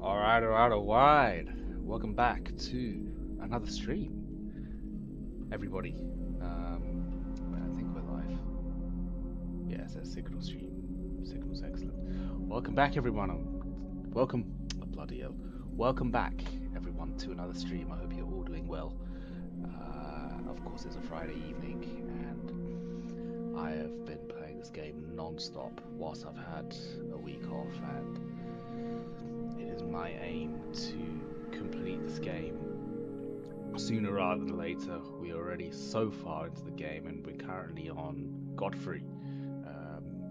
Alright. Welcome back to another stream, everybody. I think we're live. Yeah, it says signal stream. Signal's excellent. Welcome back, everyone. Welcome, bloody hell. Welcome back, everyone, to another stream. I hope you're all doing well. Of course, it's a Friday evening, and I have been playing this game non-stop whilst I've had a week off, and it is my aim to complete this game sooner rather than later. We are already so far into the game, and we're currently on Godfrey.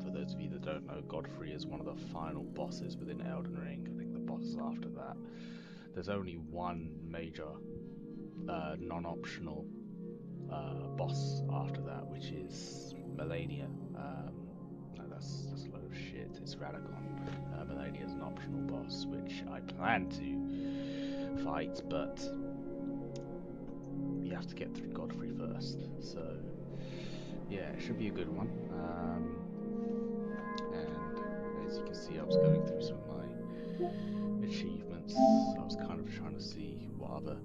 For those of you that don't know, Godfrey is one of the final bosses within Elden Ring. I think the bosses after that. There's only one major non-optional boss after that, which is Melania. No, that's just a load of shit. It's Radagon. Melania is an optional boss, which I plan to fight, but you have to get through Godfrey first. So, yeah, it should be a good one. And as you can see, I was going through some of my achievements. I was kind of trying to see what other,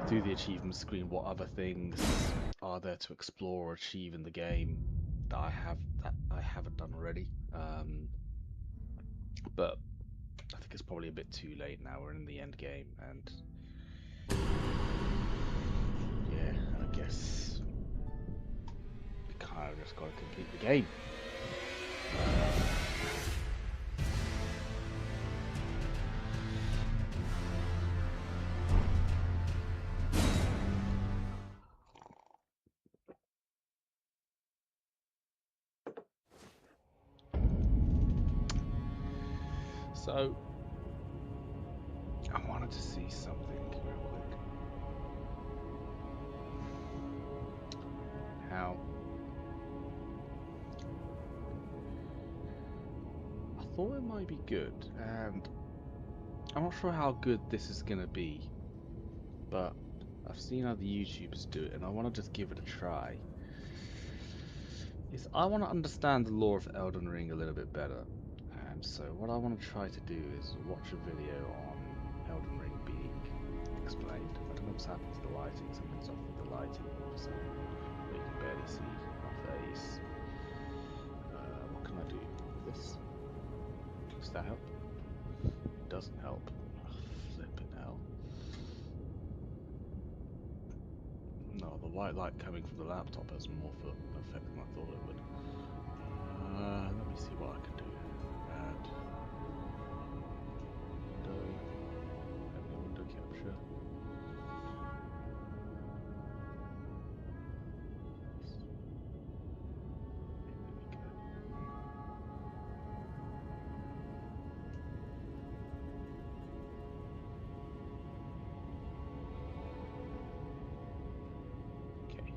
through the achievement screen, what other things are there to explore or achieve in the game that I haven't done already. But I think it's probably a bit too late now. We're in the end game, and yeah, I guess we kind of just got to complete the game. So, I wanted to see something real quick. How I thought it might be good, and I'm not sure how good this is gonna be, but I've seen other YouTubers do it, and I want to just give it a try. I want to understand the lore of Elden Ring a little bit better, and so what I want to try to do is watch a video on Elden Ring being explained. I don't know what's happened to the lighting. Something's off with the lighting all of a sudden. But you can barely see my face. What can I do? This? Does that help? It doesn't help. Oh, flipping hell. No, the white light coming from the laptop has more effect than I thought it would. Let me see what I can do. Add window, having a window capture. Okay.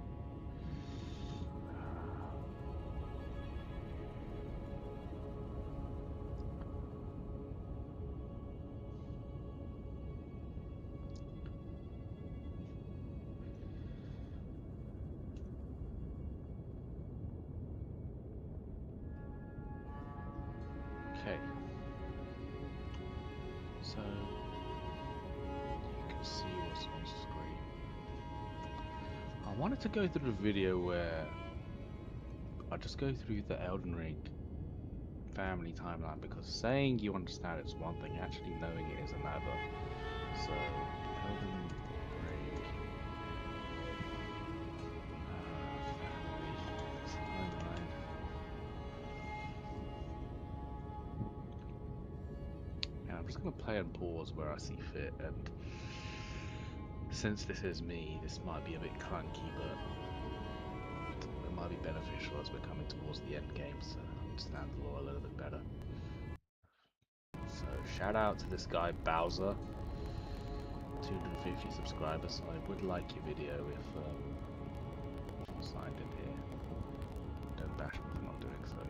Okay. So you can see what's on screen. I wanted to go through the video where I just go through the Elden Ring family timeline, because saying you understand it's one thing, actually knowing it is another. So, Elden Ring family timeline. And I'm just going to play and pause where I see fit, and since this is me, this might be a bit clunky, but it might be beneficial as we're coming towards the end game to understand the lore a little bit better. So shout out to this guy Bowser, 250 subscribers. I would like your video if you're signed in here. Don't bash me for not doing so.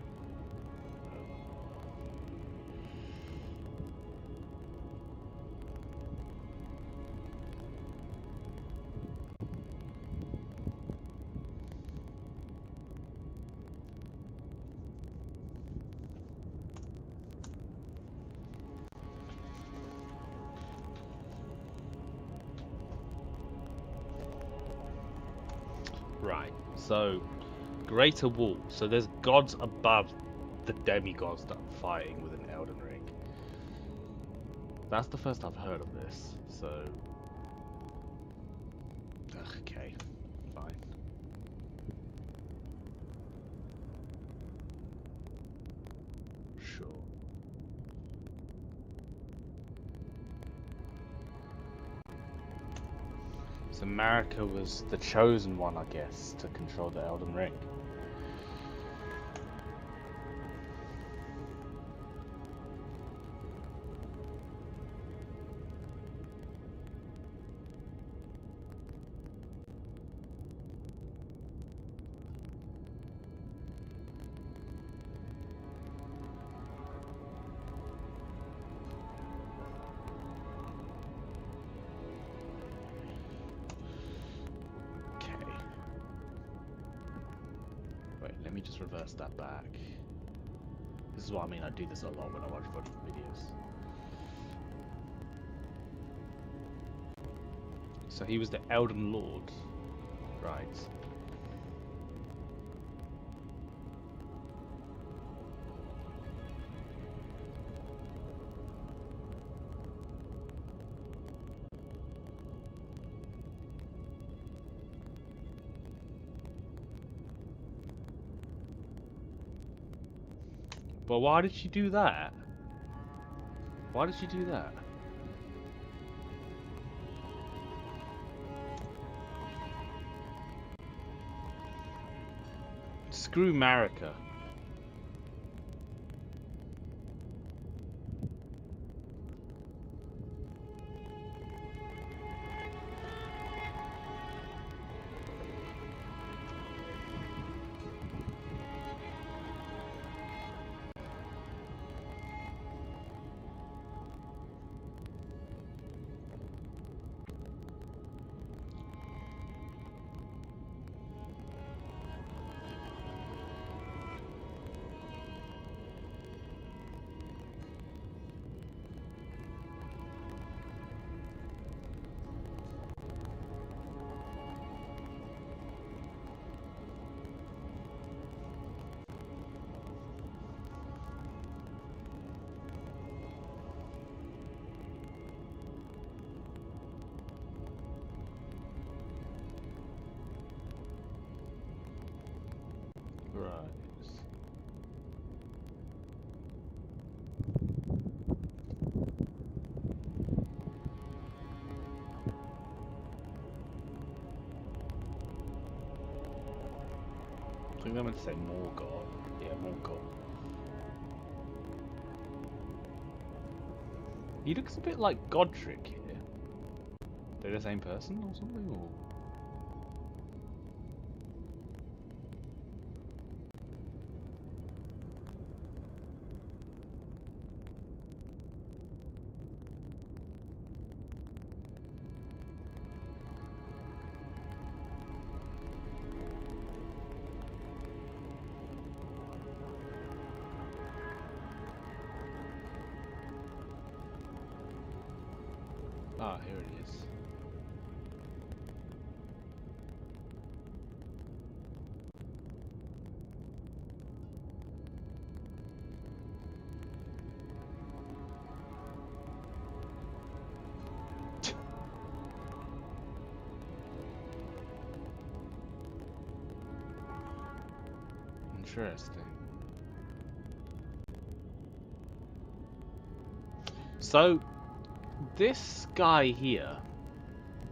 So, Greater Wall. So there's gods above the demigods that are fighting within Elden Ring. That's the first I've heard of this. So, okay, fine. Sure. So Marika was the chosen one, I guess, to control the Elden Ring. Let me just reverse that back. This is what I mean, I do this a lot when I watch videos. So he was the Elden Lord, right? But why did she do that? Why did she do that? Screw Marika. Right. I think I meant to say Morgoth. Yeah, Morgoth. He looks a bit like Godric here. They're the same person or something, or? Ah, here it is. Interesting. So, this guy here,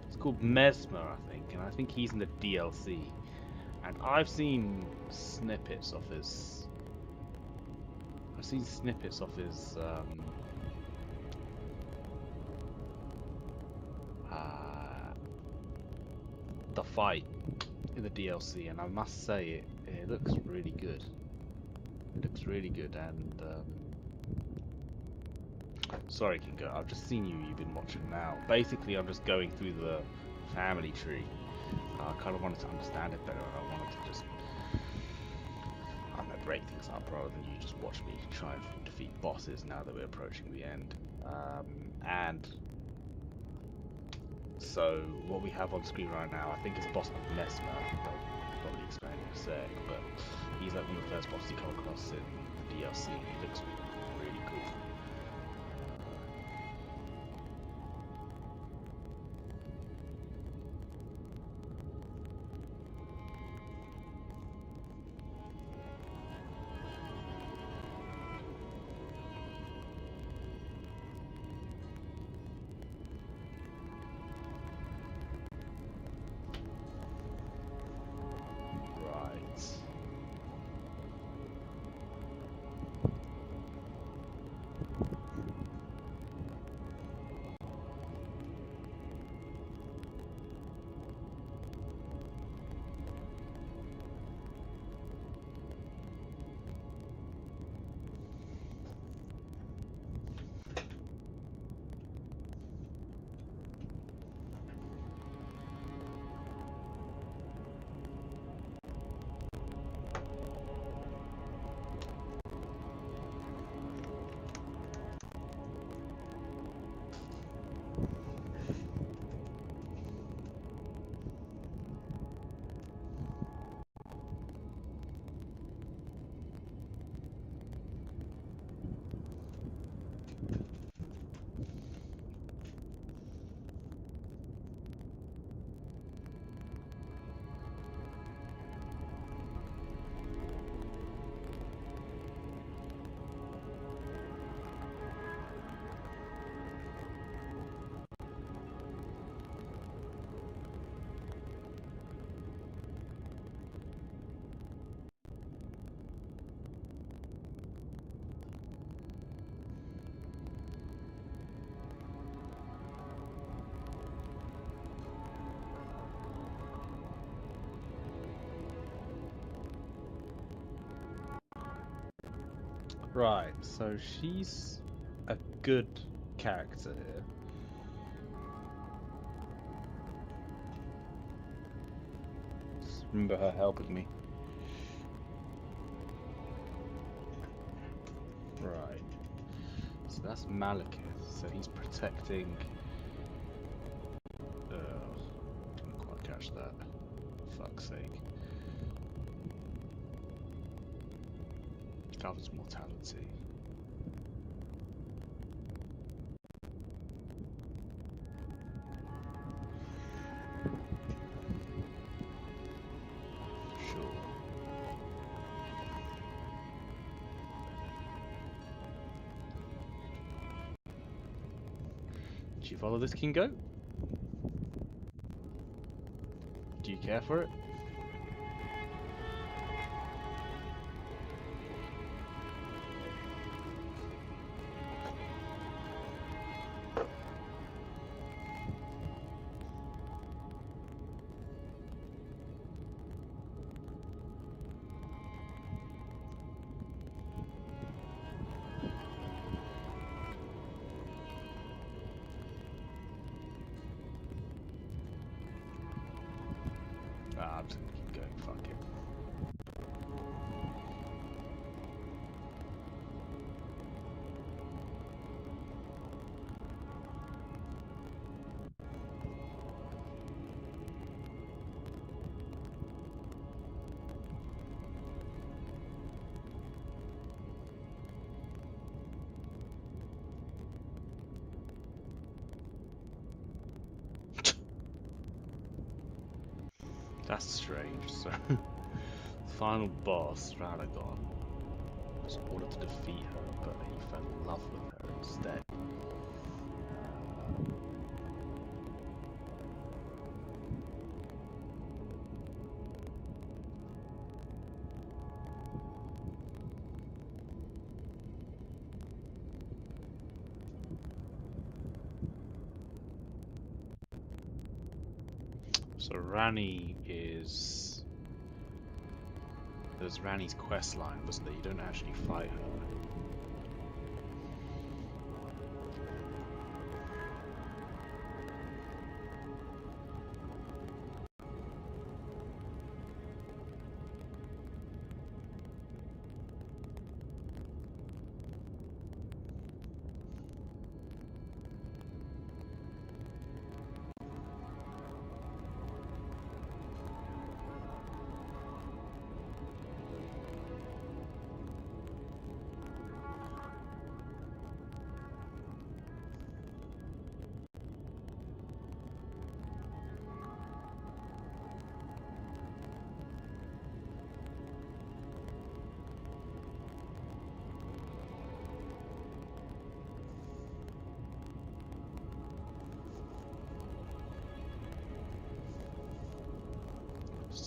it's called Mesmer, I think, and I think he's in the DLC. And I've seen snippets of his. The fight in the DLC, and I must say it looks really good. It looks really good, and sorry, Kingo, I've just seen you've been watching now. Basically, I'm just going through the family tree. I kind of wanted to understand it better, and I wanted to just, I don't know, break things up rather than you just watch me try and defeat bosses now that we're approaching the end. And so what we have on screen right now, I think, is a boss called Mesmer, the probably explain in a sec, but he's like one of the first bosses you come across in the DLC. He looks really cool. Right, so she's a good character here. Just remember her helping me. Right. So that's Malekith. So he's protecting. Didn't quite catch that. Fuck's sake. Covers mortality. Sure. Do you follow this King Goat? Do you care for it? I'm just gonna keep going, fuck it. That's strange. So, final boss, Radagon, was ordered to defeat her, but he fell in love with her instead. So Rani is... There's Rani's quest line, wasn't there? You don't actually fight her.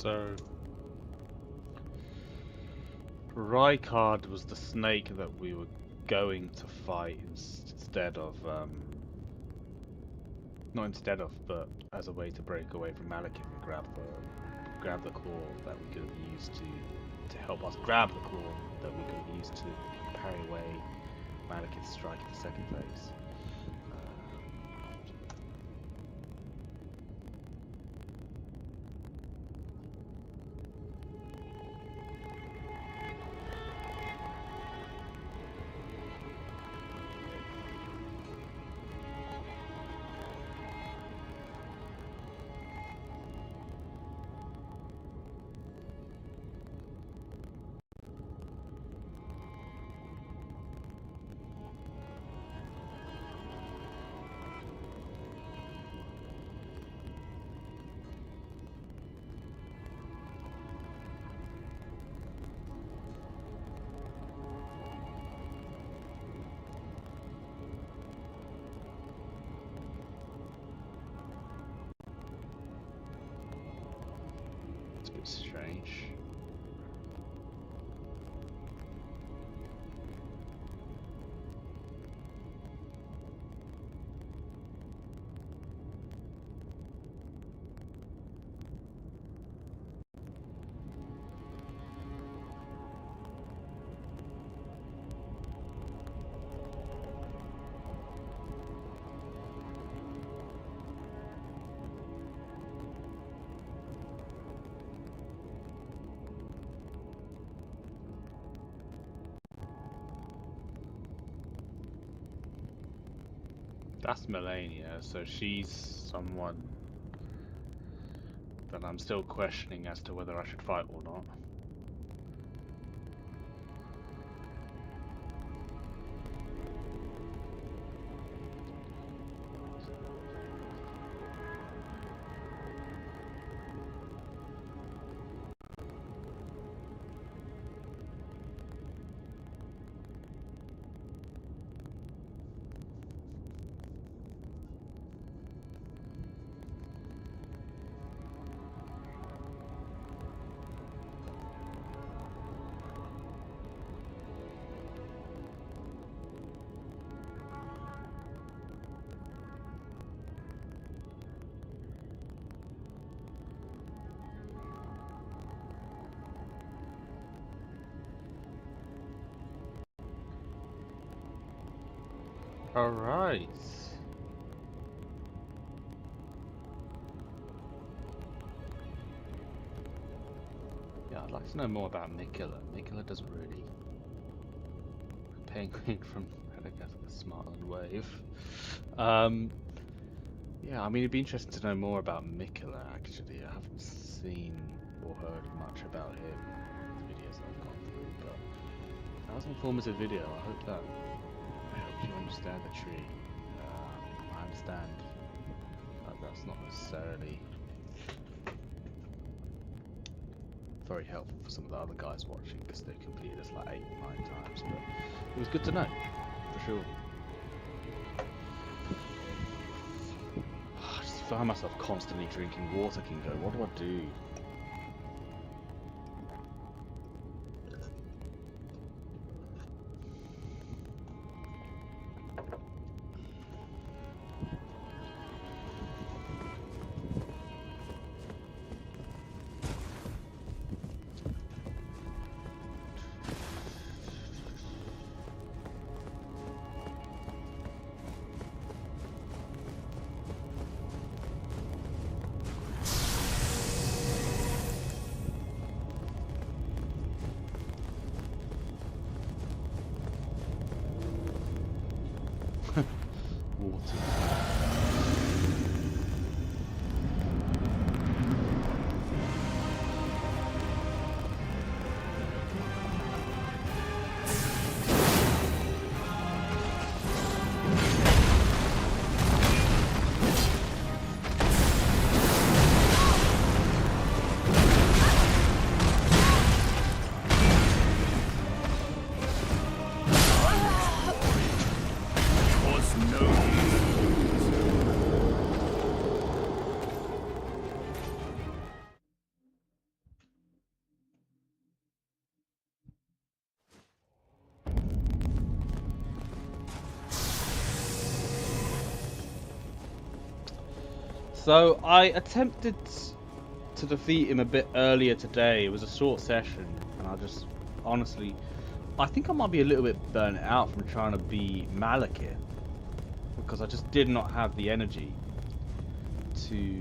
So Rykard was the snake that we were going to fight instead of, not instead of, but as a way to break away from Malekith and grab the claw that we could have used to help us grab the claw that we could have used to parry away Malekith's strike in the second phase. It's a bit strange. That's Melania, so she's someone that I'm still questioning as to whether I should fight or not. Alright. Yeah, I'd like to know more about Mikula. Mikula doesn't really... Penguin from Madagascar, Smartland Wave. Yeah, I mean, it'd be interesting to know more about Mikula, actually. I haven't seen or heard much about him in the videos that I've gone through, but that was an informative video. I hope that helps you understand the tree. I understand that that's not necessarily very helpful for some of the other guys watching, because they completed this like 8 or 9 times, but it was good to know, for sure. I just find myself constantly drinking water, Kingo. What do I do? Water. Was no So I attempted to defeat him a bit earlier today. It was a short session, and I just honestly, I think I might be a little bit burnt out from trying to be Malakith, because I just did not have the energy to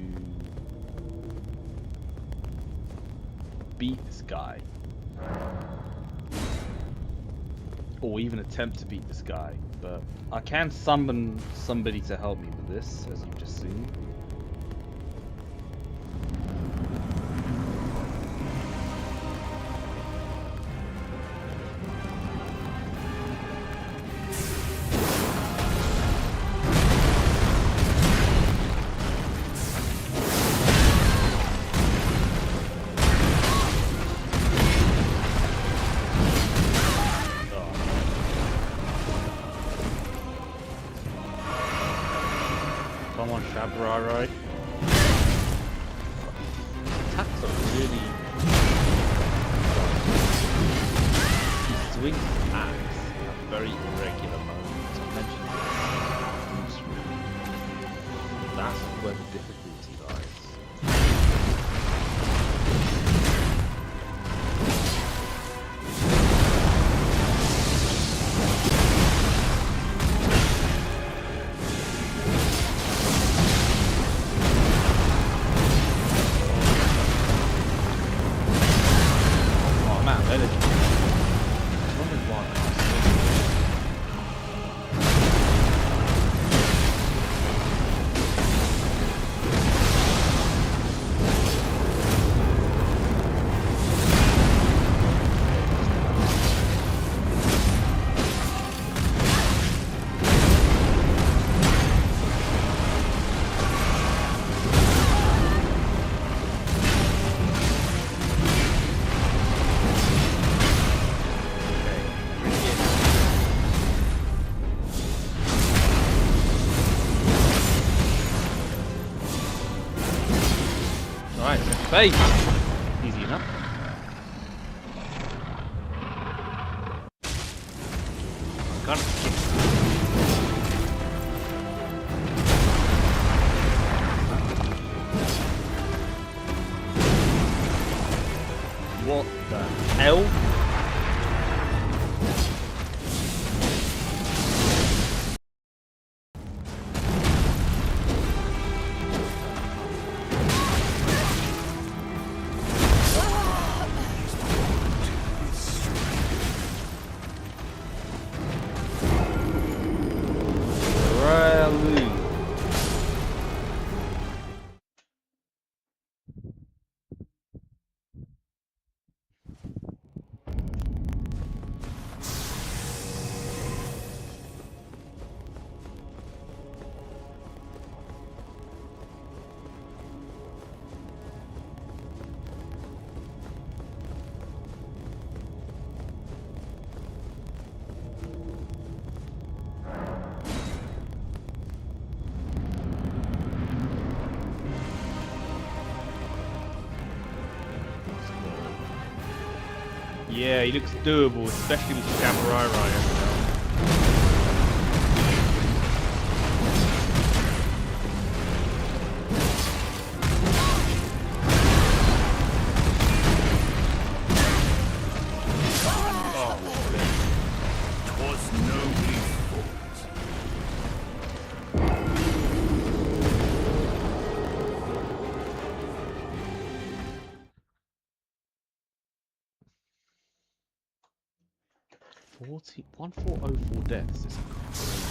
beat this guy, or even attempt to beat this guy. But I can summon somebody to help me with this, as you've just seen. Come on, Shabrai. Attacks are really... He swings his axe at very irregular moments. I mentioned this. That's where the difficulty lies. Face! Easy enough. I'm gonna skip. What the hell? Yeah, he looks doable, especially with Samurai Riot. Oh, 1404 deaths is crazy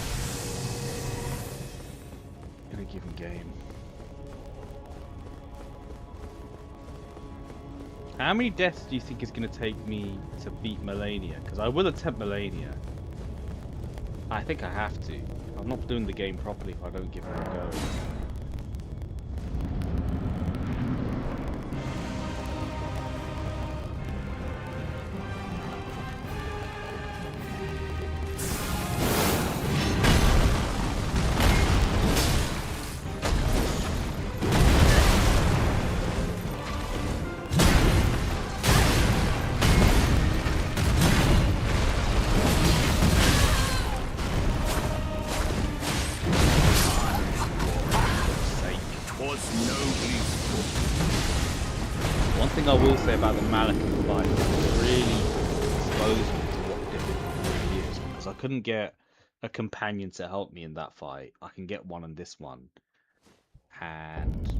in a given game. How many deaths do you think is going to take me to beat Melania? Because I will attempt Melania. I think I have to. I'm not doing the game properly if I don't give it a go. will say about the Malekith fight, it really exposed me to what difficult it really is, because I couldn't get a companion to help me in that fight. I can get one in this one. And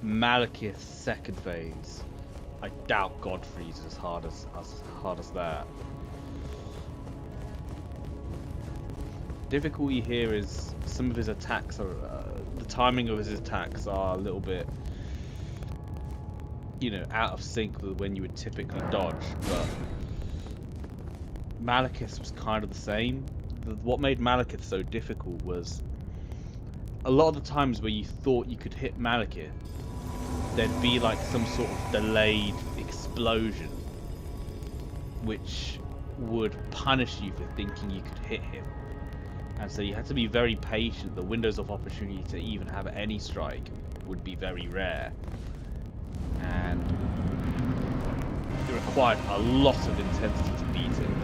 Malekith's second phase, I doubt Godfrey's as hard as that. Difficulty here is some of his attacks are the timing of his attacks are a little bit, out of sync with when you would typically dodge. But Malekith was kind of the same. What made Malekith so difficult was a lot of the times where you thought you could hit Malekith, there'd be like some sort of delayed explosion which would punish you for thinking you could hit him. And so you had to be very patient. The windows of opportunity to even have any strike would be very rare. And it required a lot of intensity to beat him.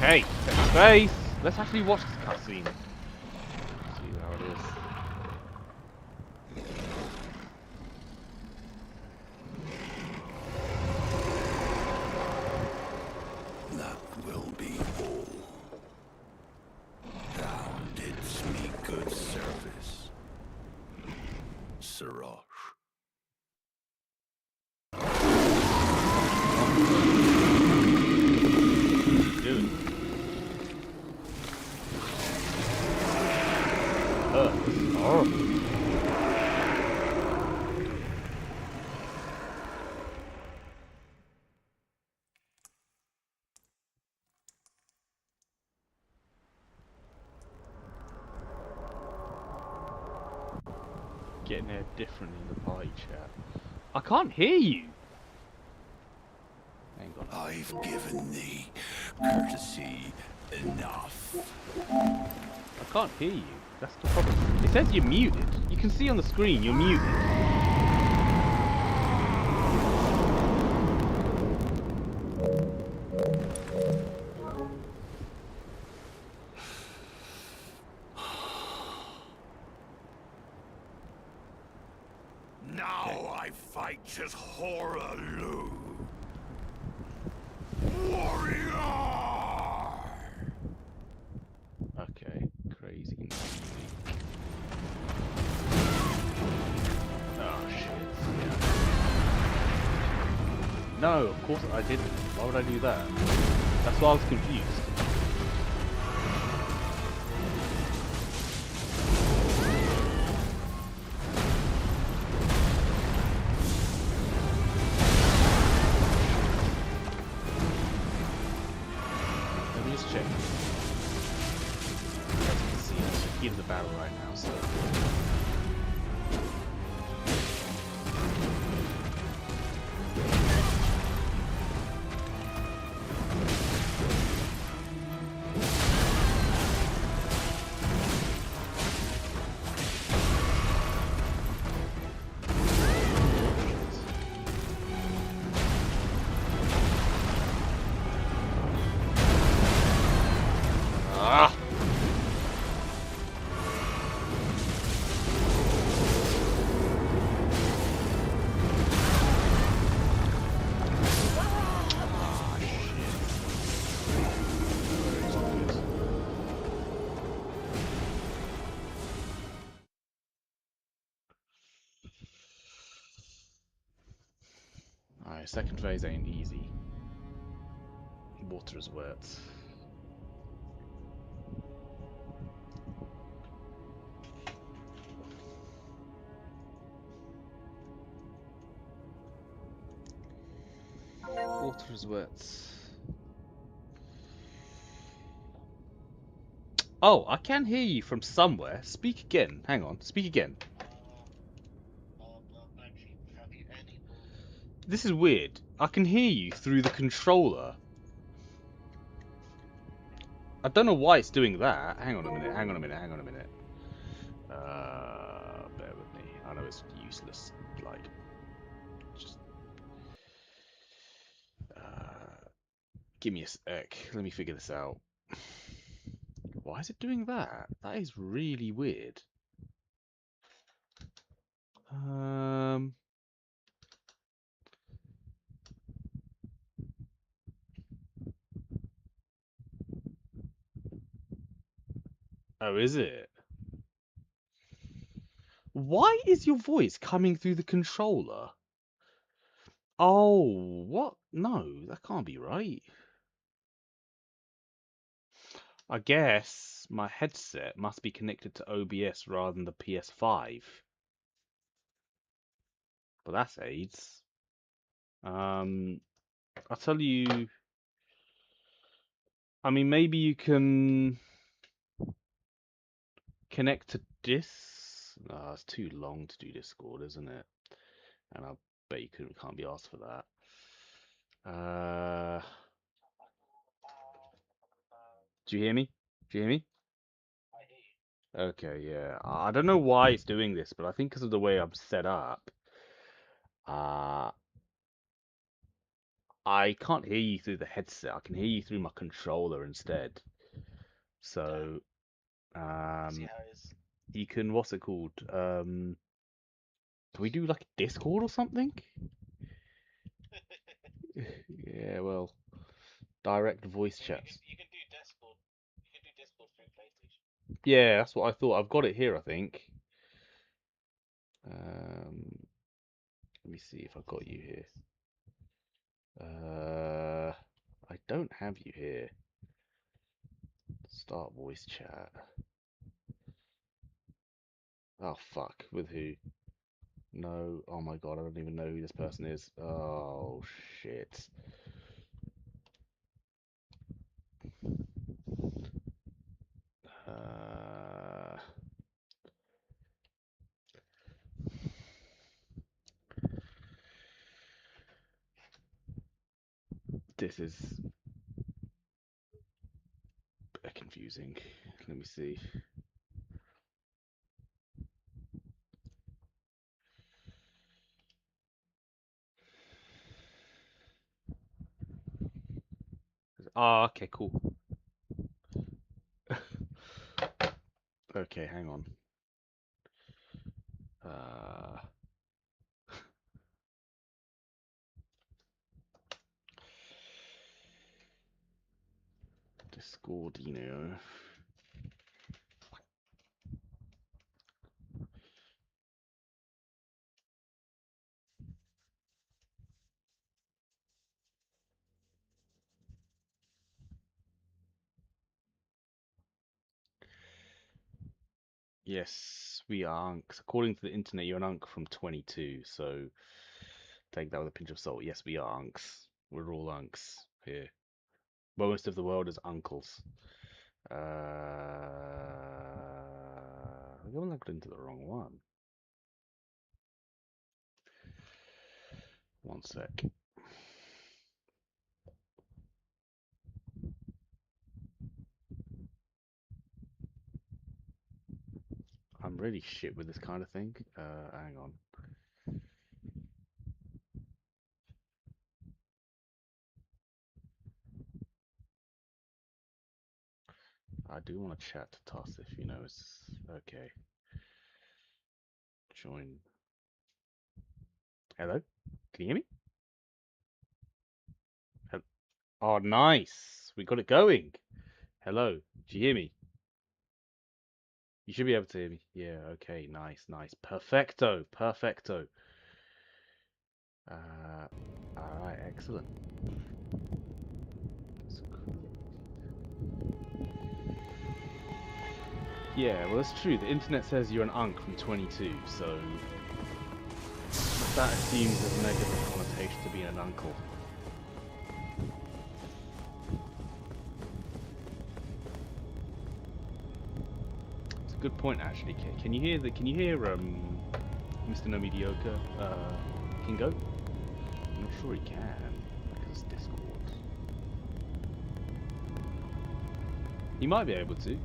Okay, space. Let's actually watch this cutscene. See how it is. That will be all. Thou didst me good service, Sirach. Dude. This is horrible. Getting there differently in the party chat. I can't hear you. Hang on. I've given thee courtesy enough. I can't hear you. That's the problem. It says you're muted. You can see on the screen you're muted. Now I fight as Horalu. Warrior! Okay, crazy. Oh shit, yeah. No, of course I didn't. Why would I do that? That's why I was confused. Let me just check. As you can see, I'm in the battle right now, so. No, second phase ain't easy. Water is wet. Water is wet. Oh, I can hear you from somewhere. Speak again. Hang on. Speak again. This is weird. I can hear you through the controller. I don't know why it's doing that. Hang on a minute. Hang on a minute. Hang on a minute. Bear with me. I know it's useless. Like, just give me a sec. Let me figure this out. Why is it doing that? That is really weird. Um. Oh, is it? Why is your voice coming through the controller? Oh, what? No, that can't be right. I guess my headset must be connected to OBS rather than the PS5. But that's AIDS. I'll tell you. I mean, maybe you can connect to this. No, it's too long to do Discord, isn't it? And I bet you can't be asked for that. Do you hear me? Do you hear me? Okay, yeah. I don't know why it's doing this, but I think because of the way I'm set up, uh, I can't hear you through the headset. I can hear you through my controller instead. So, you can, what's it called? Can we do like Discord or something? Yeah, well, direct voice chats. Yeah, that's what I thought. I've got it here, I think. Let me see if I've got you here. I don't have you here. Start voice chat. Oh fuck, with who? No, oh my god, I don't even know who this person is. Oh shit. Uh, this is a bit confusing. Let me see. Ah, okay, cool. Okay, hang on. Uh, Discordino. Yes, we are unks. According to the internet, you're an unk from 22, so take that with a pinch of salt. Yes, we are unks. We're all unks here. Most of the world is uncles. I got logged into the wrong one. One sec. I'm really shit with this kind of thing. Hang on. I do want to chat to Toss if you know it's okay. Join. Hello? Can you hear me? Oh, nice. We got it going. Hello. Do you hear me? You should be able to hear me. Yeah, okay. Nice, nice. Perfecto. Perfecto. Alright, excellent. That's cool. Yeah, well, that's true. The internet says you're an unk from 22, so that assumes there's a negative connotation to being an uncle. It's a good point, actually. Can you hear Mr. No Mediocre Kingo? I'm not sure he can because it's Discord. He might be able to.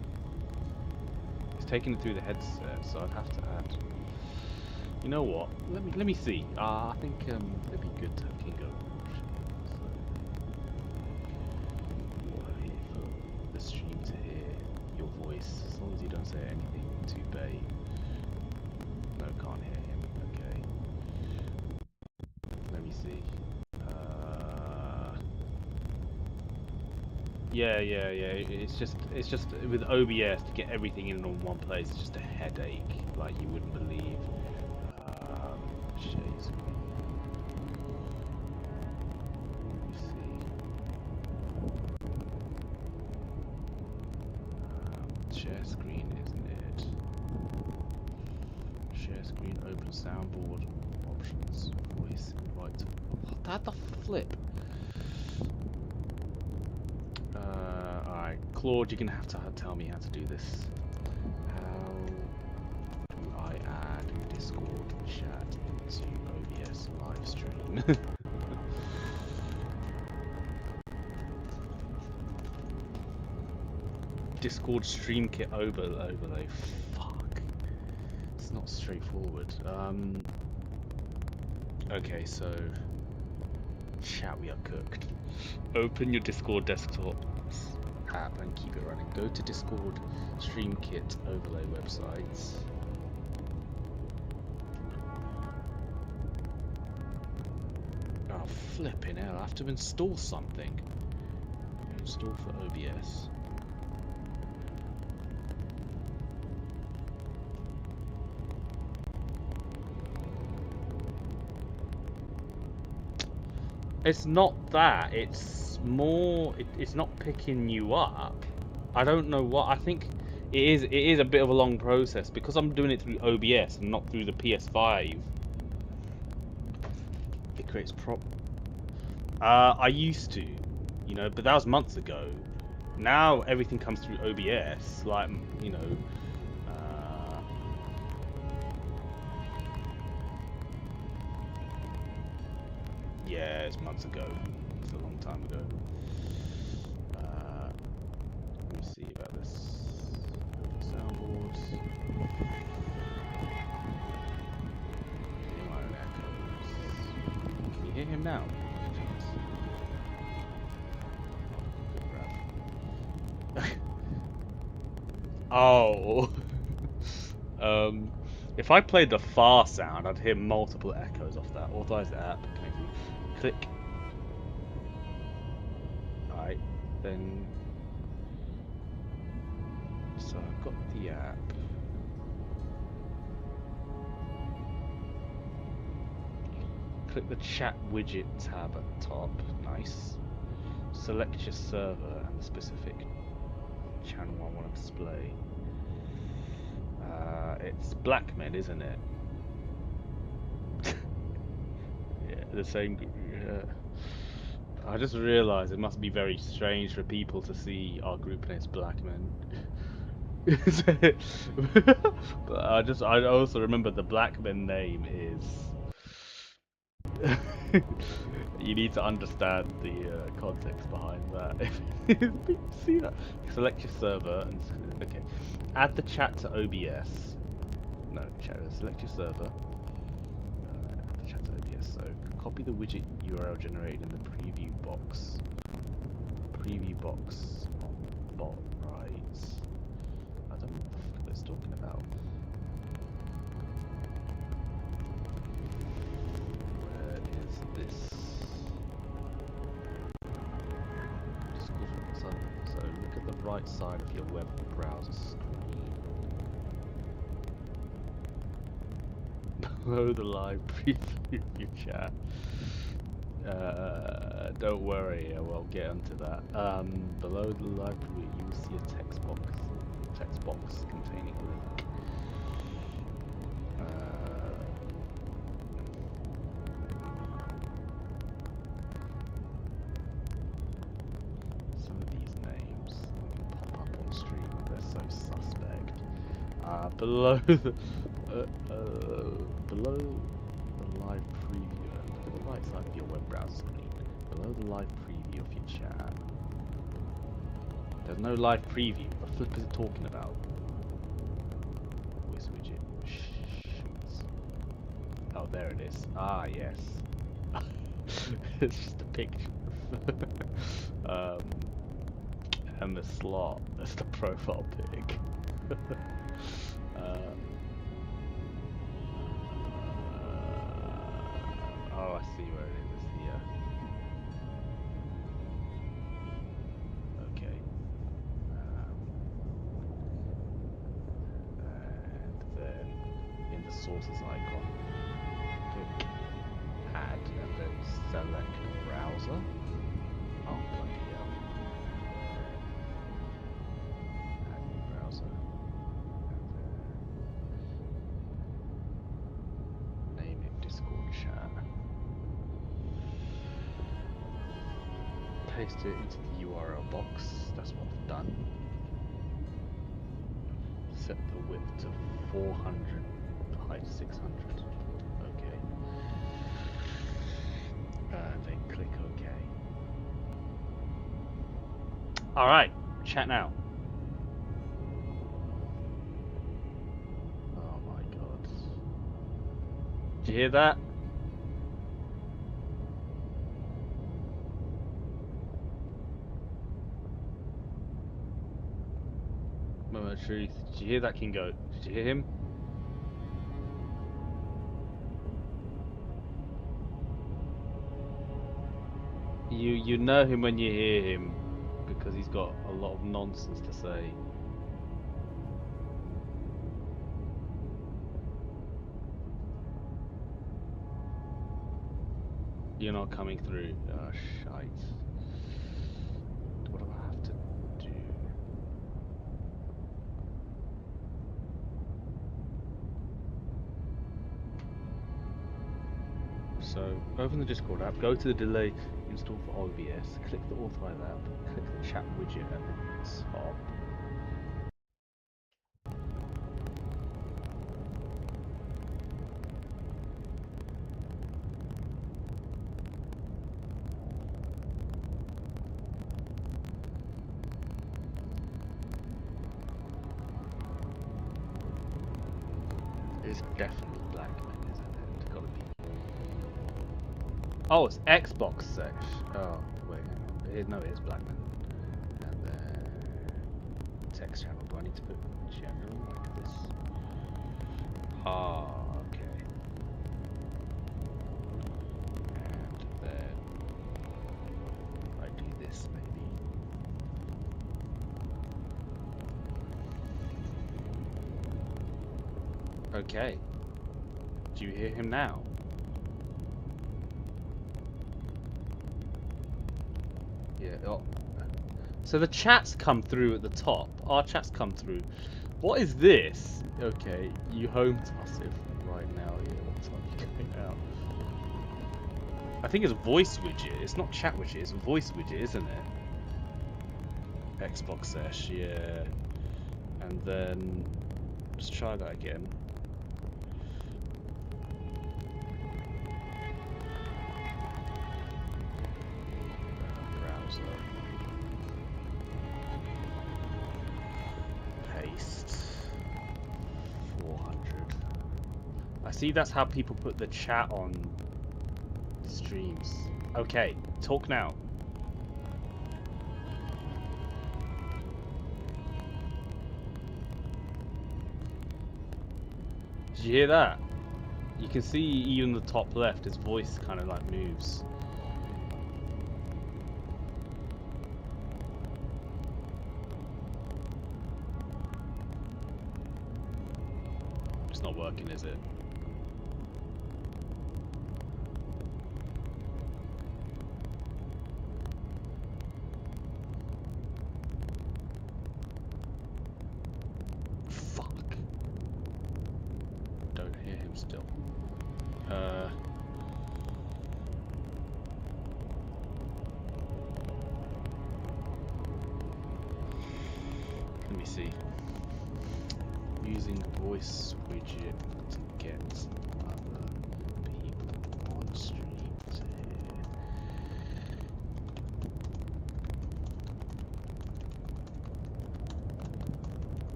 He's taking it through the headset, so I'd have to add. You know what? Let me see. I think it'd be good to have Kingo. So, we're here for the stream to hear your voice, as long as you don't say anything too bait. No, can't hear him. Okay. Let me see. Yeah. It's just with OBS to get everything in one place. It's just a headache, like you wouldn't believe. Share screen. Let me see. Share screen, isn't it? Share screen, open soundboard, options, voice, invite. What the flip? Alright, Claude, you're gonna have to tell me how to do this. How do I add Discord chat into OBS live stream? Discord stream kit overlay. Fuck. It's not straightforward. Okay, so chat, we are cooked. Open your Discord desktop app and keep it running. Go to Discord stream kit overlay websites. Oh, flipping hell, I have to install something. Install for OBS. It's not that, it's more, it's not picking you up. I don't know what, I think it is a bit of a long process because I'm doing it through OBS and not through the PS5. It creates I used to, you know, but that was months ago. Now everything comes through OBS, like, you know, yeah, it's months ago. It's a long time ago. Let me see about this. Soundboards. Hear my own echoes. Can you hear him now? Oh. If I played the far sound, I'd hear multiple echoes off that. Authorize the app. Click. Alright, then. So I've got the app. Click the chat widget tab at the top. Nice. Select your server and the specific channel I want to display. It's Blackmen, isn't it? Yeah, the same. I just realised it must be very strange for people to see our group name's Blackmen. But I also remember the Blackmen name is. You need to understand the context behind that. See that? Select your server and okay. Add the chat to OBS. No, select your server. Add the chat to OBS. So copy the widget URL generated in the preview box. Preview box on the bottom right. I don't know what the fuck it's talking about. Where is this? So look at the right side of your web browser screen. below the live preview chat. Don't worry, we'll get onto that. Below the live preview, you will see a text box containing a link. Some of these names pop up on stream, they're so suspect. Below the live preview, look at the right side of your web browser screen. Below the live preview of your chat. There's no live preview. What the flip is it talking about? Voice widget. Shoots. Oh, there it is. Ah, yes. It's just a picture. And the slot. That's the profile pic. Oh, I see where it is. Yeah. Okay. And then in the sources icon, click add, and then select browser. Oh, bloody hell. Add new browser. And then name it Discord chat. Paste it into the URL box. That's what I've done. Set the width to 400, the height 600. Okay. Then click OK. Alright, chat now. Oh my god. Did you hear that? Moment of truth. Did you hear that, Kingo? Did you hear him? You know him when you hear him because he's got a lot of nonsense to say. You're not coming through. Oh, shite. What do I have to do? So, open the Discord app, go to the delay install for OBS, click the authorize app, click the chat widget at the top. It's definitely Blackman, isn't it? It's gotta be. Oh, it's Xbox sesh. Oh, wait, hang on. No, it is Blackman. And then text channel. Do I need to put general like this? Ah, okay. And then I do this maybe. Okay. Do you hear him now? Yeah. Oh. So the chats come through at the top. Our chats come through. What is this? Okay, you home task right now. Yeah, what time are you going out? I think it's voice widget. It's not chat widget. It's voice widget, isn't it? Xbox sesh. Yeah. And then let's try that again. Paste 400. I see that's how people put the chat on streams. Okay, talk now. Did you hear that? You can see even the top left, his voice kind of like moves. It's not working, is it? still. Let me see. Using voice widget to get other people on stream to hear.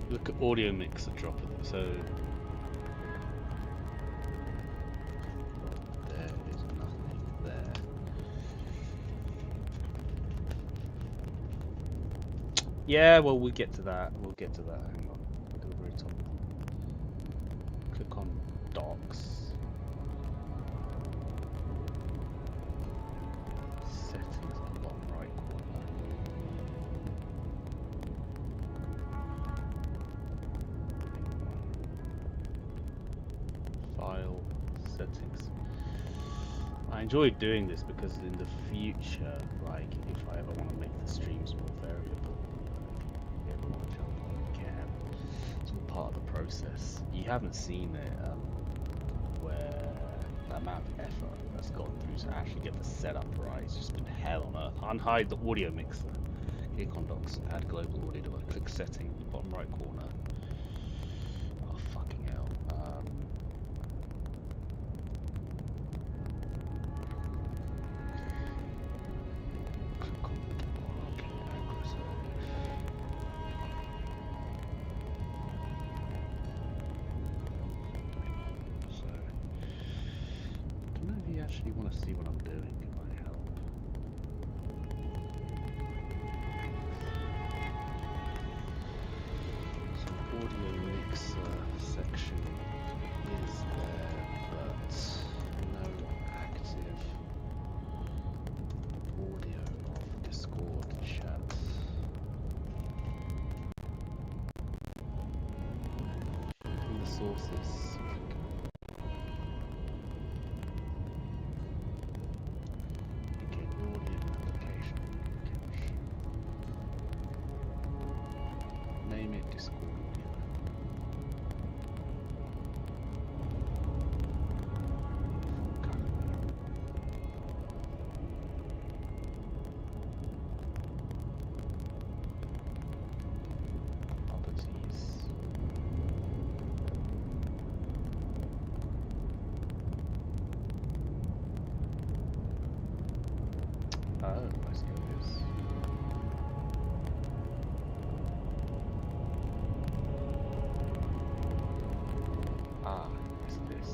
Look at audio mixer dropper. So there is nothing there. Yeah, well, we'll get to that. We'll get to that. Hang on. Go to the very top. Click on docs. Settings on the bottom right corner. File settings. I enjoy doing this because in the future, like if I ever want to make the streams more variable, if I want to jump on, I can. It's all part of the process. You haven't seen it where the amount of effort that's gone through to actually get the setup right. It's just been hell on earth. Unhide the audio mixer. Click on docs, add global audio device. Click setting, bottom right corner. Oh fucking hell. Click on so, I don't know if you actually want to see what I'm doing. It might help. So audio mixer section is there, but no active audio of Discord chat. In the sources. Okay, audio application. Name it Discord audio. Properties. Oh, let's go this. Ah, it's this.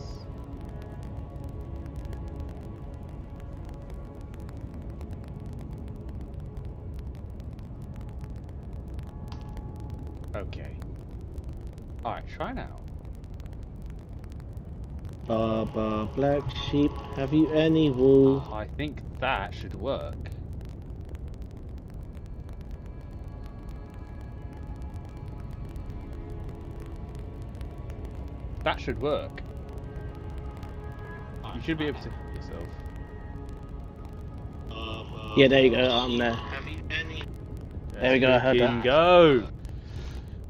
Okay. Alright, try now. Baba, black sheep, have you any wool? I think that should work. That should work. You should be able to hear yourself. Yeah, there you go, I'm there. There we go, I heard that. Go!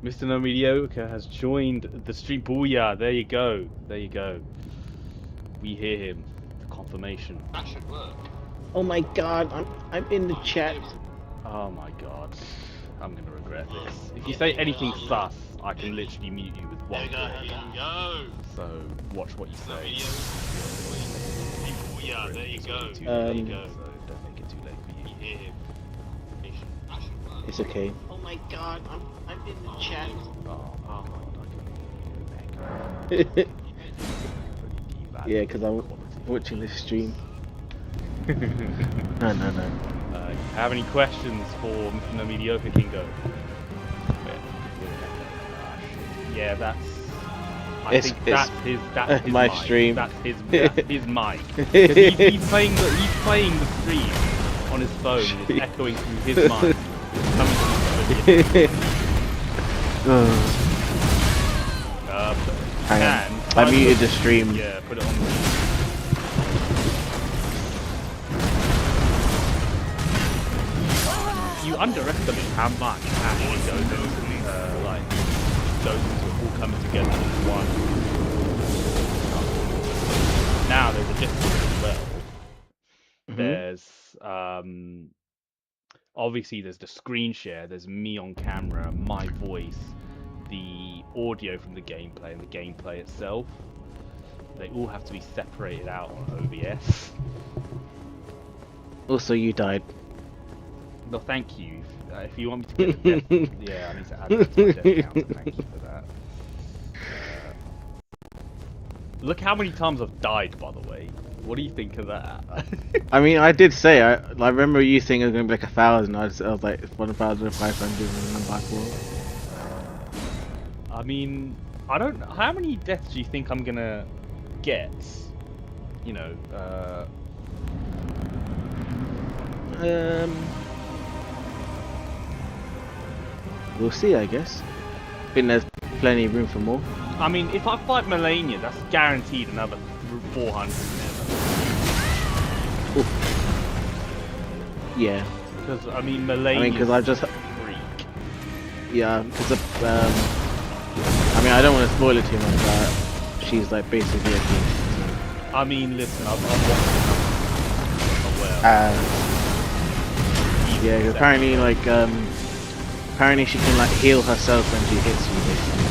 Mr. No Mediocre has joined the stream. Booyah! There you go. There you go. We hear him. The confirmation. That should work. Oh my god, I'm in the chat. Oh my god. I'm gonna regret this. If you say anything sus, I can literally mute you with one click. So watch what you say. Yeah, there you go. So don't make it too late for you. It's okay. Oh my god, I'm in the chat. Oh god, I can Yeah, because I'm watching this stream. No. Have any questions for Mr. No Mediocre Kingo? Yeah, that's. I think that's his my mic. stream. That's his mic. 'Cause he's playing the stream on his phone. And it's echoing through his mic. Hang on. I muted the stream. Yeah, put it on. underestimate how much actually goes into it all coming together as one. Now there's a difference as well. There's obviously there's the screen share, there's me on camera, my voice, the audio from the gameplay and the gameplay itself. They all have to be separated out on OBS. Also, you died. No, thank you. If you want me to get a death, yeah, I need to add that to my death counter. Thank you for that. Look how many times I've died, by the way. What do you think of that? I mean, I did say, I remember you saying it was going to be like 1,000. I was like 1,500 and I'm back. I mean, I don't know. How many deaths do you think I'm going to get? You know, we'll see, I guess. I think there's plenty of room for more. I mean, if I fight Melania, that's guaranteed another 400 Ooh. Yeah. Because, I mean, Melania. I mean, because I just. Freak. Yeah, because I mean, I don't want to spoil it too much, but she's like basically a king. I mean, listen, I've watched it. Yeah, apparently, like, apparently she can like heal herself when she hits you, basically.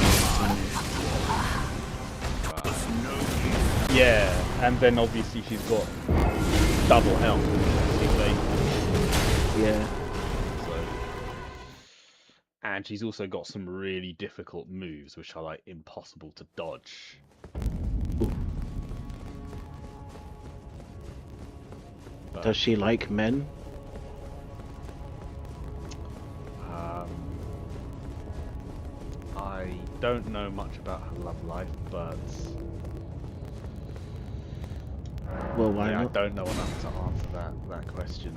Yeah, and then obviously she's got double health. Yeah. So, and she's also got some really difficult moves, which are like impossible to dodge. Does she like men? I don't know much about her love life, but Well, why yeah, not? I don't know enough to answer that question.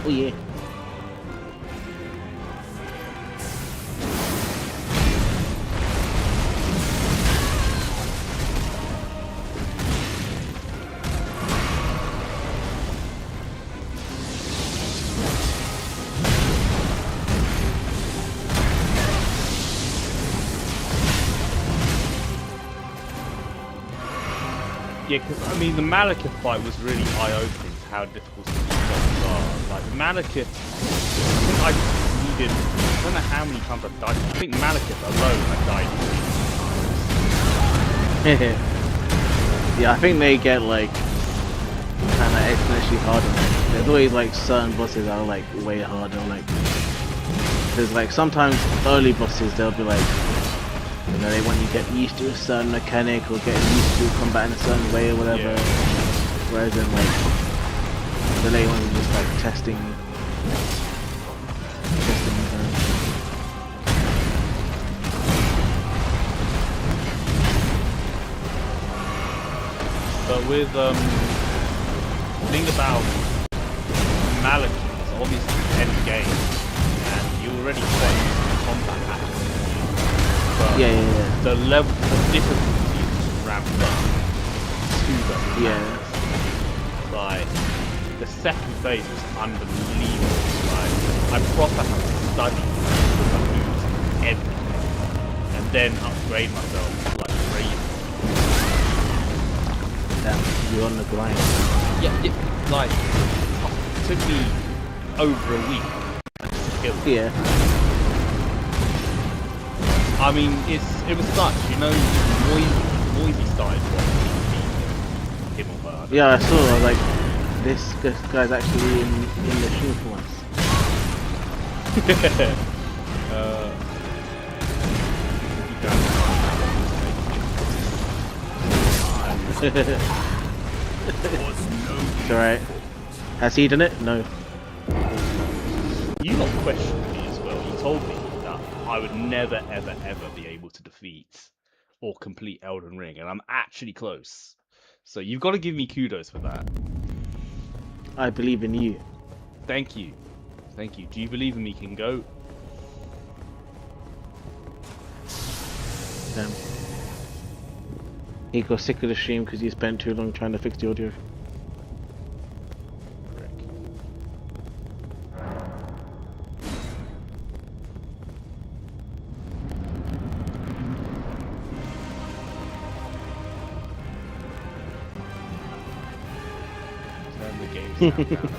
Oh yeah. Yeah, because I mean the Malekith fight was really eye-opening to how difficult some of these bosses are. Like Malekith, I think I don't know how many times I've died. I think Malekith alone I died 3 times. Yeah, I think they get like kind of exponentially harder. There's always like certain bosses that are like way harder. Like there's like sometimes early bosses they'll be like, you know, they want you to get used to a certain mechanic or get used to combat in a certain way or whatever. Yeah. Whereas then like the later ones are just like testing. But with the thing about Malekith is obviously end game, and you already quite used to combat patterns. But Yeah. the level of difficulty is ramped up to them. Yeah. Like the second phase was unbelievable. Like I proper had to study the moves everything, and then upgrade myself like crazy. You're on the grind. Yeah, like it took me over a week to kill. Yeah. I mean, it was such, you know, Moisey started watching him or her. Yeah, I saw. I was like, this guy's actually in the shoe for once. It's alright. Has he done it? No. You lot questioned me as well. You told me that I would never, ever, ever be able to defeat or complete Elden Ring, and I'm actually close. So you've got to give me kudos for that. I believe in you. Thank you. Thank you. Do you believe in me, King Goat? He got sick of the stream because he spent too long trying to fix the audio. Turn the game sound down.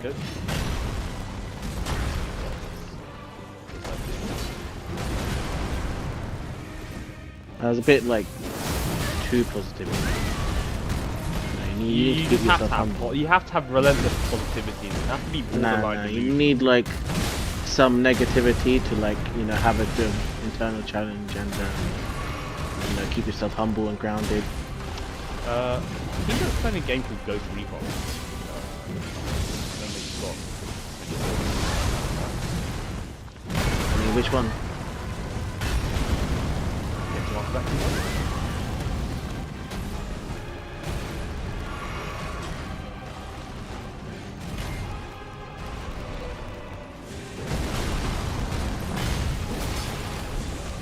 Good. I was a bit like too positive. You need to You keep just have yourself to humble. have, you have to have relentless positivity. You have to be borderline Nah, you delusional. need like some negativity to like have a good internal challenge and keep yourself humble and grounded. I think I was playing a game called Ghost Recon. Then we've got. I mean, which one? Get to answer that question.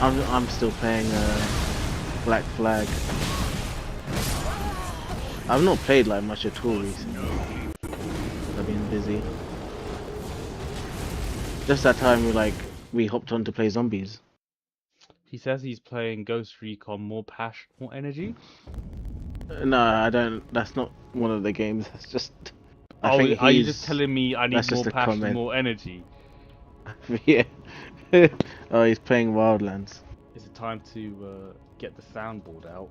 I'm still playing Black Flag. I've not played like much at all recently. I've been busy. Just that time we hopped on to play zombies. He says he's playing Ghost Recon more passion, more energy. No, I don't. That's not one of the games. That's just. I Oh, think are you just telling me I need that's just more a passion, comment. more energy? Yeah. Oh, he's playing Wildlands. Is it time to get the soundboard out?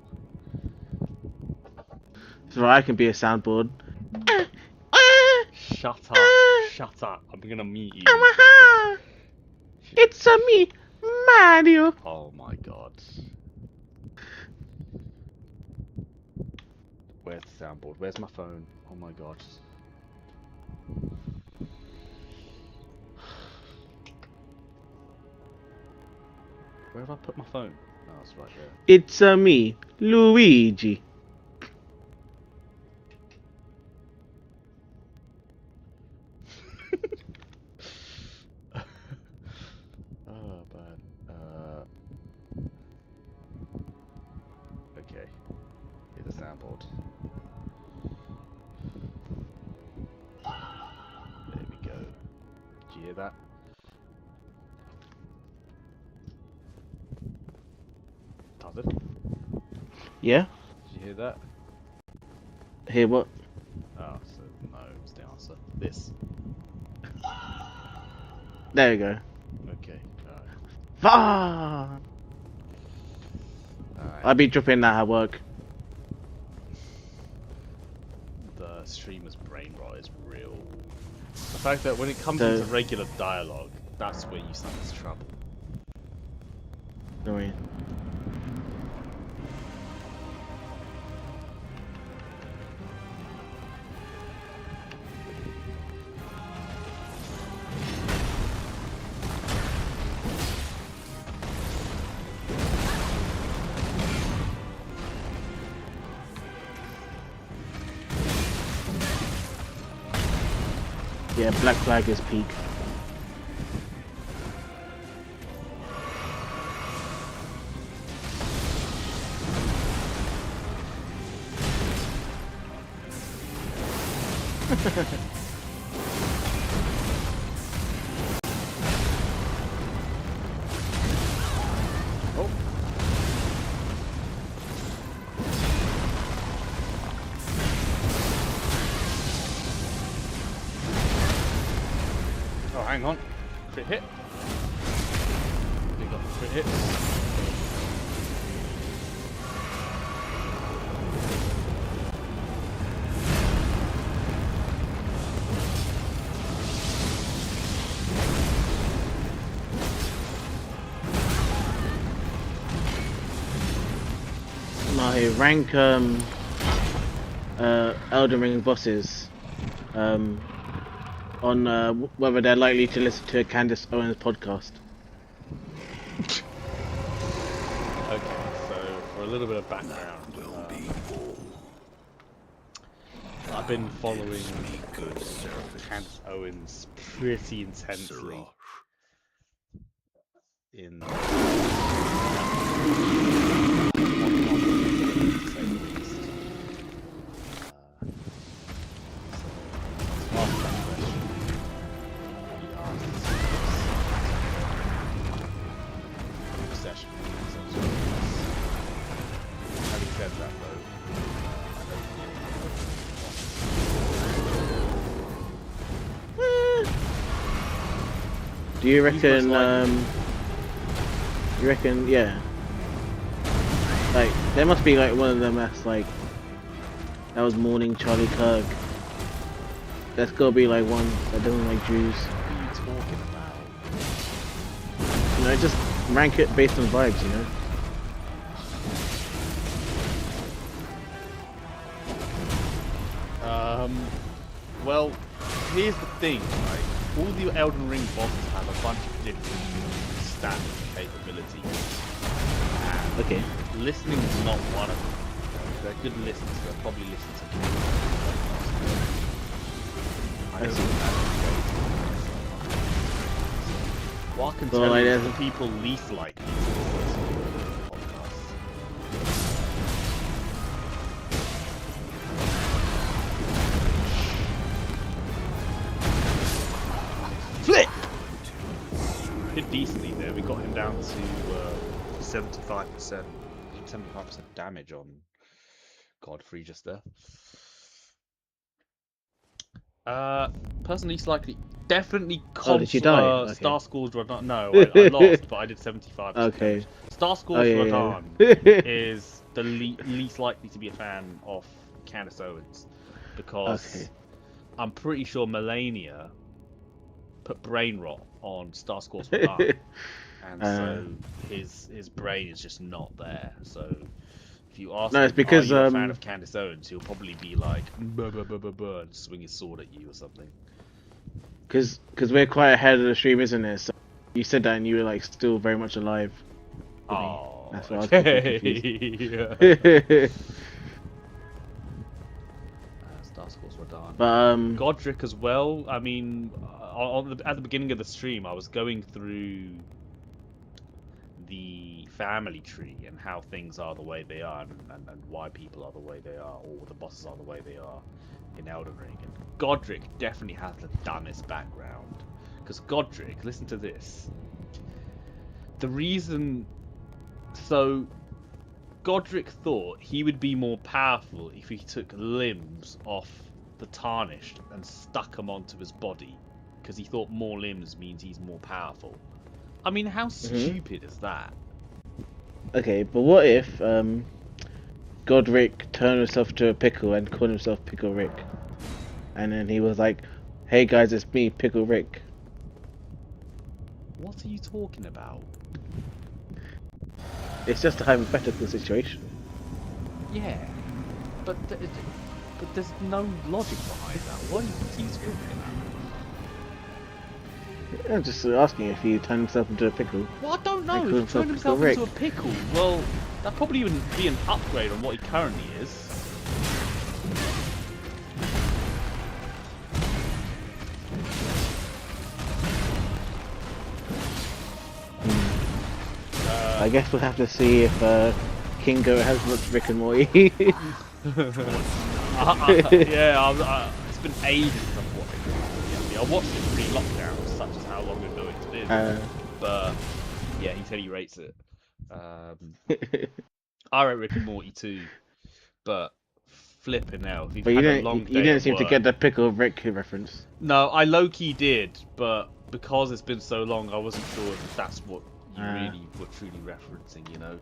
So I can be a soundboard. Shut up! Shut up! I'm gonna mute you. It's me, Mario. Oh my god. Where's the soundboard? Where's my phone? Oh my god. Where have I put my phone? Oh, it's right there. It's me, Luigi. Oh, bad. Okay. Here's the soundboard. There we go. Did you hear that? Does it? Yeah. Did you hear that? Here, what? Oh, so no, it's the answer. This. There you go. Okay. Alright. Ah! Alright. I'll be dropping that at work. The streamer's brain rot is real. The fact that when it comes So- into regular dialogue, that's where you start into trouble. Don't worry. Yeah, Black Flag is peak. Oh. Oh, hang on. Crit hit. We got crit hits. My rank Elden Ring bosses on whether they're likely to listen to Candace Owens podcast. Okay, so for a little bit of background. Will be all. I've been following Me good service. Candace Owens pretty intensely in having said that though, Do you Who's reckon? most likely? You reckon? Yeah. Like there must be like one of them that's like that was mourning Charlie Kirk. That's gotta be like one that doesn't like Jews. What are you talking about? You know, just rank it based on vibes. You know. Well, here's the thing, right? All the Elden Ring bosses have a bunch of different stat capabilities. And Okay. listening is not one of them. If they're good listeners, they'll probably listen to me. I I don't see. think that's the way. What I can Well, tell like, you there's the people least likely to listen to the podcast. Flip. Did decently there. We got him down to 75% damage on Godfrey just there. Person least likely, definitely Oh, did you die? Okay. Star Scores Radon. No, I lost, but I did 75%. Okay. Damage. Star Oh Scores yeah. Radon Yeah. is the least likely to be a fan of Candace Owens because Okay. I'm pretty sure Melania put brain rot on Star Scores Radon. And so his brain is just not there. So if you ask No, it's him, because, are you a fan of Candace Owens, he'll probably be like, buh, buh, buh, buh, buh, and swing his sword at you or something. Because we're quite ahead of the stream, isn't it? So you said that and you were like still very much alive. to me. Oh, That's why I was okay. Yeah. confused. Star Scores Radon. But Godric as well. I mean, at the beginning of the stream, I was going through the family tree and how things are the way they are and why people are the way they are, or the bosses are the way they are in Elden Ring. And Godric definitely has the dumbest background. Because Godric, listen to this. The reason... So, Godric thought he would be more powerful if he took limbs off the Tarnished and stuck them onto his body. Because he thought more limbs means he's more powerful. I mean, how stupid is that? okay, but what if Godric turned himself to a pickle and called himself Pickle Rick, and then he was like, "Hey guys, it's me, Pickle Rick." What are you talking about? It's just a hypothetical situation. Yeah, but there's no logic behind that. What are you talking about? I'm just asking if he turned himself into a pickle. Well, I don't know. He If called he turned himself himself Pickle into a pickle, well, that'd probably even be an upgrade on what he currently is. I guess we'll have to see if Kingo has watched Rick and Morty. Yeah, it's been ages since I've watched it. I watched it pre-lockdown, such as how long ago it's been. But yeah, he said he rates it. I rate Rick and Morty too, but flipping out. If you've But had a long day you didn't at seem to work- get the Pickle Rick reference. No, I low-key did, but because it's been so long, I wasn't sure if that's what you really were truly referencing, you know.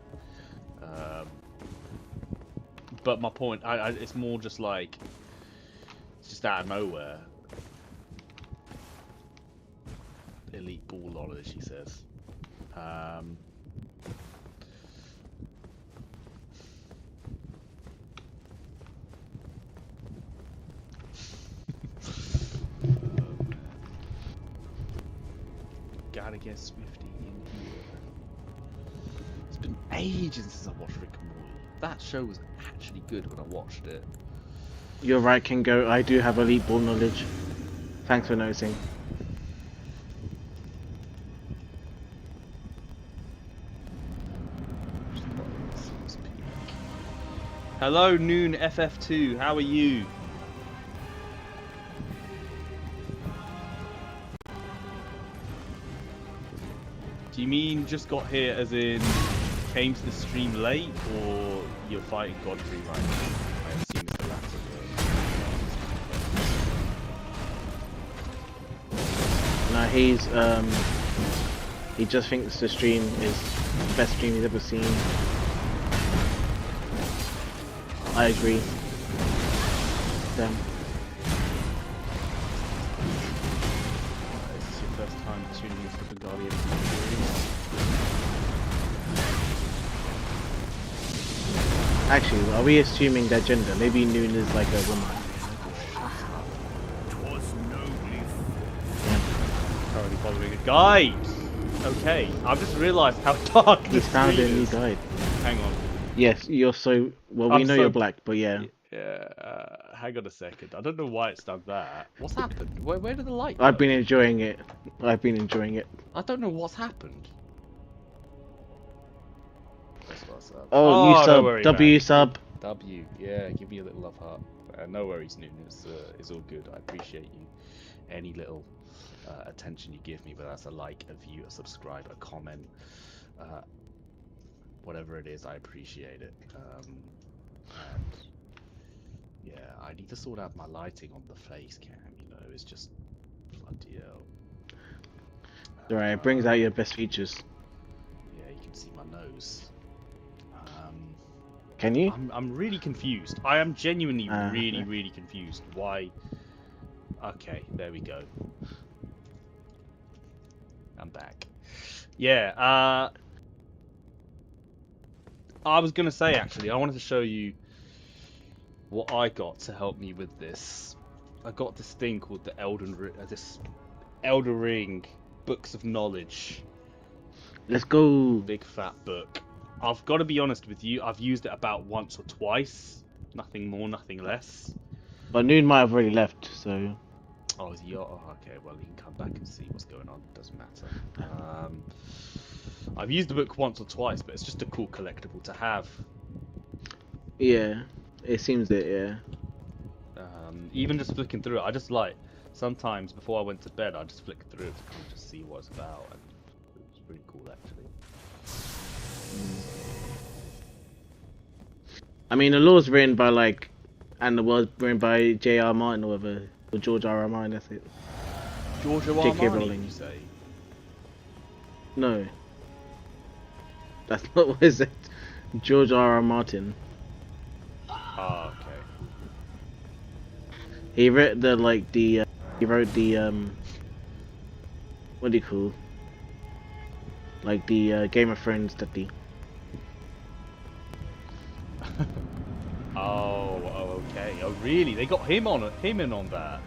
But my point, it's more just like, it's just out of nowhere. Elite ball honor, she says. Gotta get Swifty in here. It's been ages since I watched Rick and Morty. that show was actually good when I watched it. You're right, Kingo. I do have elite ball knowledge. Thanks for noticing. Hello, Noon FF2. How are you? Do you mean just got here as in came to the stream late, or you're fighting Godfrey right now? I assume it's the latter. No, he just thinks the stream is the best stream he's ever seen. I agree. Damn. Is this your first time tuning into the Guardian series? Actually, are we assuming their gender? Maybe Noon is like a woman. Twas nobly Currently following a guide. Okay, I've just realised how dark He's this found screen a new is. guide. Hang on. Yes, you're so well. We I'm know so- you're black, but yeah. Yeah, hang on a second. I don't know why it's done that. What's happened? Where did the light go? I've been enjoying it. I've been enjoying it. I don't know what's happened. That's what's up. Oh, you don't sub. worry, W man. sub. W, yeah, give me a little love heart. No worries, Noon. It's all good. I appreciate you. Any little attention you give me, whether that's a like, a view, a subscribe, a comment, whatever it is, I appreciate it. And yeah, I need to sort out my lighting on the face cam. You know, it's just bloody hell. Alright, it brings out your best features. Yeah, you can see my nose. Can you? I'm really confused. I am genuinely okay. really confused. Why? Okay, there we go. I'm back. Yeah, I was gonna say actually, I wanted to show you what I got to help me with this. I got this thing called the Elden Ring Books of Knowledge. Let's go. Big fat book. I've got to be honest with you, I've used it about once or twice. Nothing more, nothing less. But Noon might have already left, so. Oh, is he? Oh, okay, well, you can come back and see what's going on. Doesn't matter. I've used the book once or twice, but it's just a cool collectible to have. Yeah, it seems it, yeah. Even just flicking through it, I just like, sometimes before I went to bed, I just flick through it to kind of just see what it's about. And it was pretty cool, actually. I mean, the law's written by, like, and the world's written by J.R. Martin or whatever. Or George R.R. Martin, that's it. George R. J.K. Martin, Rowling. you say? No. That's not what it said. George R.R. Martin. Ah, okay. He wrote the, like, he wrote the, what do you call? Like, the, Game of Thrones study. Oh, okay. Oh, really? They got him in on that.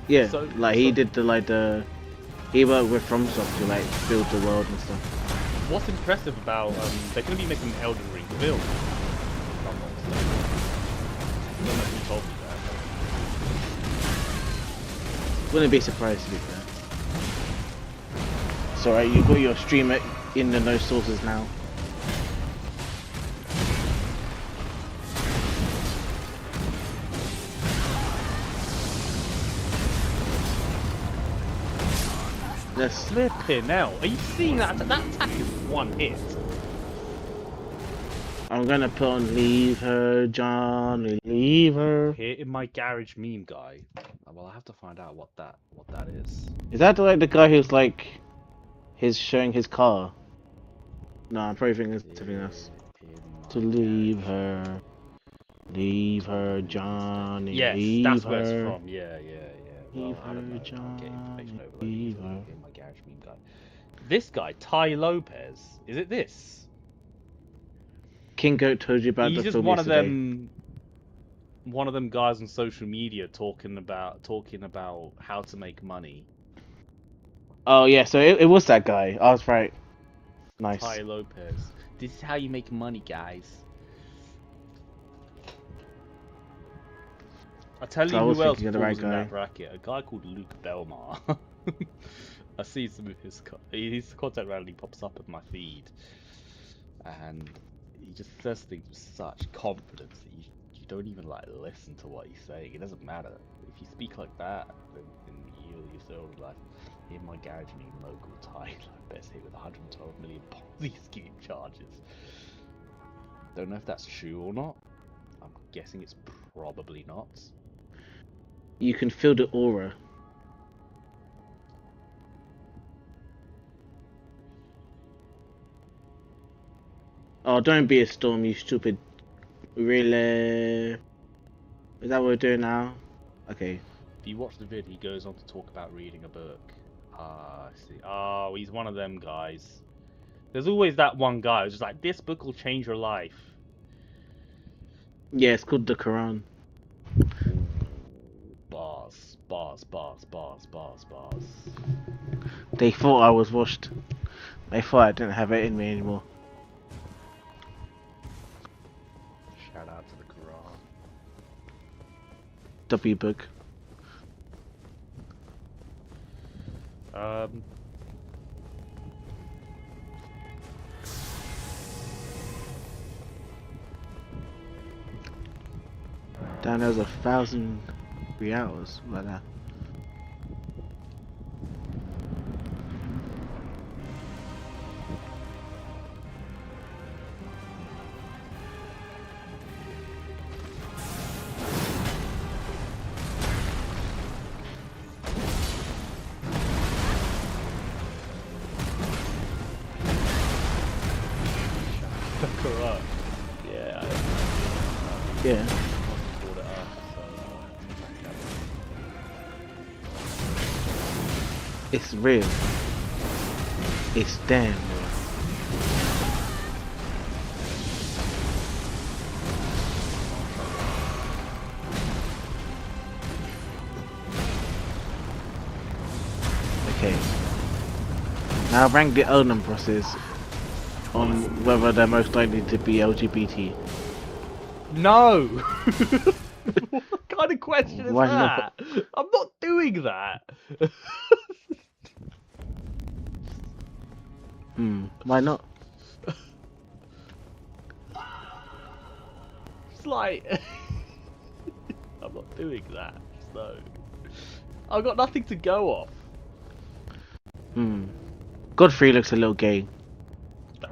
Yeah, So- like, he did the, like, he worked with FromSoft to, like, build the world and stuff. What's impressive about they're going to be making an Elden Ring film. I don't know who told me that. Wouldn't be surprised to be fair. It's alright, you got your streamer in the no sources now. Let's Flipping hell. Are you seeing that? That attack is one hit. I'm gonna put on Leave Her, Johnny, Leave Her. Here in my garage meme guy. Well, I have to find out what that is. Is that like the guy who's like, he's showing his car? No, I'm probably thinking of something else. To leave her, Johnny, Yes, leave that's her. where it's from. Yeah. Leave Well, I don't her, know. I'll get information Johnny, over leave later. her. In my garage meme guy. This guy, Ty Lopez. Is it this? King Goat told you about He's the just film one yesterday. one of them guys on social media talking about how to make money. Oh yeah, so it was that guy. I was right. Nice. Ty Lopez. This is how you make money, guys. I tell So you I was who else thinking of the falls right in guy. that bracket. A guy called Luke Belmar. I see some of his content randomly pops up in my feed, and he just says things with such confidence that you don't even like listen to what he's saying. It doesn't matter if you speak like that. Then you're still like, in my garage in a local tile, best hit with 112 million Ponzi scheme charges. Don't know if that's true or not. I'm guessing it's probably not. You can feel the aura. Oh, don't be a storm, you stupid. Really? Is that what we're doing now? Okay. If you watch the vid, he goes on to talk about reading a book. Ah, I see. Oh, he's one of them guys. There's always that one guy who's just like, this book will change your life. Yeah, it's called the Quran. Bars, bars, bars, bars, bars, bars. They thought I was washed. They thought I didn't have it in me anymore. Shout out to the Quran. W book. Damn, there's 1,000 reals like that. The Quran. Yeah. Yeah. Pulled it up, so It's real. It's damn real. Okay. Now rank the Elden process on whether they're most likely to be LGBT. no! What kind of question is Why that? not? I'm not doing that. Why not? It's like I'm not doing that. So I've got nothing to go off. Godfrey looks a little gay. These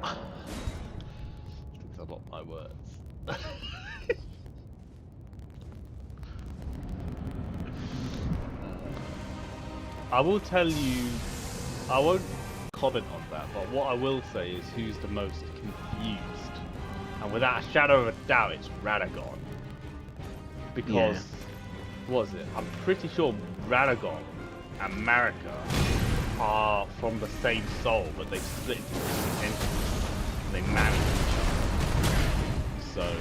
are not my words. I will tell you, I won't comment on that, but what I will say is who's the most confused. And without a shadow of a doubt, it's Radagon. Because, what is it? I'm pretty sure Radagon and Marika are from the same soul, but they split into different entities. They manage each other. So,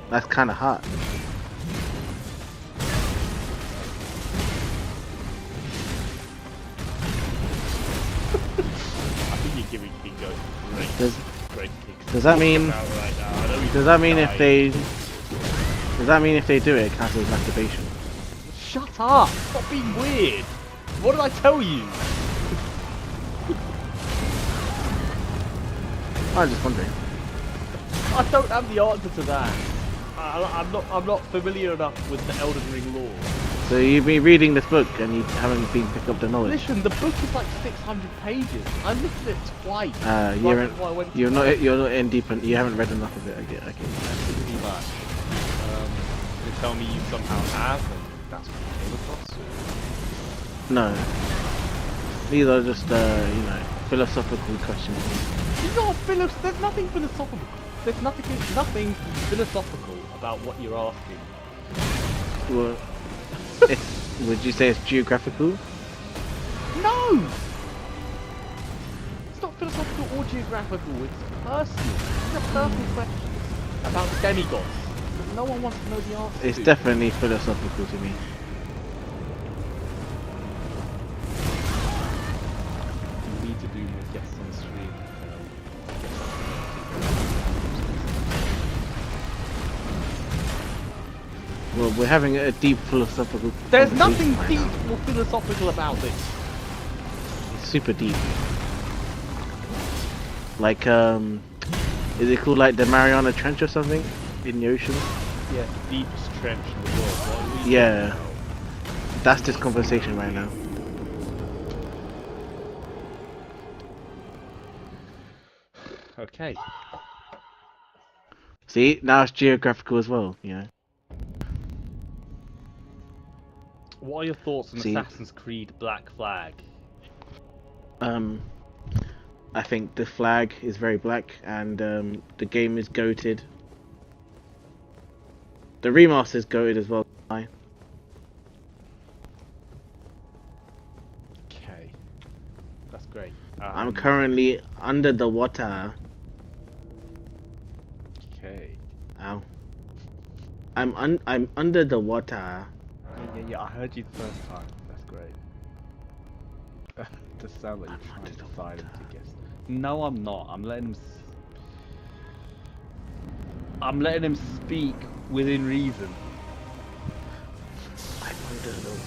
That's kind of hot. I think you're giving Kingo great kicks. Does that mean? Right now. I know he's Does that mean if dying. they? Does that mean if they do it, it counts as masturbation? Shut up! Stop being weird! What did I tell you? I'm just wondering. I don't have the answer to that. I'm not familiar enough with the Elden Ring lore. So you've been reading this book and you haven't been pick up the knowledge. Listen, the book is like 600 pages. I looked at it twice. You're not in deep and you haven't read enough of it. Okay. Pretty much. You tell me you somehow have, and that's what you came across. No. These are just philosophical questions. It's not there's nothing philosophical. There's nothing philosophical about what you're asking. Well, would you say it's geographical? No! It's not philosophical or geographical, it's personal. These are personal questions about the demigods that no one wants to know the answer It's to. definitely philosophical to me. You need to do more guests on stream. Well, we're having a deep philosophical. There's conversation nothing right deep now. or philosophical about this. It's super deep. Like is it called like the Mariana Trench or something in the ocean? Yeah, deepest trench in the world. What are we Yeah. talking That's this conversation right now. about? Okay. See, now it's geographical as well. You know. What are your thoughts on See, Assassin's Creed Black Flag? I think the flag is very black, and the game is goated. The remaster is goated as well. Okay. That's great. I'm currently under the water. Okay. Ow. I'm under the water. Yeah, I heard you the first time. That's great. Does sound like you're trying to decide him to guess. No, I'm not. I'm letting him speak within reason. I'm under the water.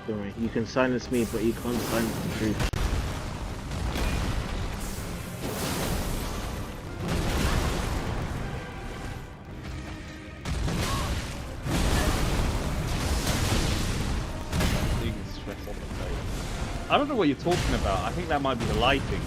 Don't worry, you can silence me, but you can't silence the truth. I don't know what you're talking about. I think that might be the lighting.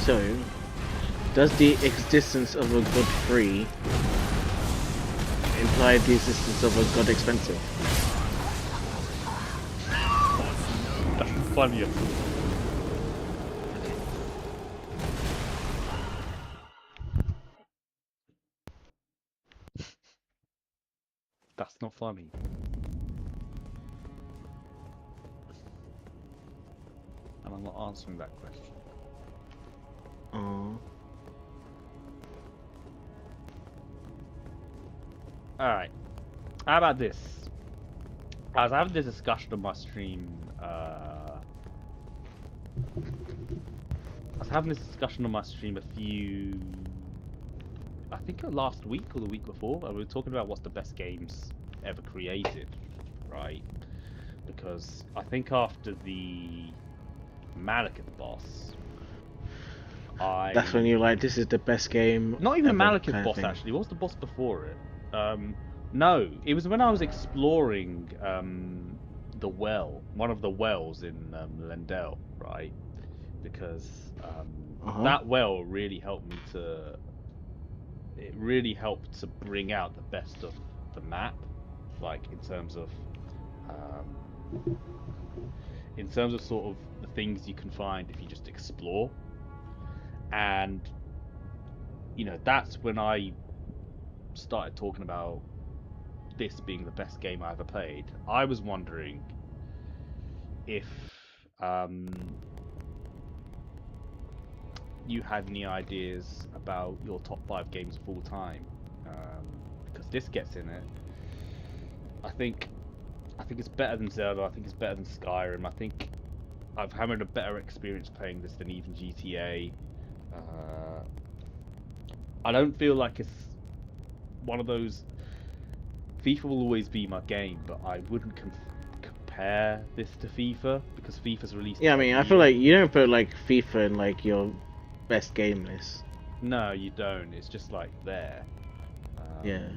So, does the existence of a god free imply the existence of a god expensive? That's funnier. That's not funny. And I'm not answering that question. Oh. Alright. How about this? I was having this discussion on my stream. I think last week or the week before. We were talking about what's the best games ever created, right? Because I think after the Malekith boss, That's when you're like, this is the best game. not even ever, Malekith kind of boss thing. actually. What was the boss before it? No, it was when I was exploring the well, one of the wells in Lendell, right? Because that well really helped me to. It really helped to bring out the best of the map, like in terms of sort of the things you can find if you just explore. And you know, that's when I started talking about this being the best game I ever played. I was wondering if you had any ideas about your top 5 games of all time, because this gets in it. I think it's better than Zelda. I think it's better than Skyrim. I think I've had a better experience playing this than even GTA. I don't feel like it's one of those. FIFA will always be my game, but I wouldn't compare this to FIFA because FIFA's released. Yeah, I mean, I feel like you don't put like FIFA in like your best game list. No, you don't. It's just like there. Yeah.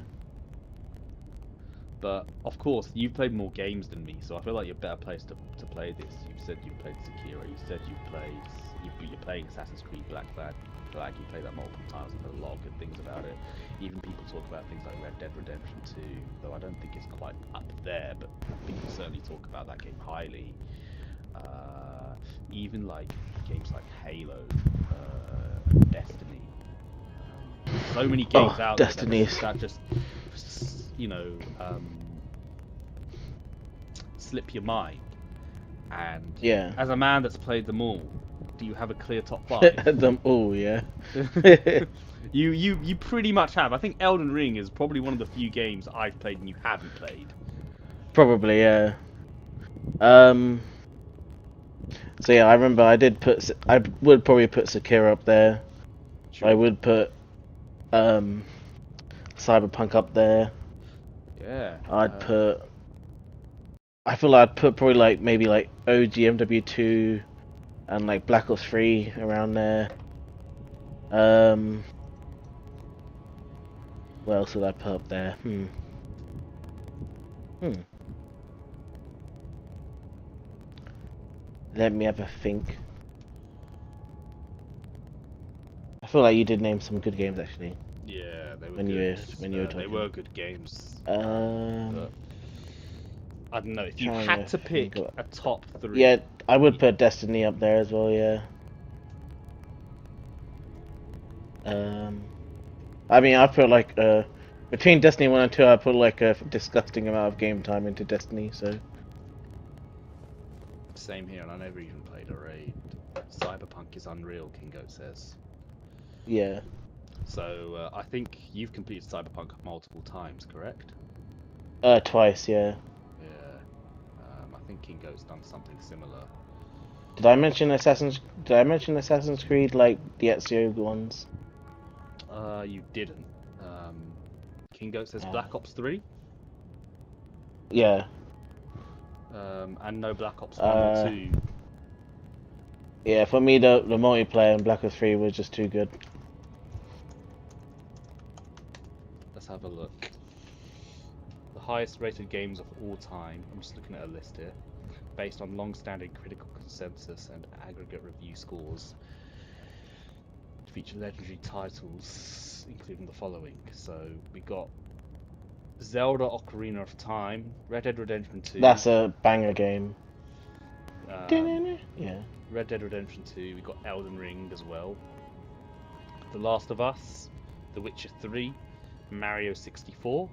But of course, you've played more games than me, so I feel like you're better placed to play this. You've said you played Sekiro. You said you're playing Assassin's Creed Black Flag. You played that multiple times. I've heard a lot of good things about it. Even people talk about things like Red Dead Redemption 2, though I don't think it's quite up there, but people certainly talk about that game highly. Even like games like Halo, Destiny. So many games out Destiny. there that just, you know, slip your mind. And Yeah. as a man that's played them all, do you have a clear top 5? Them all, yeah. You pretty much have. I think Elden Ring is probably one of the few games I've played and you haven't played. Probably, yeah. So yeah, I remember I would probably put Sekiro up there. Sure. I would put Cyberpunk up there. Yeah. I feel like I'd put probably like maybe like OG MW2 and like Black Ops 3 around there. What else would I put up there? Let me have a think. I feel like you did name some good games actually. Yeah, they were when good. You were talking. They were good games. But I don't know. If you trying had to to pick think a top 3. yeah, I would put Destiny up there as well. Yeah. I mean, I put like between Destiny 1 and 2, I put like a disgusting amount of game time into Destiny. So. Same here, and I never even played a raid. Cyberpunk is unreal, Kingo says. Yeah. So I think you've completed Cyberpunk multiple times, correct? Twice, yeah. Yeah. I think Kingo's done something similar. Did I mention Assassin's Creed, like the Ezio ones? You didn't. Kingo says Black Ops 3. Yeah. And no Black Ops 1 or 2. Yeah, for me the multiplayer in Black Ops 3 was just too good. Let's have a look. The highest rated games of all time. I'm just looking at a list here, based on long-standing critical consensus and aggregate review scores. To feature legendary titles, including the following. So we got Zelda: Ocarina of Time, Red Dead Redemption 2. That's a banger game. Yeah. Red Dead Redemption 2. We got Elden Ring as well. The Last of Us, The Witcher 3, Mario 64,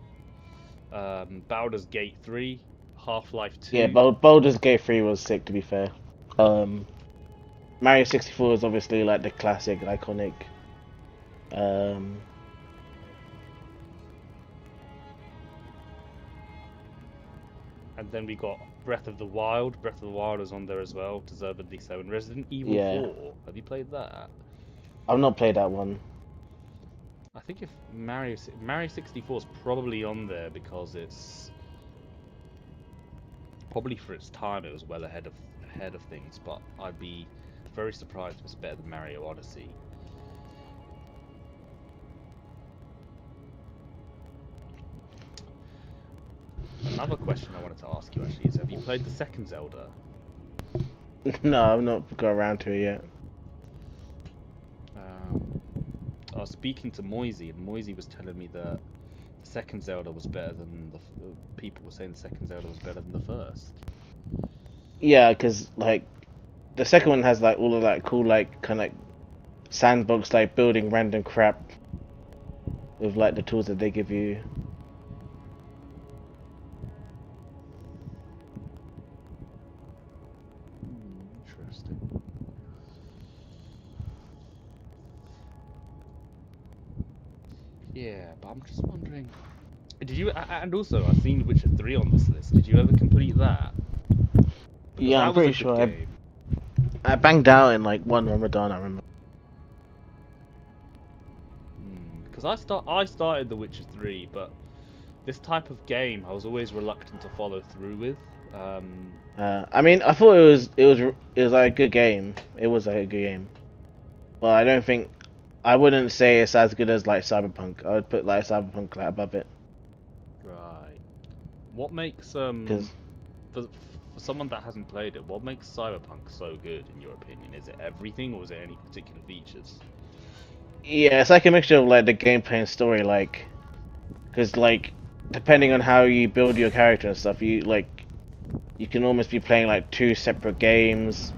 Baldur's Gate 3, Half-Life 2. Yeah, Baldur's Gate 3 was sick, to be fair. Mario 64 is obviously like the classic, iconic. And then we got Breath of the Wild. Breath of the Wild is on there as well, deservedly so. And Resident Evil 4. Have you played that? I've not played that one. I think if Mario 64 is probably on there because it's probably for its time it was well ahead of things, but I'd be very surprised if it's better than Mario Odyssey. Another question I wanted to ask you actually is, have you played the second Zelda? No, I've not got around to it yet. I was speaking to Moisey, and Moisey was telling me that the second Zelda was better than people were saying the second Zelda was better than the first. Yeah, because like the second one has like all of that cool like kind of like sandbox like building random crap with like the tools that they give you. Interesting. Yeah, but I'm just wondering. Did you? And also, I've seen Witcher 3 on this list. Did you ever complete that? Because Yeah, I'm that was a pretty good sure game. I banged out in like one Ramadan, I remember. Because I started The Witcher 3, but this type of game I was always reluctant to follow through with. I mean, I thought it was like a good game. It was like a good game, but I wouldn't say it's as good as like Cyberpunk. I would put like Cyberpunk like above it. Right. What makes for someone that hasn't played it, what makes Cyberpunk so good in your opinion? Is it everything, or is there any particular features? Yeah, it's like a mixture of like the gameplay and story, like, because like depending on how you build your character and stuff, you can almost be playing like two separate games,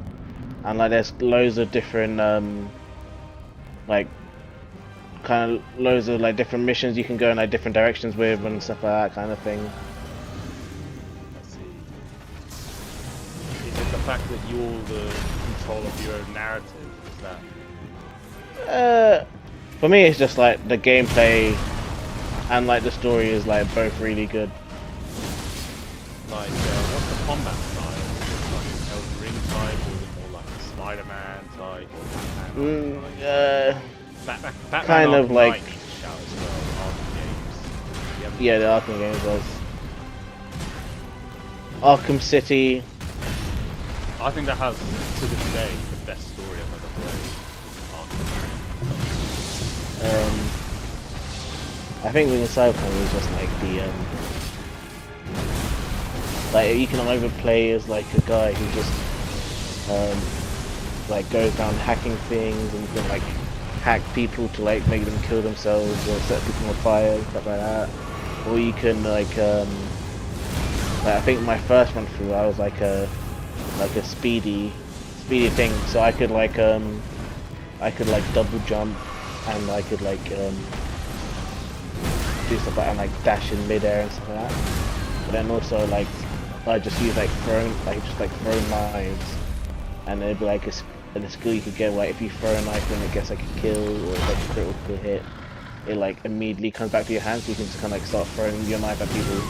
and like there's loads of different like kind of loads of like different missions you can go in like different directions with and stuff like that kind of thing. Let's see. Is it the fact that you're the control of your own narrative? Is that? For me, it's just like the gameplay and like the story is like both really good. Like, what's the combat style? Is it like an Elden Ring type, or is it more like a Spider-Man type, or Batman kind of Arkham like Knight needs a shout as well. Arkham games. yeah, the Arkham games was Arkham City. I think that has, to this day, the best story I've ever played. I think with the Cyberpunk was just like the like you can either play as like a guy who just like goes around hacking things and you can like hack people to like make them kill themselves or set people on fire and stuff like that, or you can like I think my first run through I was like a speedy thing, so I could like double jump and I could like do stuff like and like dash in midair and stuff like that. But then also like I just use like throw knives, and it'd be like a skill you could get like if you throw a knife and it gets like a kill or like a critical hit, it like immediately comes back to your hand, so you can just kind of like start throwing your knife at people.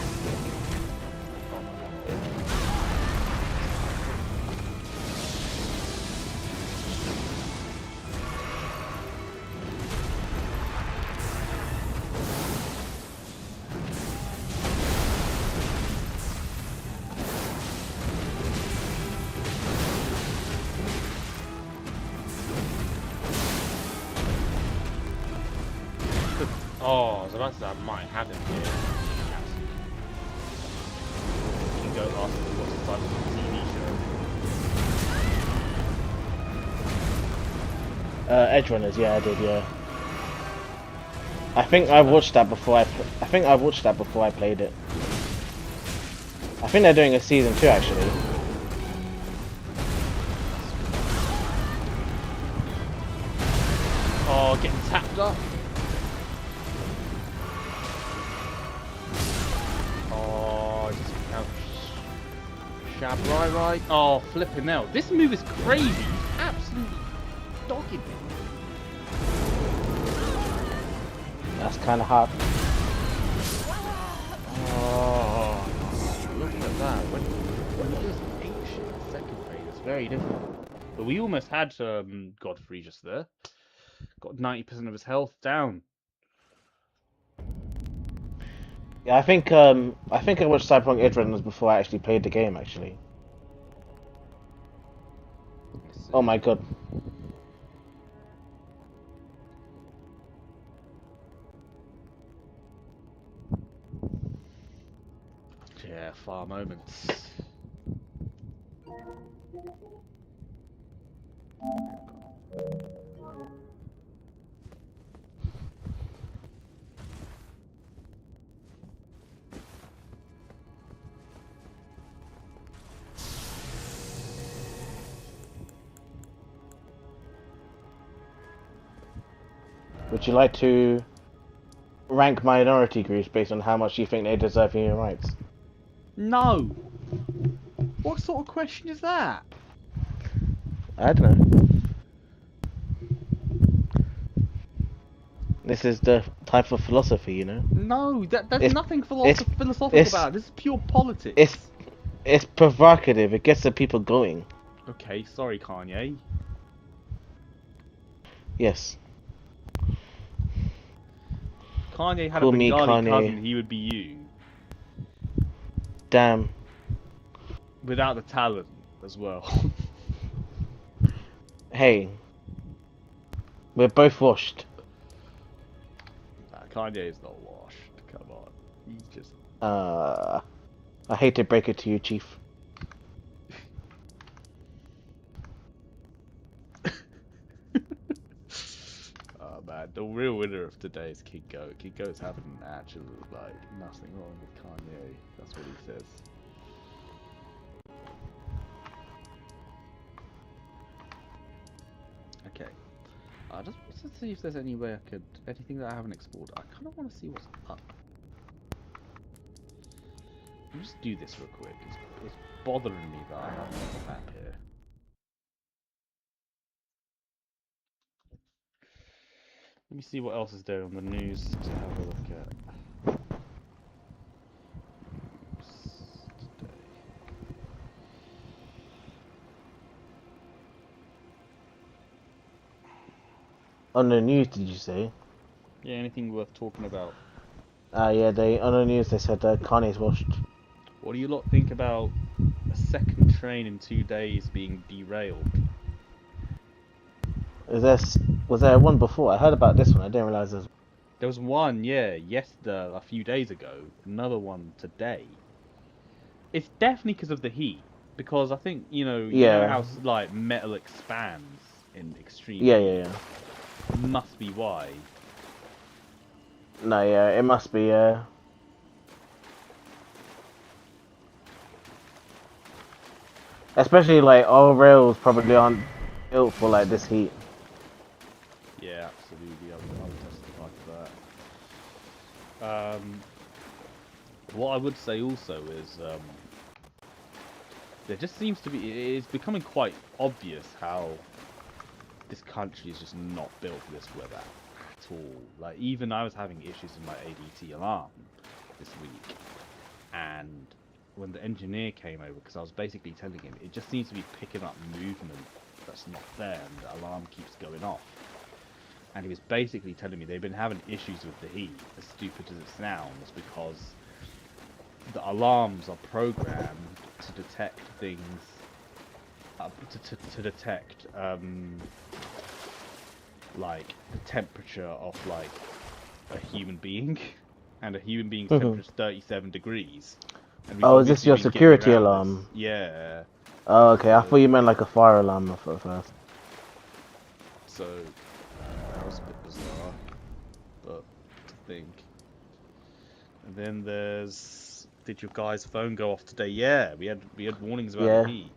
Oh, I was about to say I might have it here. You can go ask me what's the title of the TV show. Edge Runners, yeah, I did, yeah. I think I watched that before I played it. I think they're doing a season 2 actually. Oh, getting tapped up. Oh, just shab right. Oh, flipping hell. This move is crazy. He's absolutely dogging me. That's kind of hard. Oh, look at that. When he just ate shit in the second phase, it's very difficult. But we almost had Godfrey just there. Got 90% of his health down. Yeah, I think I watched Cyberpunk Edge Runners before I actually played the game actually. Oh my god. Yeah, far moments. Would you like to rank minority groups based on how much you think they deserve human rights? No! What sort of question is that? I don't know. This is the type of philosophy, you know? No, there's It's- nothing it's- philosophical it's- about it. This is pure politics. It's provocative, it gets the people going. Okay, sorry, Kanye. Yes. Kanye had Call a me Bengali Kanye. cousin, he would be you. Damn. Without the talent, as well. Hey. We're both washed. Nah, Kanye is not washed. Come on. He's just... I hate to break it to you, Chief. Oh man, the real winner of today is King Goat. King Goat's having actual, like, nothing wrong with Kanye. That's what he says. Okay. I just want to see if there's any way I could... anything that I haven't explored. I kind of want to see what's up. Let me just do this real quick. It's bothering me that I have a map here. Let me see what else is there on the news to have a look at. Today. On the news, did you say? Yeah, anything worth talking about? Yeah, on the news they said Kanye's washed. What do you lot think about a second train in 2 days being derailed? Was there one before? I heard about this one. I didn't realize there was. There was one, yeah, yesterday, a few days ago. Another one today. It's definitely because of the heat. Because I think, you know Yeah. how like metal expands in extreme Yeah, heat. yeah, yeah. Must be why. No, yeah, it must be. Especially like our rails probably aren't built for like this heat. Yeah, absolutely. I'll testify to that. What I would say also is there just seems to be, it's becoming quite obvious how this country is just not built for this weather at all. Like, even I was having issues with my ADT alarm this week, and when the engineer came over, because I was basically telling him it just seems to be picking up movement that's not there, and the alarm keeps going off. And he was basically telling me they've been having issues with the heat, as stupid as it sounds, because the alarms are programmed to detect things, to detect like the temperature of like a human being, and a human being's temperature is 37 degrees. And we've Oh, is this obviously your been getting security around alarm? this. Yeah. Oh, okay. I thought you meant like a fire alarm at first. So that was a bit bizarre, but to think. And then there's, did your guy's phone go off today? Yeah, we had warnings about Yeah. the heat.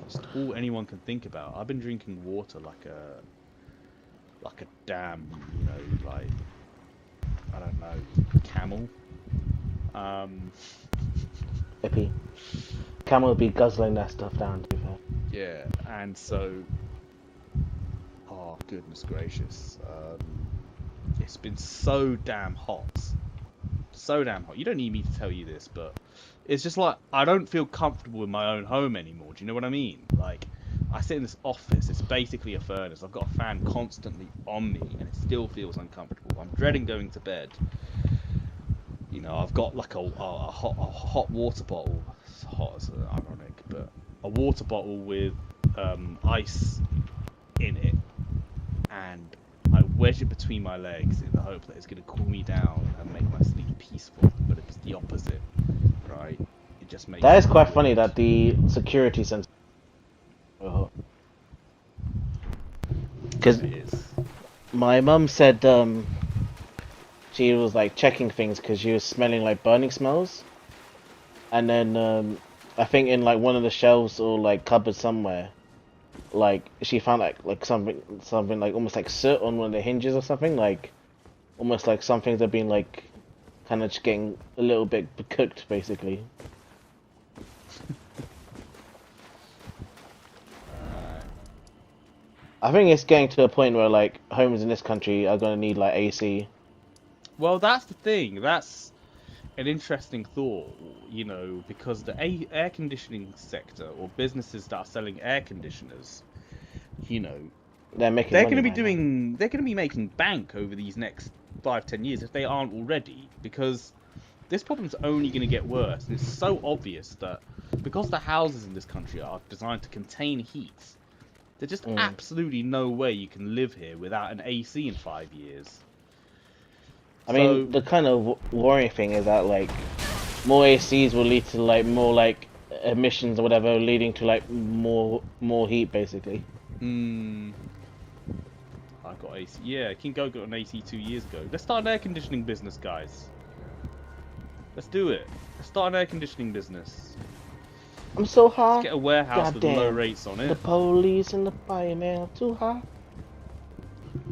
Just all anyone can think about. I've been drinking water like a damn, you know, like, I don't know, camel. Hippie. Camel would be guzzling that stuff down, to be fair. Yeah, and so, oh goodness gracious, it's been so damn hot. So damn hot. You don't need me to tell you this, but it's just like, I don't feel comfortable in my own home anymore. Do you know what I mean? Like, I sit in this office, it's basically a furnace. I've got a fan constantly on me, and it still feels uncomfortable. I'm dreading going to bed. You know, I've got like a hot water bottle. It's hot as ironic, but a water bottle with ice in it, and I wedge it between my legs in the hope that it's going to cool me down and make my sleep peaceful. But it's the opposite, right? It just makes. That is quite weird. funny that the security sensor. Because It is. my mum said she was like checking things because she was smelling like burning smells, and then I think in like one of the shelves or like cupboard somewhere, like she found like something like almost like soot on one of the hinges or something, like almost like some things have been like kind of just getting a little bit cooked basically. I think it's getting to a point where like homes in this country are gonna need like AC. Well, that's the thing. That's an interesting thought, you know, because the air conditioning sector, or businesses that are selling air conditioners, you know, They're making they're money going to be right now. they're going to be making bank over these next 5-10 years if they aren't already, because this problem's only going to get worse. And it's so obvious that because the houses in this country are designed to contain heat, there's just absolutely no way you can live here without an AC in 5 years. I mean, the kind of worrying thing is that like more ACs will lead to like more like emissions or whatever, leading to like more heat basically. I got AC. Yeah, King Go got an AC 2 years ago. Let's start an air conditioning business, guys. Let's do it. Let's start an air conditioning business. I'm so hot. Let's get a warehouse with low Goddamn. rates on it. The police and the fireman are too hot.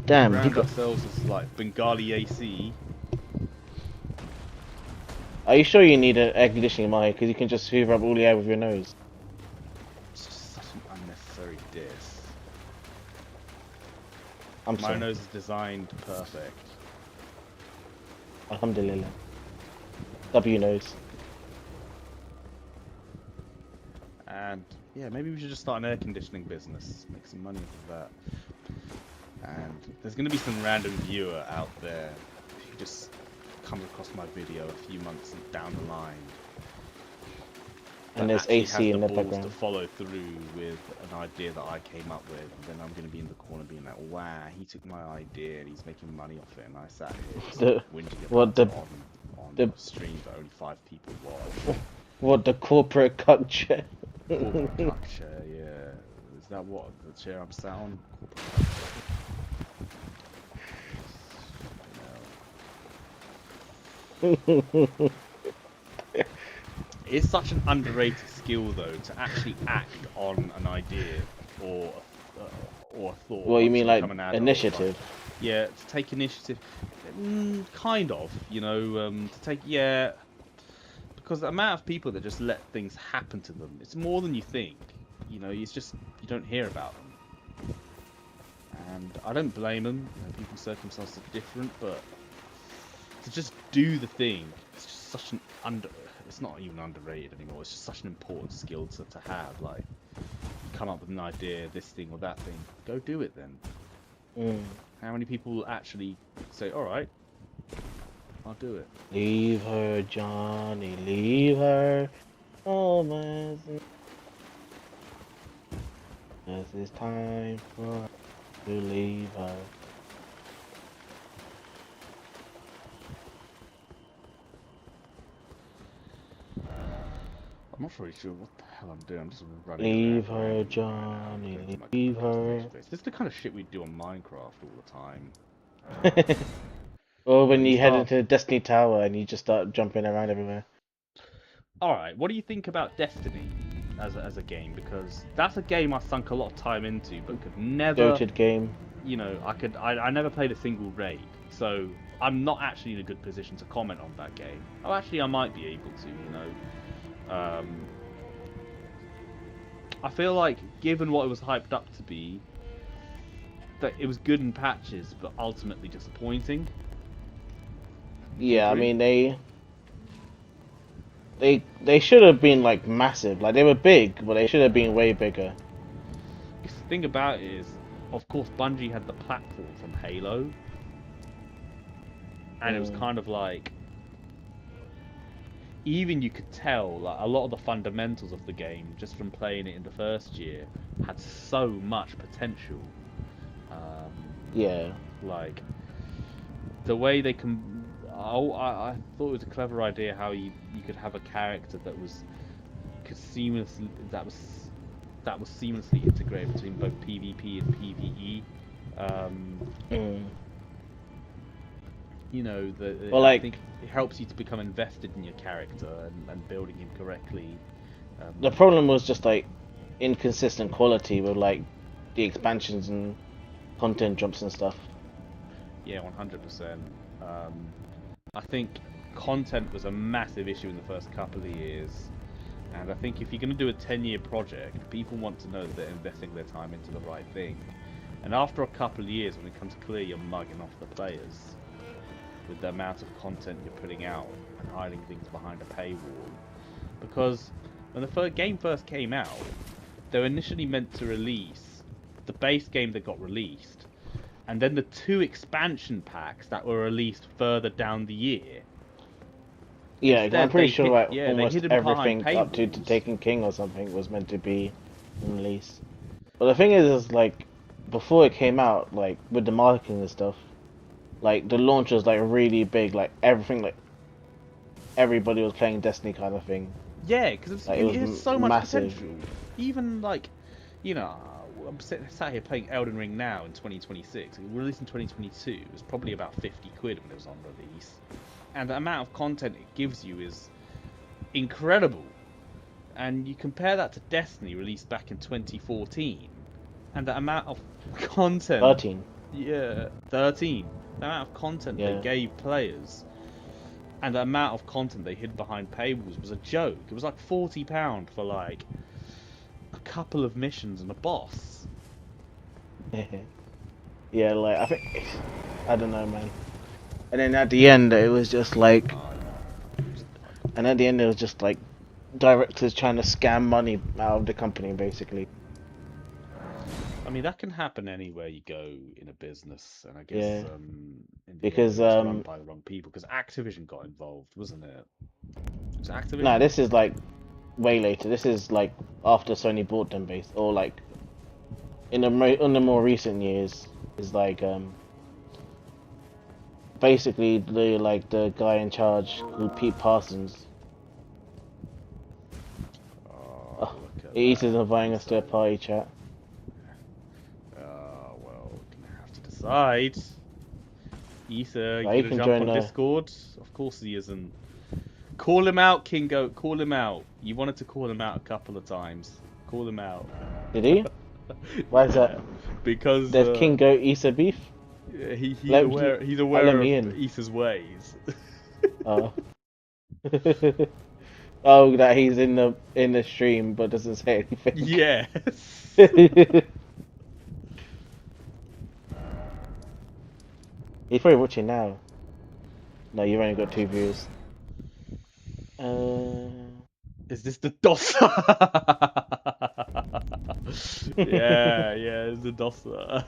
Damn, Brand ourselves as like Bengali AC. Are you sure you need an air conditioning, Mike? Because you can just hoover up all the air with your nose. It's just such an unnecessary diss. I'm My sorry. nose is designed perfect. Alhamdulillah. W nose. And yeah, maybe we should just start an air conditioning business, make some money off of that. And there's going to be some random viewer out there who just comes across my video a few months down the line. And that there's actually AC has in the the balls to background. follow through with an idea that I came up with, and then I'm going to be in the corner being like, wow, he took my idea and he's making money off it, and I sat here just whinging about it on the streams that only 5 people watch. what the corporate culture? Corporate cuck chair, yeah. Is that what the chair I'm sat on? Corporate cuck chair. It's such an underrated skill, though, to actually act on an idea or a thought. Well, you once mean like become an adult, initiative? like, yeah, to take initiative. Kind of, you know, to take, yeah. Because the amount of people that just let things happen to them, it's more than you think. You know, it's just, you don't hear about them. And I don't blame them. You know, people's circumstances are different, but to just do the thing, it's just such an it's not even underrated anymore. It's just such an important skill to have. Like, you come up with an idea, this thing or that thing, go do it then. How many people actually say, all right, I'll do it? Leave her, Johnny, leave her. Oh man, this is time for her to leave her. I'm not really sure what the hell I'm doing. I'm just running Leave around her, right Johnny, now, leave her. This is the kind of shit we do on Minecraft all the time. Or when Like, you head start... into Destiny Tower and you just start jumping around everywhere. Alright, what do you think about Destiny as a game? Because that's a game I sunk a lot of time into, but could never... Goated game. You know, I never played a single raid, so I'm not actually in a good position to comment on that game. Oh, actually, I might be able to, you know. I feel like, given what it was hyped up to be, that it was good in patches, but ultimately disappointing. Yeah, I mean they should have been like massive. Like they were big, but they should have been way bigger. The thing about it is, of course, Bungie had the platform from Halo, and it was kind of like, even you could tell, like, a lot of the fundamentals of the game, just from playing it in the first year, had so much potential. Yeah. Like, the way they can... I thought it was a clever idea how you could have a character that was seamlessly integrated between both PvP and PvE. You know, I think it helps you to become invested in your character and building him correctly. The problem was just like inconsistent quality with like the expansions and content drops and stuff. Yeah, 100%. I think content was a massive issue in the first couple of years, and I think if you're going to do a 10-year project, people want to know that they're investing their time into the right thing. And after a couple of years, when it becomes clear you're mugging off the players with the amount of content you're putting out and hiding things behind a paywall, because when the game first came out, they were initially meant to release the base game that got released, and then the 2 expansion packs that were released further down the year. Yeah, Instead, I'm pretty sure like they almost hid 'em everything behind up to paywalls. Taken King or something was meant to be released. But the thing is like before it came out, like with the marketing and stuff, like the launch was like really big, like everything, like everybody was playing Destiny kind of thing. Yeah, because Like, it has so much massive. potential. Even like, you know, I'm sat here playing Elden Ring now in 2026. It was released in 2022. It was probably about 50 quid when it was on release. And the amount of content it gives you is incredible. And you compare that to Destiny, released back in 2014, and the amount of content... 13. Yeah, 13. The amount of content they gave players. And the amount of content they hid behind paywalls was a joke. It was like £40 for like a couple of missions and a boss. Yeah, like I think I don't know, man. And then at the end, it was just like, and at the end, it was just like directors trying to scam money out of the company, basically. I mean, that can happen anywhere you go in a business, and I guess Yeah, in the because end, it was run by the wrong people. Because Activision got involved, wasn't it? Was it no, Activision? this is like way later. This is like after Sony bought them, base or like in the more recent years is like basically the guy in charge called Pete Parsons. Oh, Oh, look at He's that. inviting us to a Ethan. party chat. Well, gonna have to decide. Ether, Right, you you gonna can jump join on the. Discord? Of course he isn't. Call him out, Kingo. Call him out. You wanted to call him out a couple of times. Call him out. Did he? Why is that? Yeah, because There's King Goat Issa beef. he's Let aware he's let aware of me in. Ether's ways. Oh. Oh, that he's in the stream but doesn't say anything. Yes. He's probably watching now. No, you've only got 2 views. Is this the DOSer? Yeah, it's the DOSer.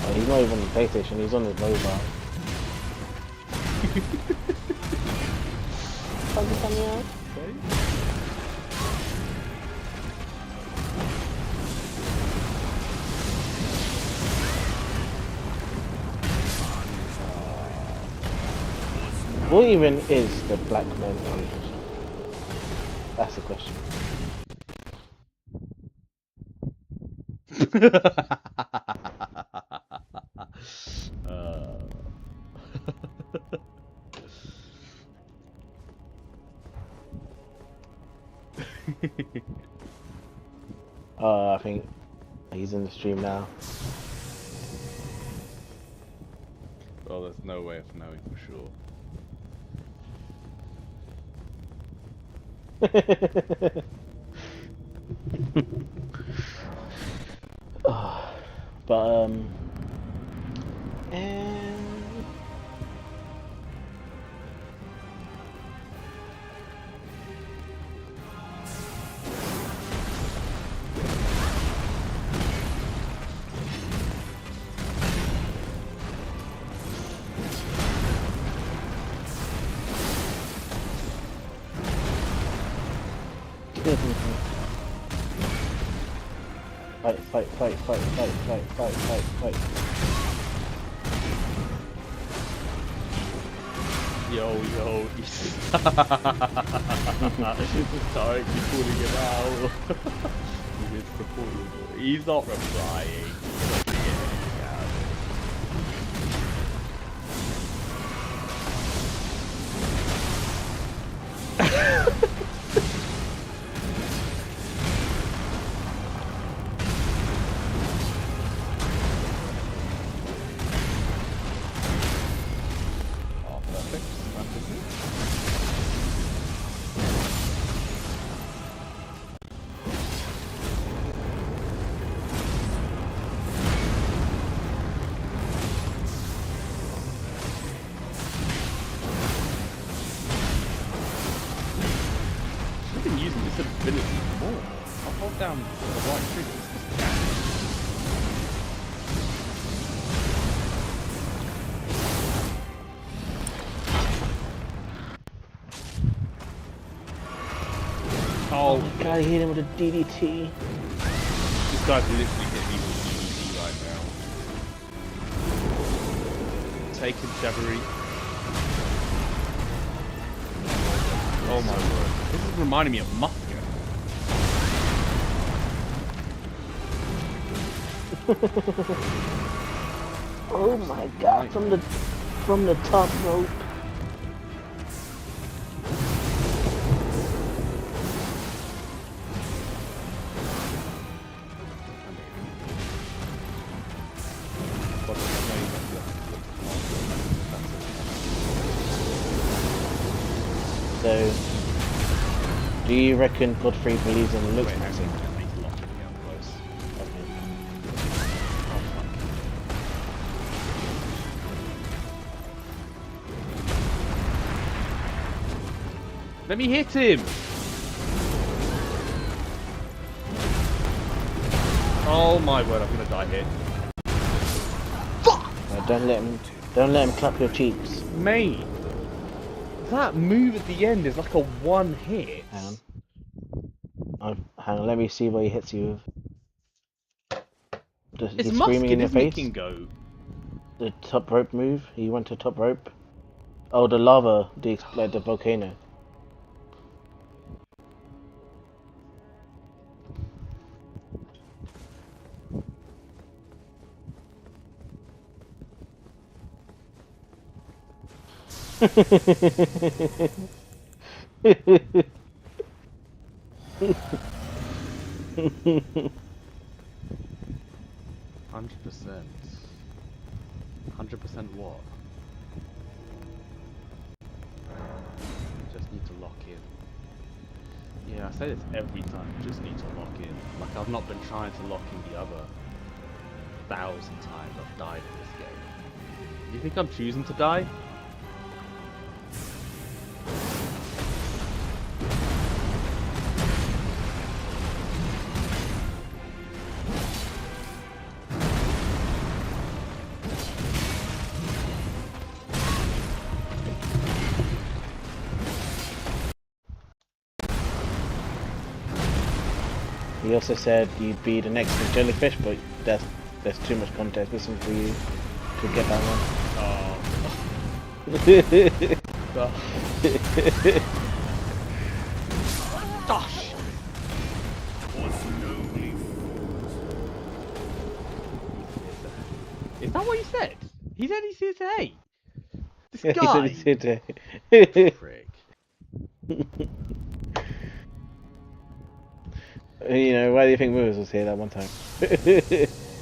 Oh, he's not even on the PlayStation. He's on his mobile. What even is the Black Men Organization? That's the question. Uh, I think he's in the stream now. well, there's no way of knowing for sure. Oh, but and fight, fight, fight, fight, fight, fight, fight, fight, fight. Yo, he's sorry, keep calling him out. He's supporting. He's not replying. He's not getting anything out of it. Oh, perfect. using this ability more. I'll hold down the right trigger. Oh my god, I hit him with a DDT. This guy's literally hitting me with DDT right now. Take him, Chevry. Oh my word. This is reminding me of Mafia. Oh my god, from the top rope. So, do you reckon Godfrey believes in the looks maxing? Let me hit him! Oh my word, I'm gonna die here. Fuck! No, don't let him clap your cheeks. Mate! That move at the end is like a one hit. Hang on. Hang on, let me see what he hits you with. He's screaming in your face. Goat. The top rope move. He went to top rope. Oh, the lava, like the volcano. %. 100% what? Just need to lock in. Yeah, I say this every time. Just need to lock in. Like I've not been trying to lock in the other 1,000 times I've died in this game. You think I'm choosing to die? He also said you'd be the next jellyfish, but there's too much context missing for you to get that one. Gosh! Is that what he said? He said he's here today. This guy. He said he's here today. Frick. You know, why do you think Moose was here that one time?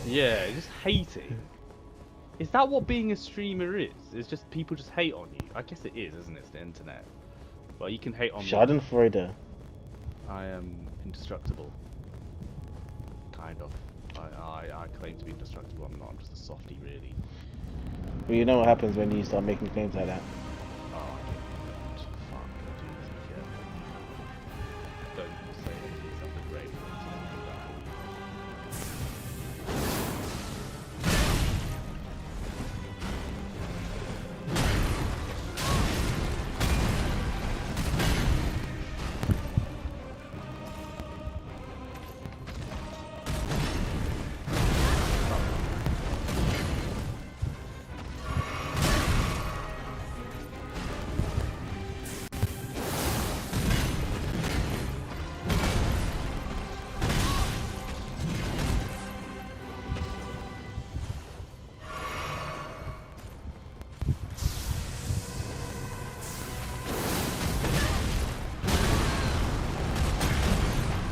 Yeah, just hating. Is that what being a streamer is? It's just people just hate on you. I guess it is, isn't it? It's the internet. Well, you can hate on me. Schadenfreude. I am indestructible. Kind of. I claim to be indestructible. I'm not. I'm just a softie, really. Well, you know what happens when you start making claims like that. Oh, I don't. Fuck. Don't say anything. Something great.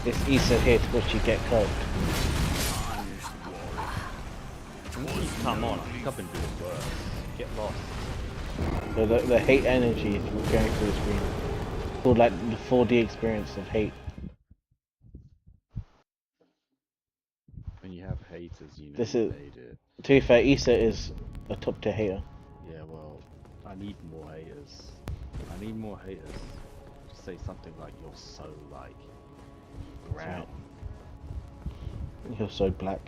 It's Issa hit which you get cooked. Come on, I think I've been doing worse. Get lost. So the hate energy is going through the screen. Called like the 4D experience of hate. When you have haters, you know This you is, made it. to be fair, Issa is a top tier hater. Yeah, well, I need more haters. I need more haters. Just say something like you're so like That's brown. right. You're so black.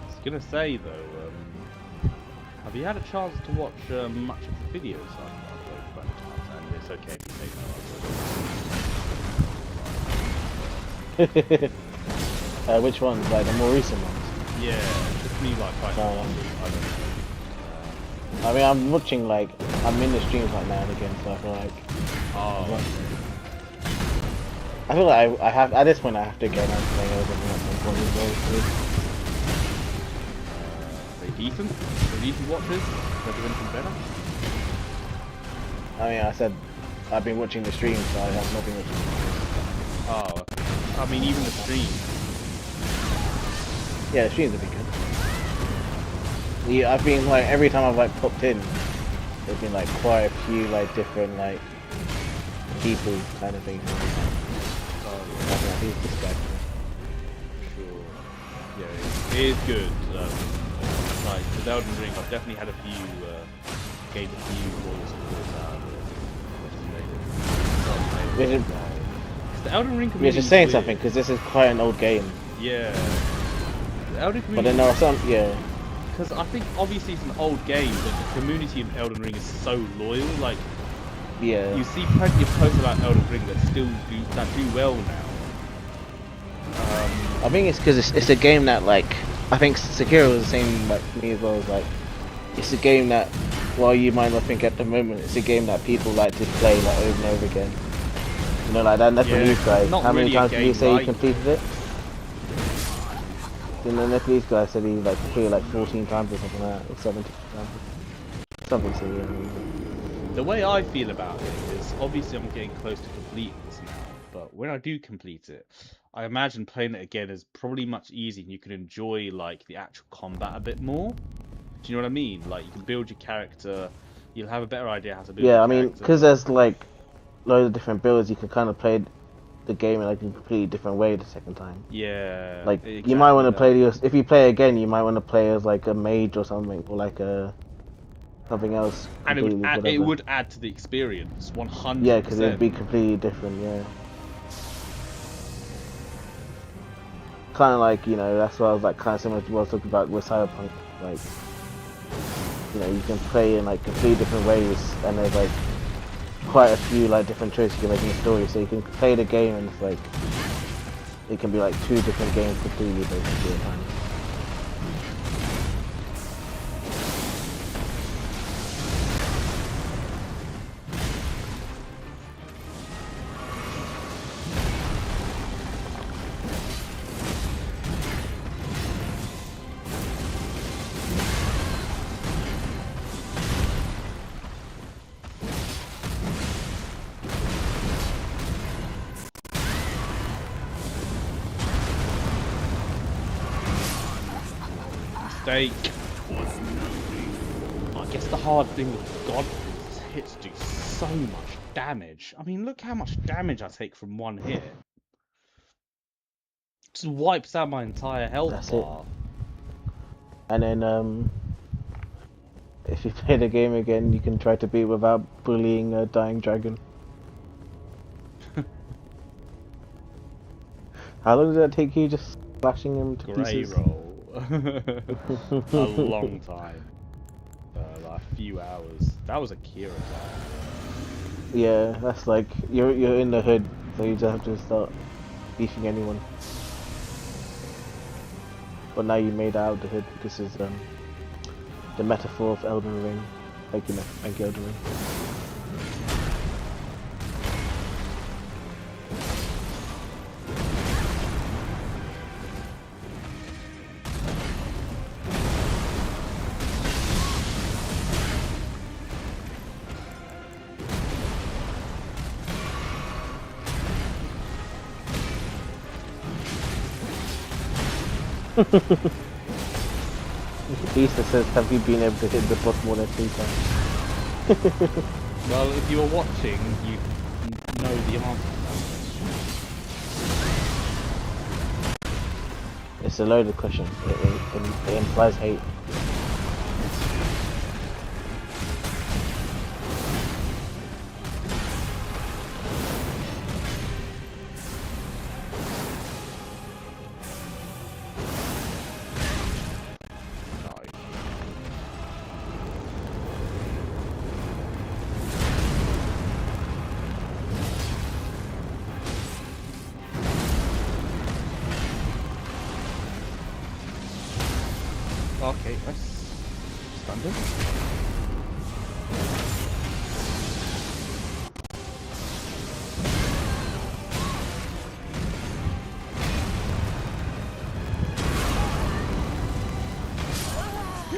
I was gonna say though, have you had a chance to watch much of the videos I've uploaded by any chance? And it's okay if you take no answer. Which ones? Like the more recent ones? Yeah, just me like quite. No, I don't know. I mean, I'm watching like I'm in the streams like now and again, so I feel like I have at this point I have to get around to playing Elden Ring at some point as well. Are they decent? Are they decent watches? Are they anything better? I mean, I said I've been watching the streams, so I have nothing watching. Oh, I mean even the stream. Yeah, the streams have been good. Yeah, I've been like every time I've like popped in, there's been like quite a few like different like people kind of thing. Oh, I think this guy. sure. Yeah, it is good. Like with Elden Ring, I've definitely had a few gained a few balls of course out of it. The Elden Ring We're community. just saying is something weird. because this is quite an old game. Yeah. The Elden But then community. there are some, yeah. Because I think obviously it's an old game, but the community in Elden Ring is so loyal. Like Yeah. you see plenty of posts about Elden Ring that still do well now. I think it's because it's a game that like I think Sekiro was the same like me as well. As, like it's a game that while you might not think at the moment, it's a game that people like to play like over and over again. You know, like that Nepalese guy. not How many really a times did he game say like he completed it? And the Nepalese guy said he like completed like 14 times or something like that, or 17 times. Something silly. I mean. The way I feel about it is obviously I'm getting close to completing this now, but when I do complete it, I imagine playing it again is probably much easier and you can enjoy like the actual combat a bit more. Do you know what I mean? Like you can build your character, you'll have a better idea how to build Yeah, your I mean, character. because there's like loads of different builds, you can kind of play the game in like a completely different way the second time. Yeah. Like exactly you might want to that. play if you play again, you might want to play as like a mage or something, or like a something else. And it would completely, add to the experience 100%. Yeah, because it'd be completely different. Yeah. Kind of like, you know, that's what I was like kind of similar to what I was talking about with Cyberpunk. Like, you know, you can play in like completely different ways, and there's like quite a few like different choices you can make in the story. So you can play the game, and it's like it can be like two different games completely basically at times. Mistake. I guess the hard thing with God is his hits do so much damage. I mean, look how much damage I take from one hit. Just wipes out my entire health That's bar. And then if you play the game again, you can try to beat without bullying a dying dragon. How long did that take you just slashing him to Grey pieces? roll. A long time. Like a few hours. That was a Kira time. Yeah, that's like you're in the hood, so you just have to start beefing anyone. But now you made out of the hood. This is the metaphor of Elden Ring. Thank you, Elden Ring. Beast that says, have you been able to hit the boss more than 3 times? Well, if you were watching, you know the answer to that question. It's a loaded question. It implies hate. Okay, nice. Standard.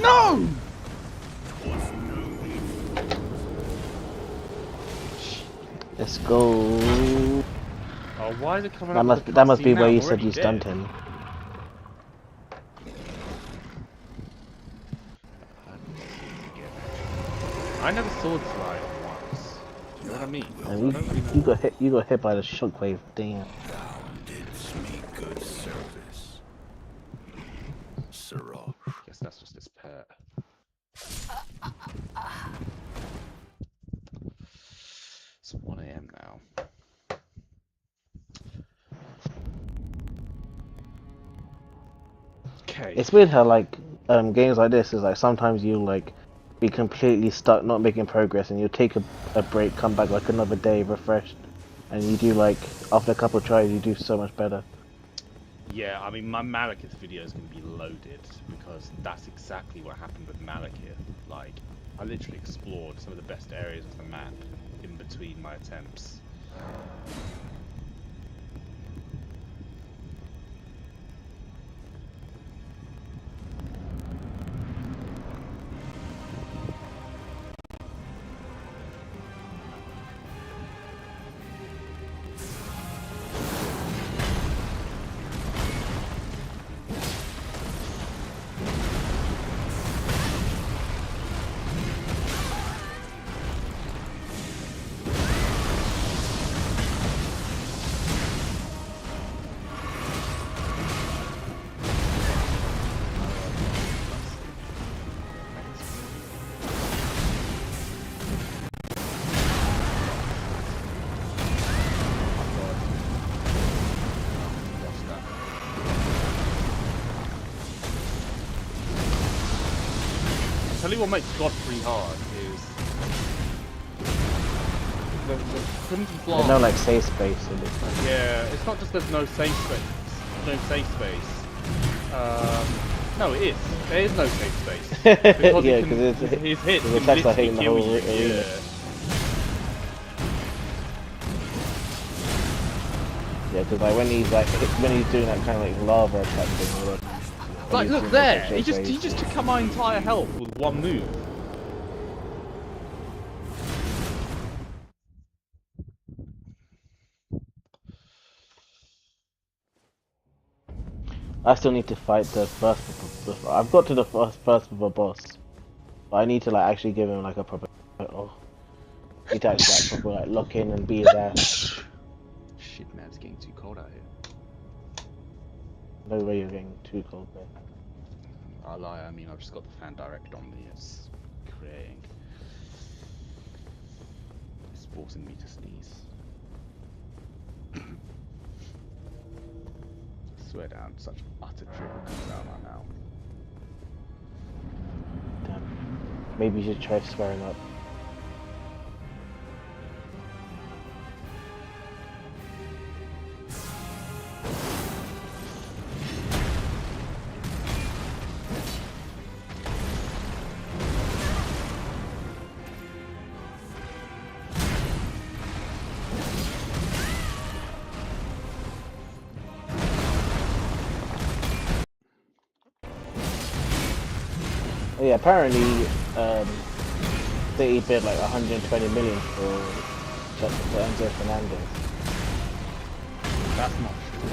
No! Let's go. Oh, why is it coming That up? must with the that must be cutscene where now? you I'm said already you dead. stunned him. I never sword slide once. You know what I mean? And I don't really you know. got hit by the shockwave. Damn. Thou didst me good service. Sirrah. Guess that's just his pet. It's 1 AM now. Okay. It's weird how like games like this is like sometimes you like be completely stuck, not making progress, and you take a break, come back like another day refreshed, and you do like after a couple of tries you do so much better. Yeah, I mean, my Malekith video is going to be loaded because that's exactly what happened with Malekith. Like, I literally explored some of the best areas of the map in between my attempts. Tell you what makes God pretty hard is the Crimson There's Flask. no like safe space in this. Yeah, it's not just there's no safe space. No safe space. No, it is. There is no safe space. Because Yeah, his hits the can attacks are literally hitting the kill whole you. arena. Yeah. Yeah, because like when he's doing that kind of like lava attack thing, or Like, look there. He just took out my entire health with one move. I still need to fight the first. I've got to the first of a boss, but I need to like actually give him like a proper. Oh, need to actually like proper like lock in and be his ass. Shit, man, it's getting too cold out here. No way you're getting too cold there. I lie. I mean, I've just got the fan direct on me. It's creating. It's forcing me to sneeze. I swear down, such utter dribble comes out of my mouth. Damn. Maybe you should try swearing up. Oh, yeah, apparently, they bid like 120 million for Enzo Fernandez. That's not true.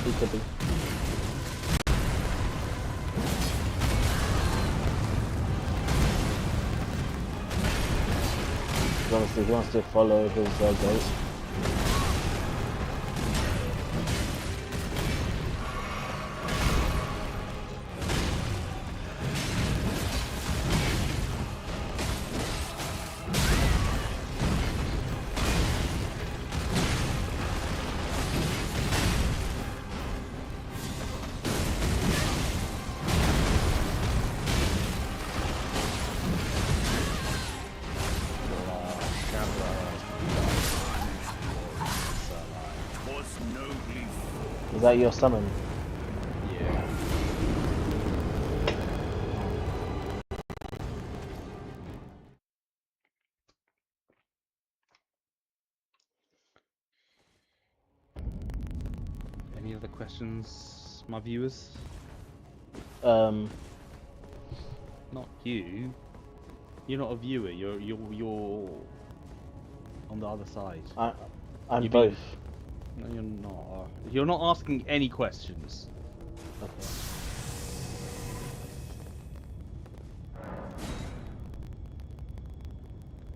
He could be. Honestly, he wants to follow his goat. Was nobly Is that your summon? Yeah. Any other questions, my viewers? Um, Not you. You're not a viewer. You're on the other side. I'm You both. mean- No, you're not. You're not asking any questions. Okay.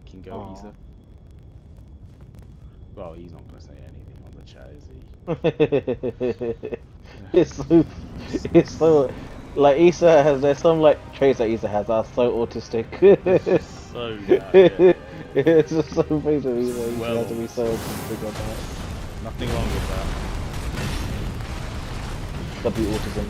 Can go, Aw. Isa. Well, he's not gonna say anything on the chat, is he? it's so like Issa has there's some like traits that Issa has that are so autistic. So yeah. It's just so crazy that Issa Well has to be so autistic like that. Nothing wrong with that. W autism.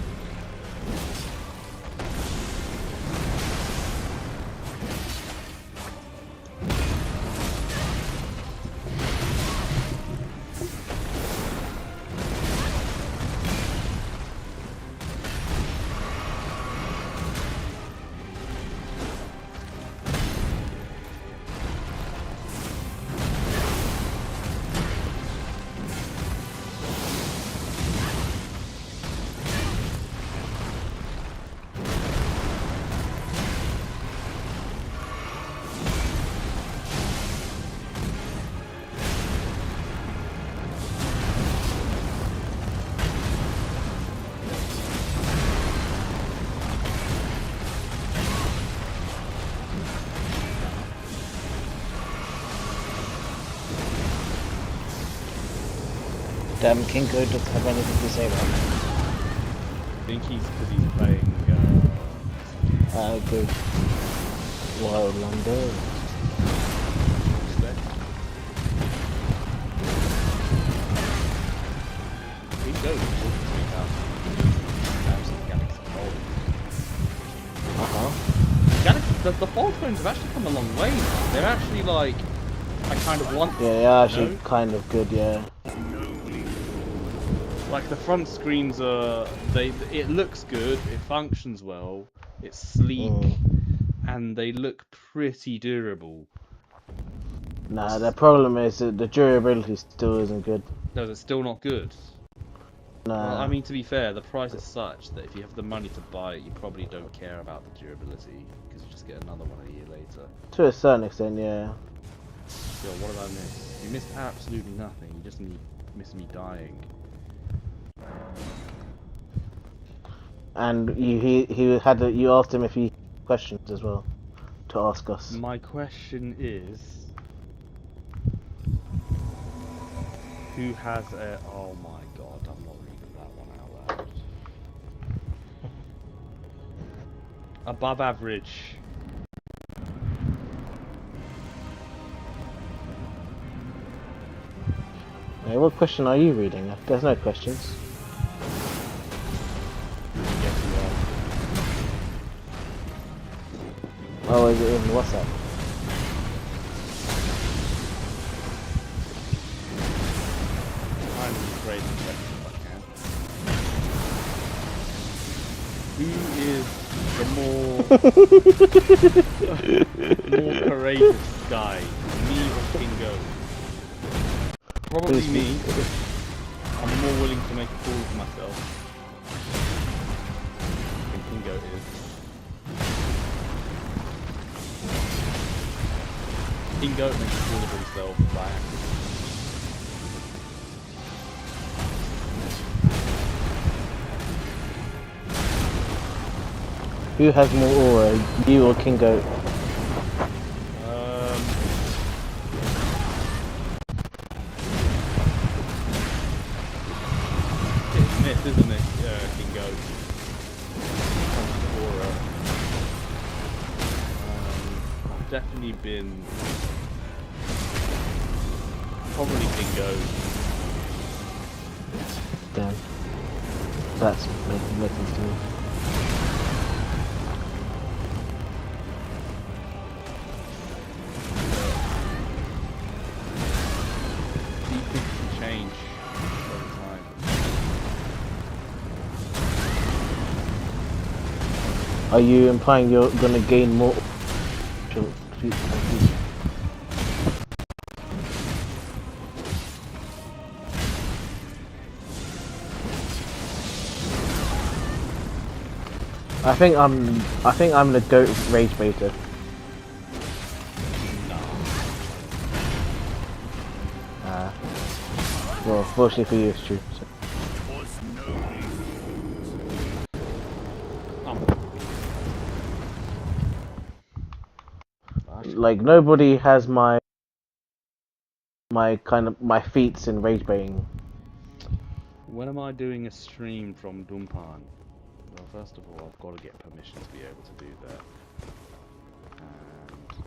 Damn, Kinko doesn't have anything to say about that. I think because he's playing. Good. Wildlander. Respect. He goes talking to me about Samsung Galaxy Fold. The Fold phones have actually come a long way now. They're actually like, I kind of want. Yeah, they're actually No? kind of good, yeah. Like the front screens are, it looks good, it functions well, it's sleek, and they look pretty durable. Nah, the problem is that the durability still isn't good. No, it's still not good. Nah. Well, I mean, to be fair, the price is such that if you have the money to buy it, you probably don't care about the durability, because you just get another one a year later. To a certain extent, yeah. Yo, what did I miss? You missed absolutely nothing, you just missed me dying. And you asked him if he had questions as well to ask us. My question is, who has a... Oh my god, I'm not reading that one out loud. Above average. Hey, what question are you reading? There's no questions. Yes, you are. Oh, is it in WhatsApp? I'm great at questions if I can. Who is the more courageous guy, me or Kingo? Probably me. I'm more willing to make a fool of myself than Kingo is. Kingo makes a fool of himself by accident. Who has more aura, you or Kingo? definitely been probably been goes. Damn. That's making nothing to me. These things can change over time. Are you implying you're gonna gain more? I think I'm the goat rage baiter. Well, fortunately for you, it's true. So. Like nobody has my feats in rage baiting. When am I doing a stream from Dumpan? Well, first of all, I've got to get permission to be able to do that. And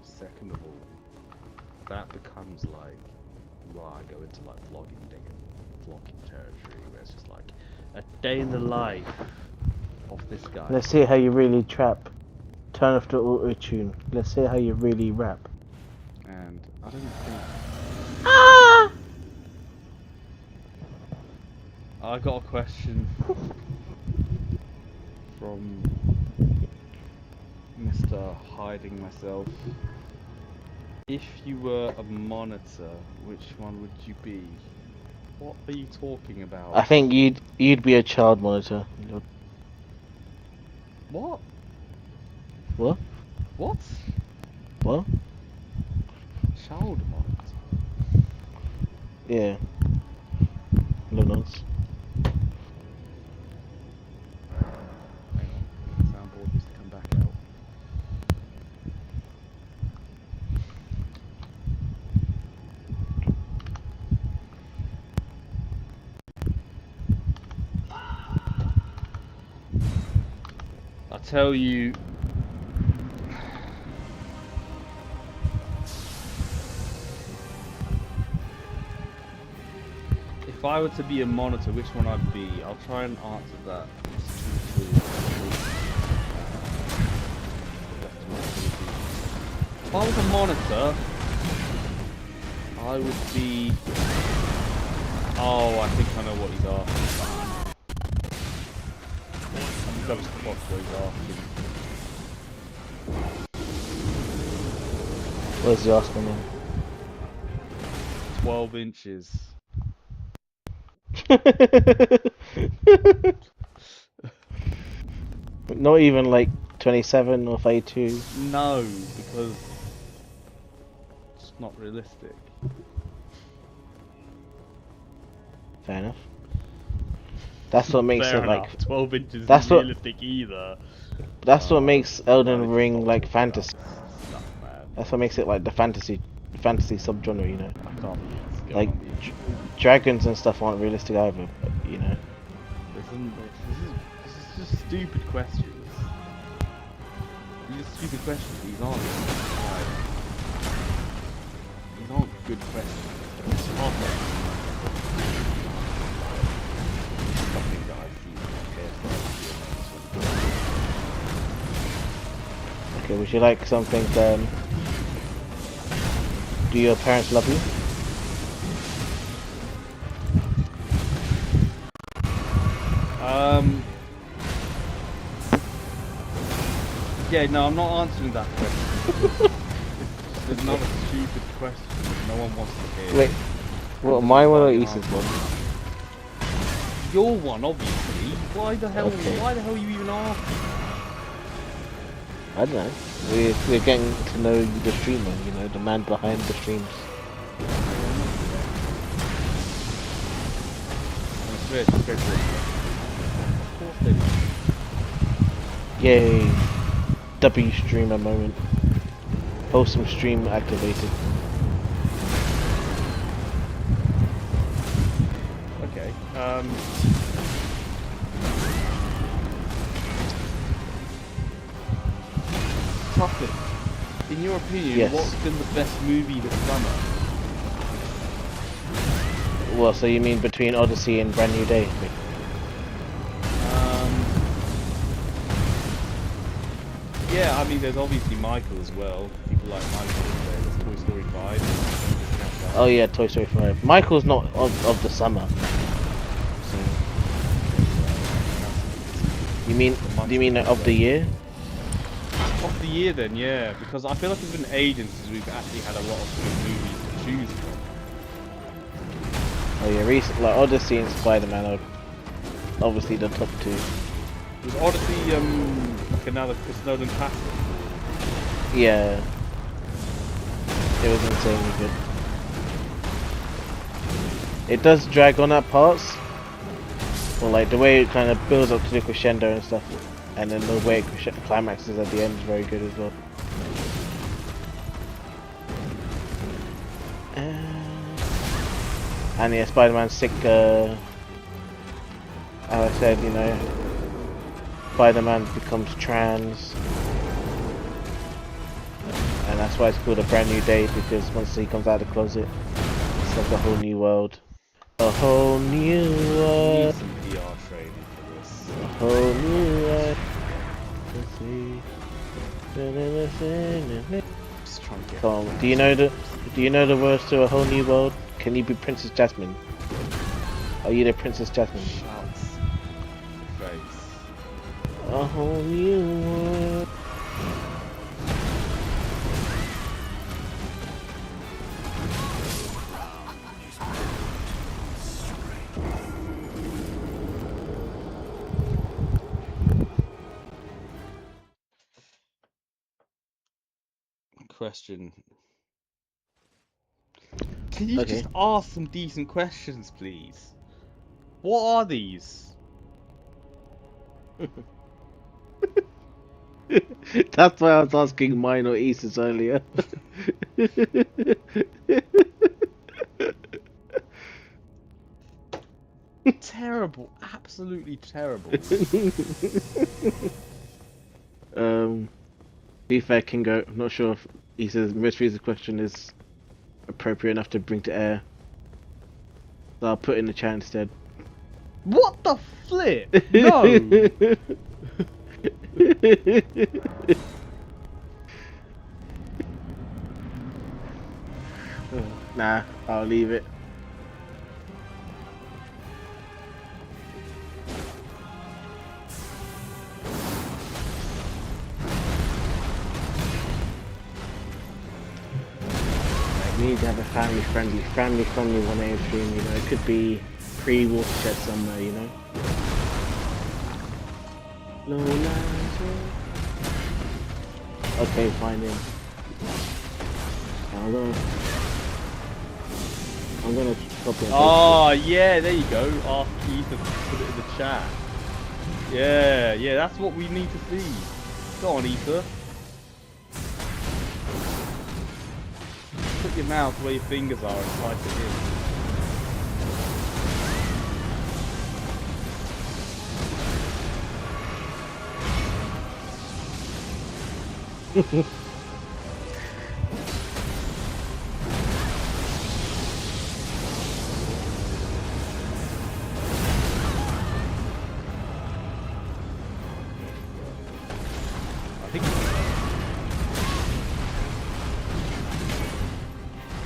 second of all, that becomes like, well, I go into like vlogging territory, where it's just like a day in the life of this guy. Let's see how you really trap. Turn off the auto tune. Let's see how you really rap. And I don't think. I got a question from Mr. Hiding Myself. If you were a monitor, which one would you be? What are you talking about? I think you'd be a child monitor. What? What? What? What? Child monitor? Yeah. No nonsense. Hang on, the soundboard needs to come back out. I tell you, if I were to be a monitor, which one I'd be? I'll try and answer that. If I was a monitor, I would be... Oh, I think I know what he's after. That was what he's asking. Where's the asking then? 12 inches. Not even like 27 or 32. No, because it's not realistic. Fair enough. That's what makes Fair it like. enough. 12 inches That's isn't what- realistic either. That's what makes Elden it's Ring not like stuff, fantasy. man. That's what makes it like the fantasy subgenre, you know. I can't believe this is Like going on the dragons and stuff aren't realistic either, but, you know. This is just stupid questions. These are stupid questions. These aren't like, these aren't good questions. It's hard to something that I've seen on PS5. Okay, would you like something? Do your parents love you? Yeah, no, I'm not answering that question. It's another stupid question that no one wants to hear. Wait, what? My one or Ethan's one? Your one, obviously. Why the hell? Okay. Why the hell are you even asking? I don't know. We're getting to know the streamer, you know, the man behind the streams. I swear, just go for it. Of course they do. Yay! W streamer moment. Wholesome stream activated. Okay. Topic. in your opinion, Yes. what's been the best movie this summer? Well, so you mean between Odyssey and Brand New Day? Yeah, I mean, there's obviously Michael as well. People like Michael. There's Toy Story 5. Oh yeah, Toy Story 5. Michael's not of the summer. So. You mean? Do you mean of the year? Of the year, then, yeah, because I feel like it's been ages since we've actually had a lot of good movies to choose from. Oh yeah, recent like Odyssey and Spider-Man are obviously the top two. Was Odyssey like another Chris Nolan classic? Yeah, it was insanely good. It does drag on at parts, but like the way it kind of builds up to the crescendo and stuff, and then the way it climaxes at the end is very good as well. And yeah, Spider-Man's sick. As I said, you know, Spider-Man becomes trans, and that's why it's called A Brand New Day, because once he comes out of the closet, it's like a whole new world. A whole new world. Need some PR training for this. A whole new world. Just trying to get. Come on, do you know the words to A Whole New World? Can you be Princess Jasmine? Are you the Princess Jasmine? Shouts. Face. A whole new world. Question. Can you Okay. just ask some decent questions, please? What are these? That's why I was asking mine or Issa's earlier. Terrible. Absolutely terrible. To be fair, Kingo, I'm not sure if Issa's most recent question is appropriate enough to bring to air. So I'll put it in the chat instead. What the flip? No! Nah, I'll leave it. We need to have a family-friendly 1AM stream, you know. It could be pre-watershed somewhere, you know. No matter. Okay, fine then. I'm gonna copy and paste Oh, yeah, there you go. Ask Ethan to put it in the chat. Yeah, that's what we need to see. Go on, Ethan. Put your mouth where your fingers are and type it in.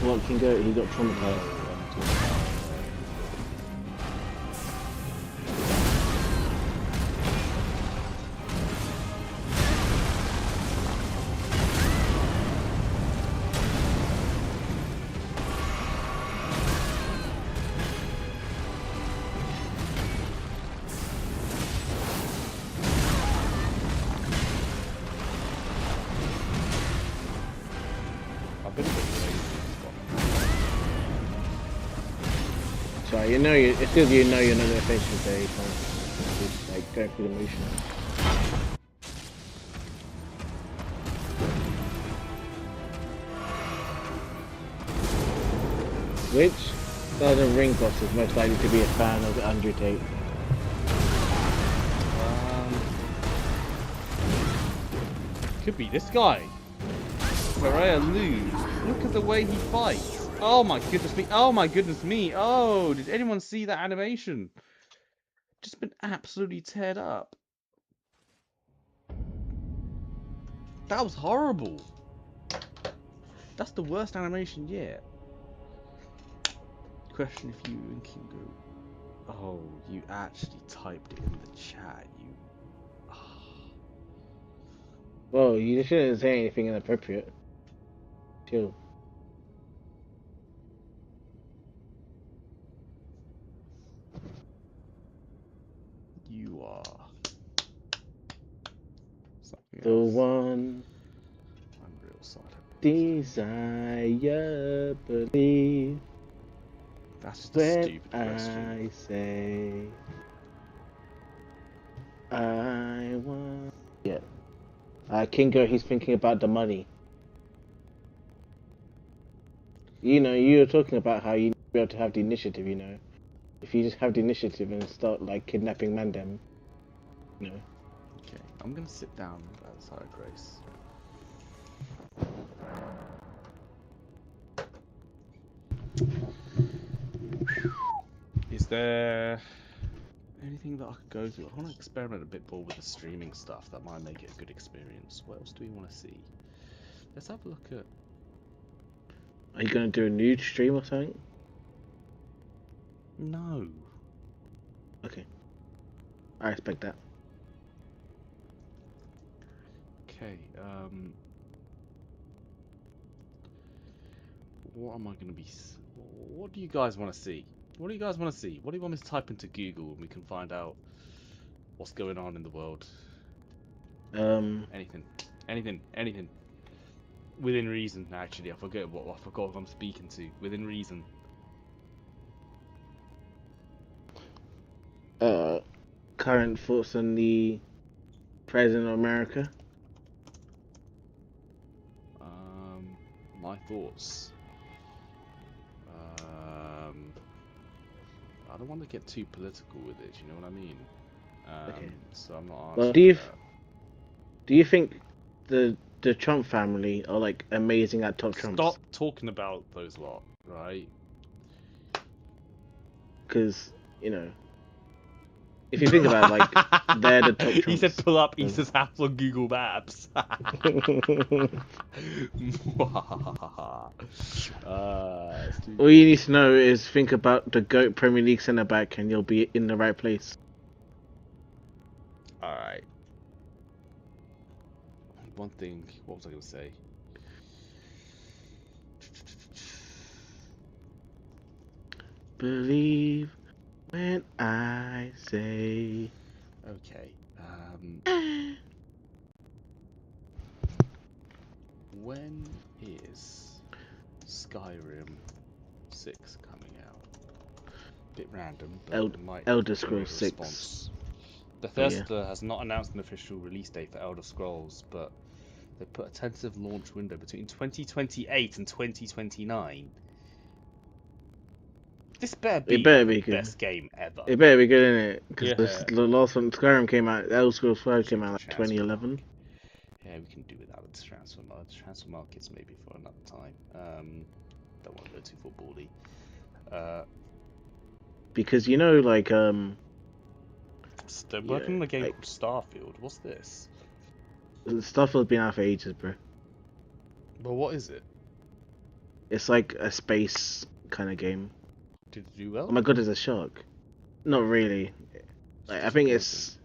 What can go? He got traumatized. So you know, it's because you know you're not gonna finish it there. You can't just like go through the motion. Which Elden Ring boss is most likely to be a fan of Andrew Tate? Could be this guy. Maria lose? Look at the way he fights. Oh my goodness me. Oh my goodness me. Oh, did anyone see that animation? Just been absolutely teared up. That was horrible. That's the worst animation yet. Question if you and Kingo. Oh, you actually typed it in the chat. You. Well, you shouldn't say anything inappropriate. Chill. You are. Something The else. one I'm real sad. desire, believe That's just a when stupid question. I say I want. Yeah. Kingo, he's thinking about the money. You know, you were talking about how you need to be able to have the initiative, you know. If you just have the initiative and start, like, kidnapping Mandem, you know. Okay, I'm gonna sit down outside Grace. Is there anything that I could go through? I want to experiment a bit more with the streaming stuff. That might make it a good experience. What else do we want to see? Let's have a look at. Are you gonna do a nude stream or something? No. Okay. I respect that. Okay. What am I gonna be? What do you guys want to see? What do you guys want to see? What do you want me to type into Google and we can find out what's going on in the world? Anything. Within reason, actually. I forgot who I'm speaking to. Within reason. Current thoughts on the President of America? My thoughts. I don't want to get too political with it, you know what I mean? Okay. So I'm not answering. Well, do you think the Trump family are like amazing at top trumps? Stop talking about those lot, right? Because, you know, if you think about it, like, they're the top trumps. He said pull up Issa's house on Google Maps. All you need to know is think about the GOAT Premier League centre back and you'll be in the right place. Alright. One thing, what was I going to say? Believe when I say. Okay. When is Skyrim 6 coming out? Bit random, but might Elder Scrolls 6. Response. Bethesda has not announced an official release date for Elder Scrolls, but they put a tentative launch window between 2028 and 2029. This better be the best game ever. It better be good, innit? Because the last one, Skyrim came out, Elder Scrolls 5 came out like 2011. Yeah, we can do without the transfer market. Transfer markets maybe for another time. Don't want to go too football-y. Because, you know, like, they're working on a game called Starfield. What's this? Starfield's been out for ages, bro. But what is it? It's like a space kind of game. Did it do well? Oh my god, there's a shark. Not really. Like, I think it's...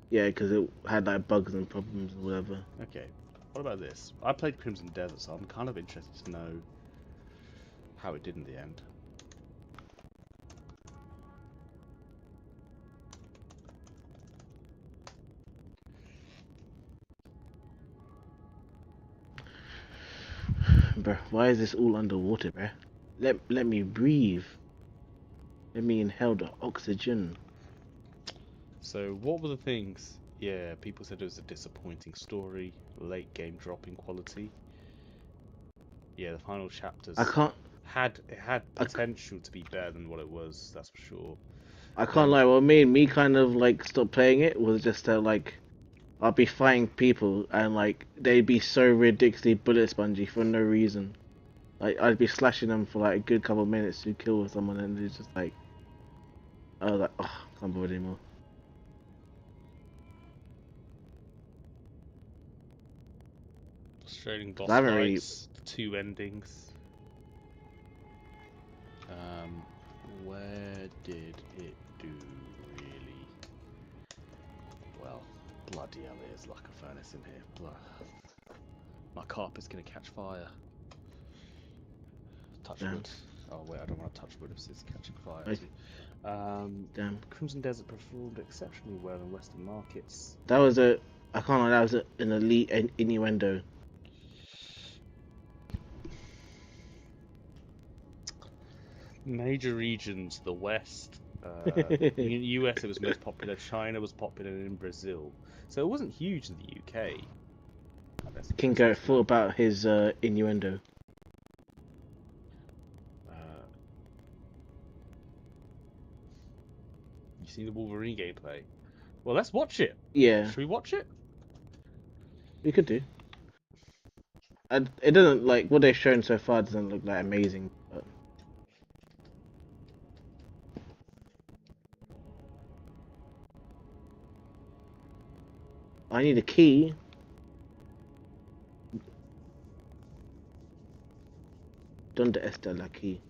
Yeah, because it had like bugs and problems or whatever. Okay. What about this? I played Crimson Desert, so I'm kind of interested to know how it did in the end. Bruh, why is this all underwater, bruh? Let me breathe. Let me inhale the oxygen. So, what were the things? Yeah, people said it was a disappointing story, late game dropping quality. Yeah, the final chapters had potential to be better than what it was, that's for sure. I can't lie, what made me kind of like stop playing it was just that, like, I'll be fighting people and like they'd be so ridiculously bullet spongy for no reason. Like I'd be slashing them for like a good couple of minutes to kill someone, and it's just like I was like, oh, I can't bother anymore. Australian 'Cause boss I haven't really. fights, 2 endings. Where did it do really? Well, bloody hell, it is like a furnace in here. My carpet's gonna catch fire. Touch Damn. wood. Oh wait, I don't want to touch wood if it's catching fire. I, damn. Crimson Desert performed exceptionally well in Western markets. That was a. I can't lie. That was an elite innuendo. Major regions: the West. In the US, it was most popular. China was popular in Brazil, so it wasn't huge in the UK. Kingo thought about his innuendo. You seen the Wolverine gameplay? Well, let's watch it. Yeah, Should we watch it? we could do. It doesn't like what they've shown so far doesn't look that amazing. But... I need a key. ¿Dónde está la key?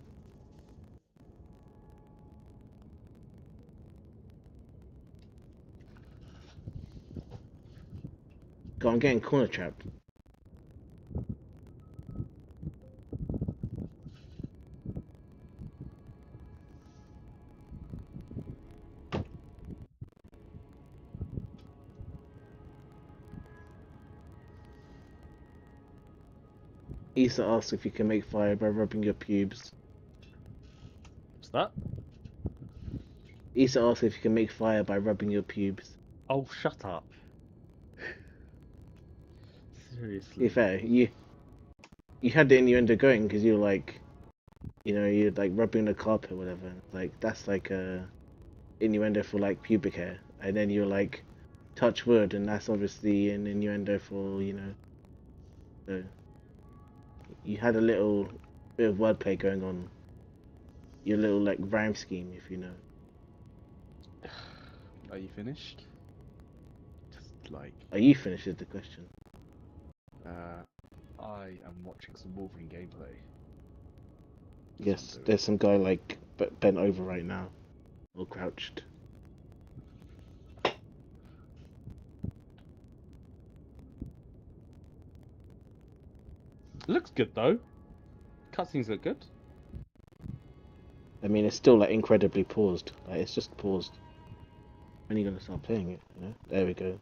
God, I'm getting corner trapped. Issa asks if you can make fire by rubbing your pubes. What's that? Issa asks if you can make fire by rubbing your pubes. Oh, shut up. Seriously. To be fair, you had the innuendo going because you were like, you know, you're like rubbing the carpet or whatever. Like that's like a innuendo for like pubic hair, and then you're like touch wood, and that's obviously an innuendo for, you know. So you had a little bit of wordplay going on. Your little like rhyme scheme, if you know. Are you finished? Just like, Are you finished with the question? I am watching some Wolverine gameplay. Yes, there's some guy like bent over right now, or crouched. Looks good though. Cutscenes look good. I mean, it's still like incredibly paused. Like it's just paused. When are you gonna start playing it? You know? There we go.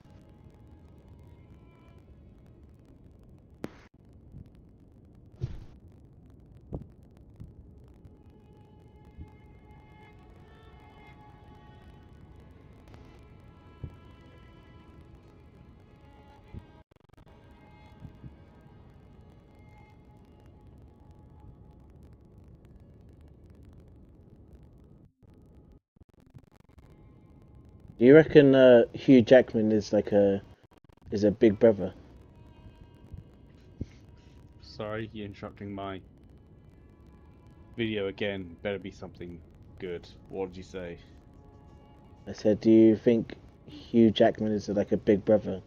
Do you reckon Hugh Jackman is like a big brother? Sorry, you're interrupting my video again. Better be something good. What did you say? I said, do you think Hugh Jackman is like a big brother,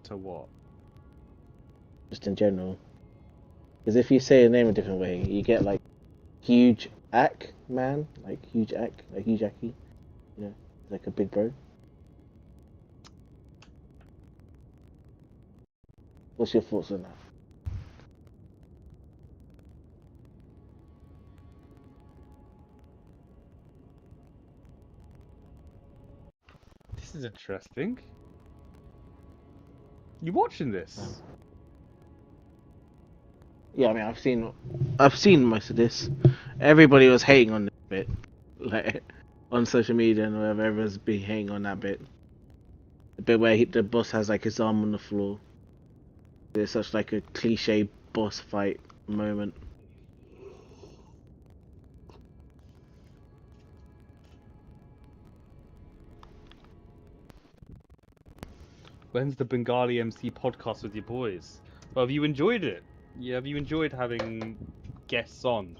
To what? just in general? Because if you say a name a different way, you get like Huge Ack Man, like Huge Ack, like Huge Acky. You know, like a big bro. What's your thoughts on that? This is interesting. You watching this? Yeah, I mean, I've seen most of this. Everybody was hating on this bit, like on social media and whatever. Everyone's been hating on that bit. The bit where the boss has like his arm on the floor. There's such like a cliche boss fight moment. When's the Bengali MC podcast with your boys? Well, have you enjoyed it? Yeah, have you enjoyed having guests on?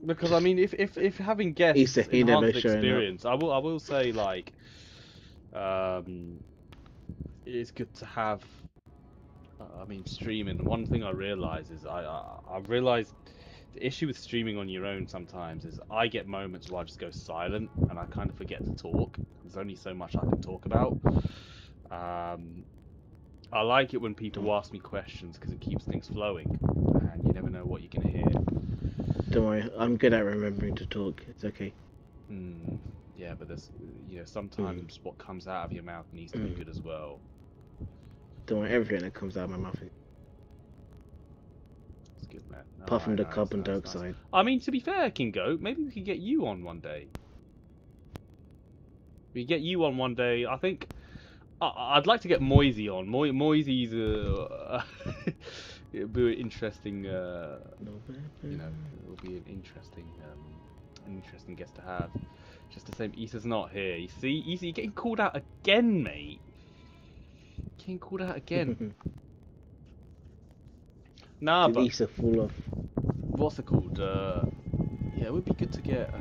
Because I mean, if having guests he never enhances the showing up. experience, I will say like, it's good to have. I mean, streaming. One thing I realise is I realised the issue with streaming on your own sometimes is I get moments where I just go silent and I kind of forget to talk. There's only so much I can talk about. I like it when people ask me questions because it keeps things flowing, and you never know what you're gonna hear. Don't worry, I'm good at remembering to talk. It's okay. Yeah, but there's, sometimes what comes out of your mouth needs to be good as well. Don't worry, everything that comes out of my mouth is It's good, man. apart from the Nice, carbon nice. dioxide. I mean, to be fair, Kingo, maybe we could get you on one day. We get you on one day. I think I'd like to get Moisey on. Moisey's it'll be an interesting. It'll be an interesting guest to have. Just the same, Issa's not here. You see, Issa, you're getting called out again, mate. Getting called out again. Nah, Did but Issa fall off? what's it called? Yeah, it would be good to get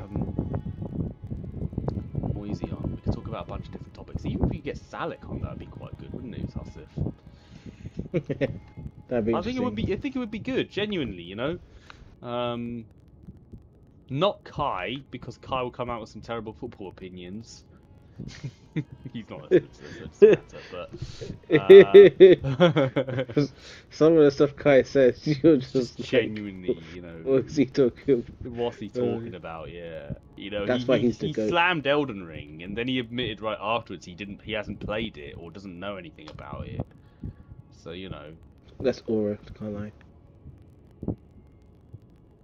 Moisey on. We could talk about a bunch of different topics. Even if we could get Salik on, that'd be quite good, wouldn't it, Asif? That'd be I think it would be good, genuinely, Not Kai, because Kai will come out with some terrible football opinions. He's not a but some of the stuff Kai says, you're just genuinely, what's he talking? What's he talking about? Yeah, that's why he's the he GOAT. slammed Elden Ring, and then he admitted right afterwards he hasn't played it or doesn't know anything about it. So That's aura, can't lie.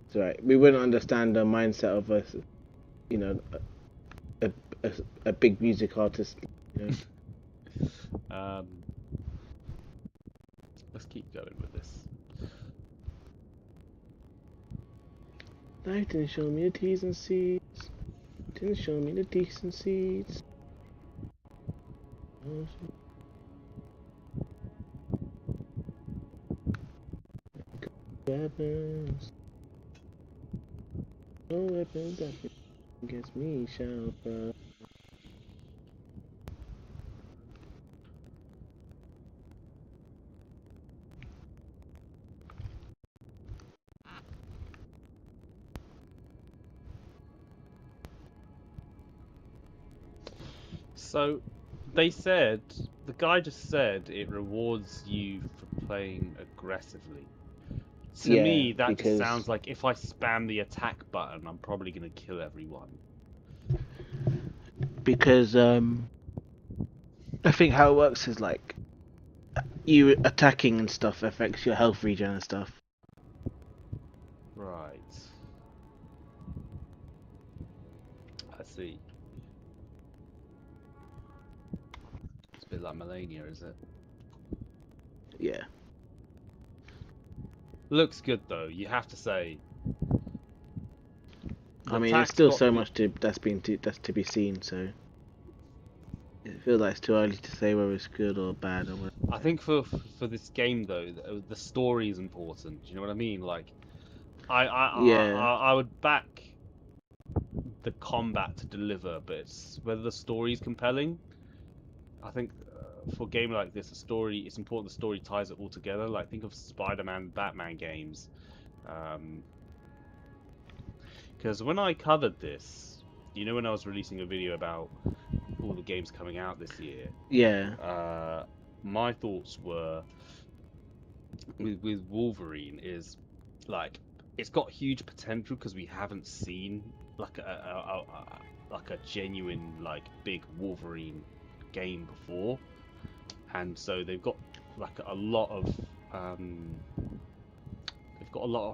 It's alright. We wouldn't understand the mindset of us, a big music artist. Let's keep going with this. Life didn't show me the T's and C's. Didn't show me the decencies. Weapons. No weapons that against me shall prosper. So, the guy just said it rewards you for playing aggressively. To me, that just sounds like if I spam the attack button, I'm probably going to kill everyone. Because, I think how it works is like, you attacking and stuff affects your health regen and stuff. Right. I see. It's a bit like Melania, is it? Yeah. Looks good though, you have to say. I mean, there's still so much that's to be seen, so it feels like it's too early to say whether it's good or bad or whatever. I think for this game though, the story is important. Do you know what I mean? Like, I would back the combat to deliver, but it's whether the story is compelling. I think for a game like this, it's important the story ties it all together. Like, think of Spider-Man, Batman games. Because when I covered this, when I was releasing a video about all the games coming out this year, my thoughts were with Wolverine is like it's got huge potential because we haven't seen like a genuine like big Wolverine game before, and so they've got like a lot of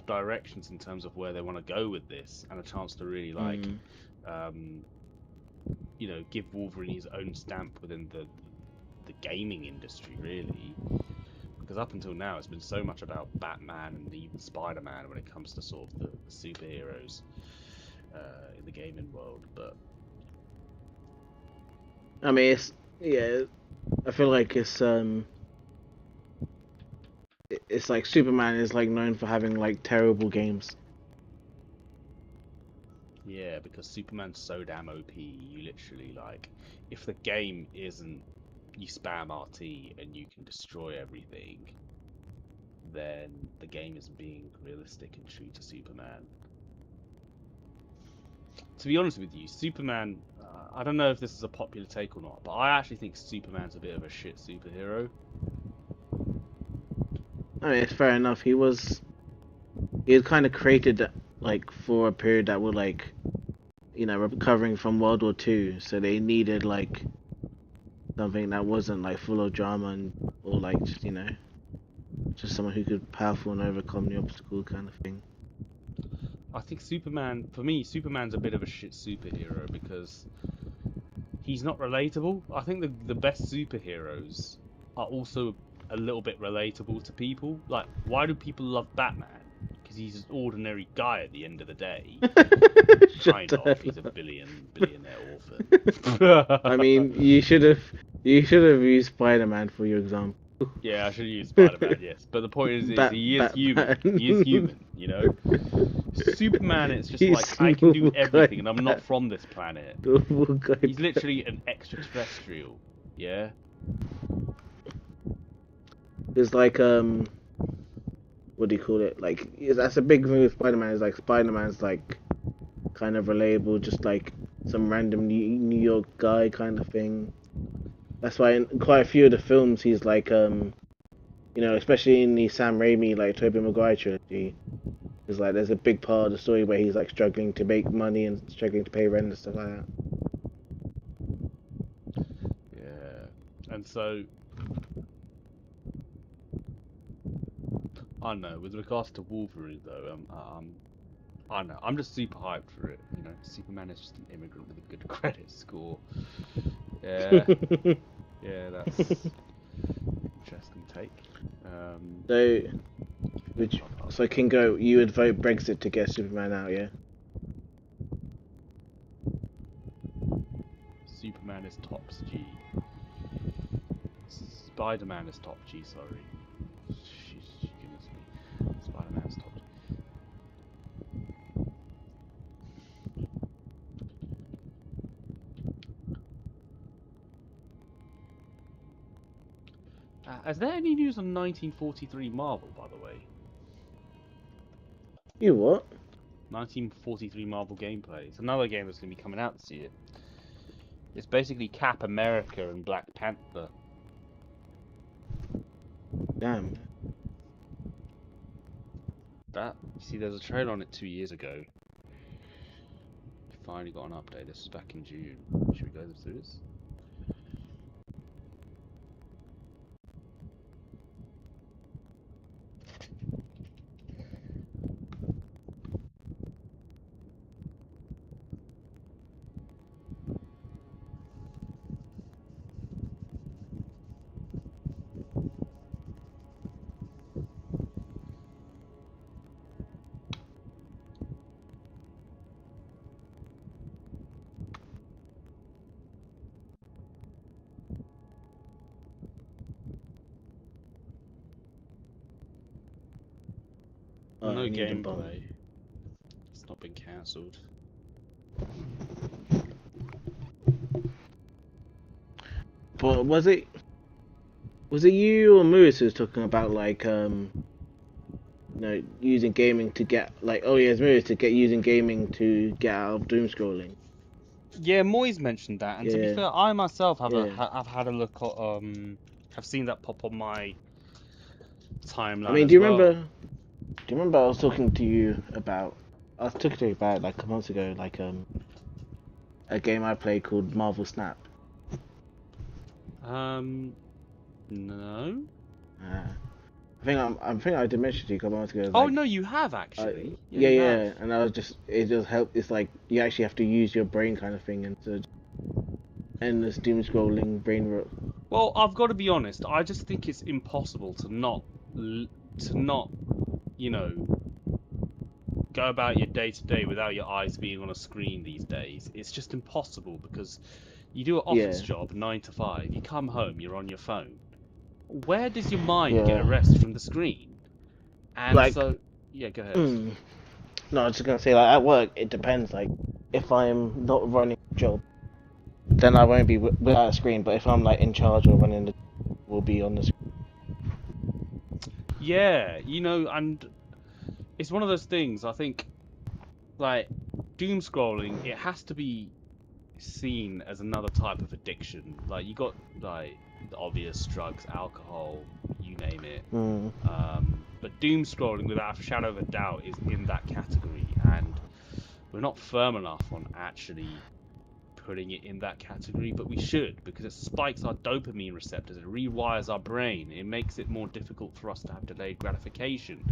directions in terms of where they want to go with this, and a chance to really like give Wolverine his own stamp within the gaming industry, really, because up until now it's been so much about Batman and even Spider-Man when it comes to sort of the superheroes in the gaming world. But I mean, I feel like it's like Superman is like known for having like terrible games. Yeah, because Superman's so damn OP, you literally like, if the game isn't, you spam RT and you can destroy everything, then the game is being realistic and true to Superman. To be honest with you, Superman, I don't know if this is a popular take or not, but I actually think Superman's a bit of a shit superhero. I mean, it's fair enough. He was kind of created like for a period that were like, recovering from World War II, so they needed like something that wasn't like full of drama or like just someone who could powerful and overcome the obstacle kind of thing. I think Superman, for me, Superman's a bit of a shit superhero because he's not relatable. I think the best superheroes are also a little bit relatable to people. Like, why do people love Batman? Because he's an ordinary guy at the end of the day. Kind of. He's a billionaire orphan. I mean, you should have used Spider-Man for your example. Yeah, I should use Spider-Man, yes. But the point is he is human. He is human, you know? Superman, it's just He's like, I can do small everything and guy. I'm not from this planet. He's literally an extraterrestrial, yeah? It's like what do you call it? Like that's a big thing with Spider-Man. Is like Spider-Man's like kind of relatable, just like some random New York guy kind of thing. That's why in quite a few of the films he's like especially in the Sam Raimi like Tobey Maguire trilogy, is like there's a big part of the story where he's like struggling to make money and struggling to pay rent and stuff like that. Yeah. And so, I don't know, with regards to Wolverine though, I don't know, I'm just super hyped for it. You know, Superman is just an immigrant with a good credit score. Yeah. Yeah, that's interesting take. So Kingo, you would vote Brexit to get Superman out, yeah? Superman is tops G. Spider-Man is top G, sorry. Goodness me. Spider-Man's top G. Is there any news on 1943 Marvel, by the way? You what? 1943 Marvel gameplay. It's another game that's going to be coming out this year. It's basically Cap America and Black Panther. Damn. You see, there's a trailer on it 2 years ago. Finally got an update. This was back in June. Should we go through this? No gameplay. It's not been cancelled. But was it you or Moose who was talking about like using gaming to get like it's Moose to get using gaming to get out of doom scrolling? Yeah, Moyes mentioned that, and to be fair, I myself have Yeah. had a look at have seen that pop on my timeline. I mean, as do you well. remember I was talking to you about like a couple months ago, like a game I played called Marvel Snap. No. I think I did mention to you a couple months ago. Oh like, no, you have actually. yeah. And I was just it just helped. It's like you actually have to use your brain kind of thing and to endless doom scrolling brain rot. Well, I've got to be honest. I just think it's impossible to not, you know, go about your day to day without your eyes being on a screen these days. It's just impossible because You do an office Yeah. job 9 to 5. You come home, you're on your phone. Where does your mind get Yeah. a rest from the screen? And Like, so, yeah, go ahead. mm, no, I was just gonna say, like, at work, it depends. Like, if I'm not running a job, then I won't be without a screen. But if I'm like in charge or running the, will be on the screen. Yeah, you know, and it's one of those things. I think, like, doom scrolling, it has to be seen as another type of addiction. Like, you got like the obvious drugs, alcohol, you name it. Mm. But doom scrolling, without a shadow of a doubt, is in that category, and we're not firm enough on actually putting it in that category, but we should, because it spikes our dopamine receptors, it rewires our brain, it makes it more difficult for us to have delayed gratification.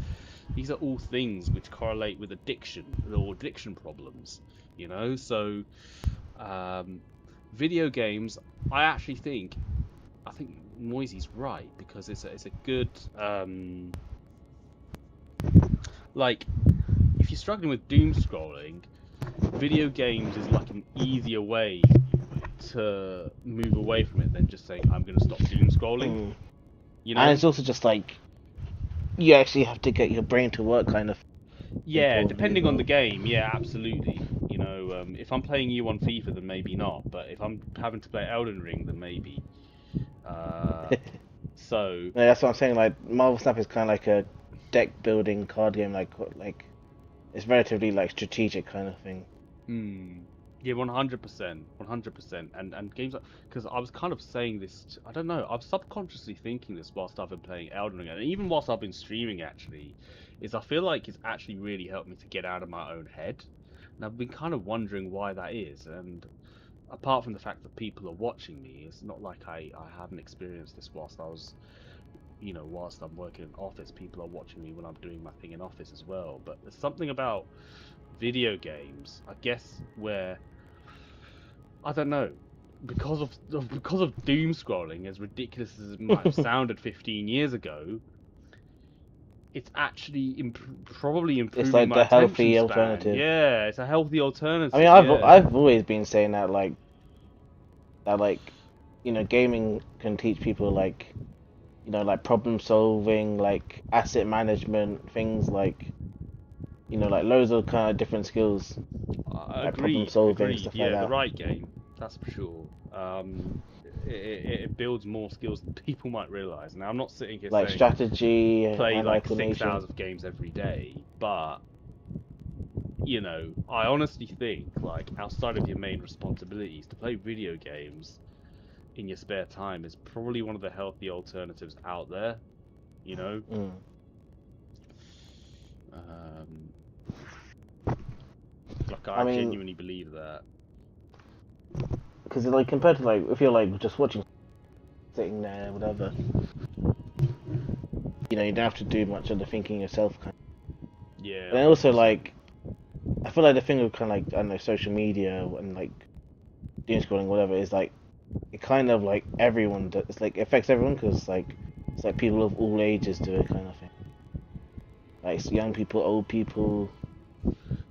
These are all things which correlate with addiction or addiction problems, you know. So video games, I think Moisey's right, because it's a good like, if you're struggling with doom scrolling, video games is like an easier way to move away from it than just saying I'm going to stop doom scrolling. Mm. You know? And it's also just like you actually have to get your brain to work, kind of. Yeah, depending on the well. game, yeah, absolutely. You know, if I'm playing you on FIFA, then maybe not. But if I'm having to play Elden Ring, then maybe. So No, that's what I'm saying. Like Marvel Snap is kind of like a deck building card game. Like it's relatively like strategic kind of thing. yeah, 100%, 100%, and games like, because I was kind of saying this, I don't know, I'm subconsciously thinking this whilst I've been playing Elden Ring, and even whilst I've been streaming actually, is I feel like it's actually really helped me to get out of my own head, and I've been kind of wondering why that is, and apart from the fact that people are watching me, it's not like I haven't experienced this whilst I was, you know, whilst I'm working in office, people are watching me when I'm doing my thing in office as well, but there's something about video games, I guess, where I don't know, because of doom scrolling, as ridiculous as it might have sounded 15 years ago, it's actually probably It's improving like my the attention healthy span. alternative. Yeah, it's a healthy alternative. I mean, Yeah. I've always been saying that you know, gaming can teach people like, you know, like problem solving, like asset management, things like, you know, like loads of kind of different skills, like problem Agreed. solving, Agreed. stuff like Yeah, the that. right game, that's for sure. It builds more skills than people might realize. Now, I'm not sitting here Like saying strategy, play hand like eye 6 hours coordination. of games every day, but you know, I honestly think, like, outside of your main responsibilities, to play video games in your spare time is probably one of the healthy alternatives out there, you know? Mm. Like, I I mean, genuinely believe that. because like compared to like if you're like just watching, sitting there, whatever, you know, you don't have to do much of the thinking yourself. Kind of. Yeah, And also 100%. like, I feel like the thing with kind of like I don't know social media and like doom scrolling, whatever, is like it kind of like everyone does. It's like it affects everyone because like it's like people of all ages do it kind of thing. Like young people, old people.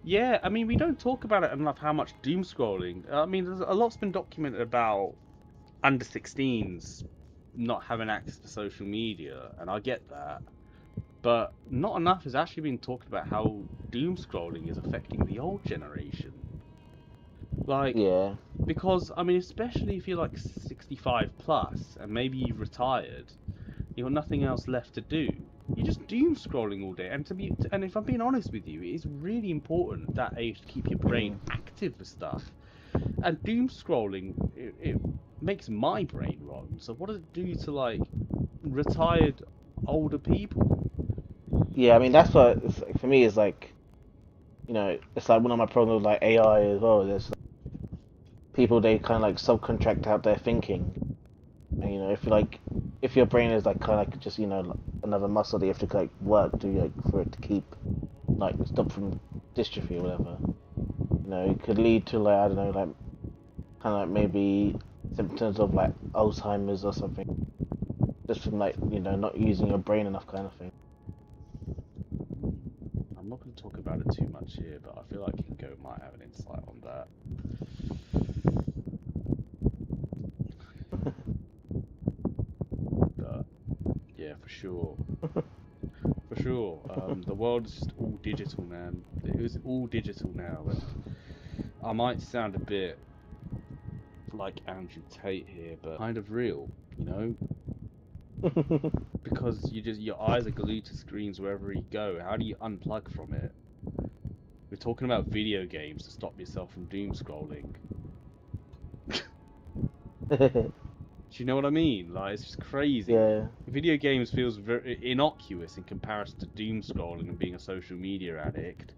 Yeah, I mean, we don't talk about it enough how much doom scrolling. I mean, there's a lot's been documented about under 16s not having access to social media, and I get that. But not enough has actually been talked about how doom scrolling is affecting the old generation. Like, Yeah, because, I mean, especially if you're like 65 plus and maybe you've retired, you've got nothing else left to do. You're just doom scrolling all day. And if I'm being honest with you, it is really important at that age to keep your brain active with stuff. And doom scrolling, it makes my brain run. So what does it do to like retired older people? yeah. I mean that's what it's, like, for me is like, you know, it's like one of my problems with like AI as well. There's like, people they kind of like subcontract out their thinking. And, you know, if your brain is like kind of like just you know like another muscle that you have to like work to like for it to keep like stop from dystrophy or whatever, you know, it could lead to like I don't know like kind of like maybe symptoms of like Alzheimer's or something, just from like you know not using your brain enough kind of thing. I'm not going to talk about it too much here, but I feel like Kingo might have an insight on that. for sure. For sure. The world is just all digital, man. It is all digital now, and I might sound a bit like Andrew Tate here, but kind of real, you know? Because your eyes are glued to screens wherever you go. How do you unplug from it? We're talking about video games to stop yourself from doom scrolling. Do you know what I mean? Like, it's just crazy. Yeah. Video games feels very innocuous in comparison to doom scrolling and being a social media addict.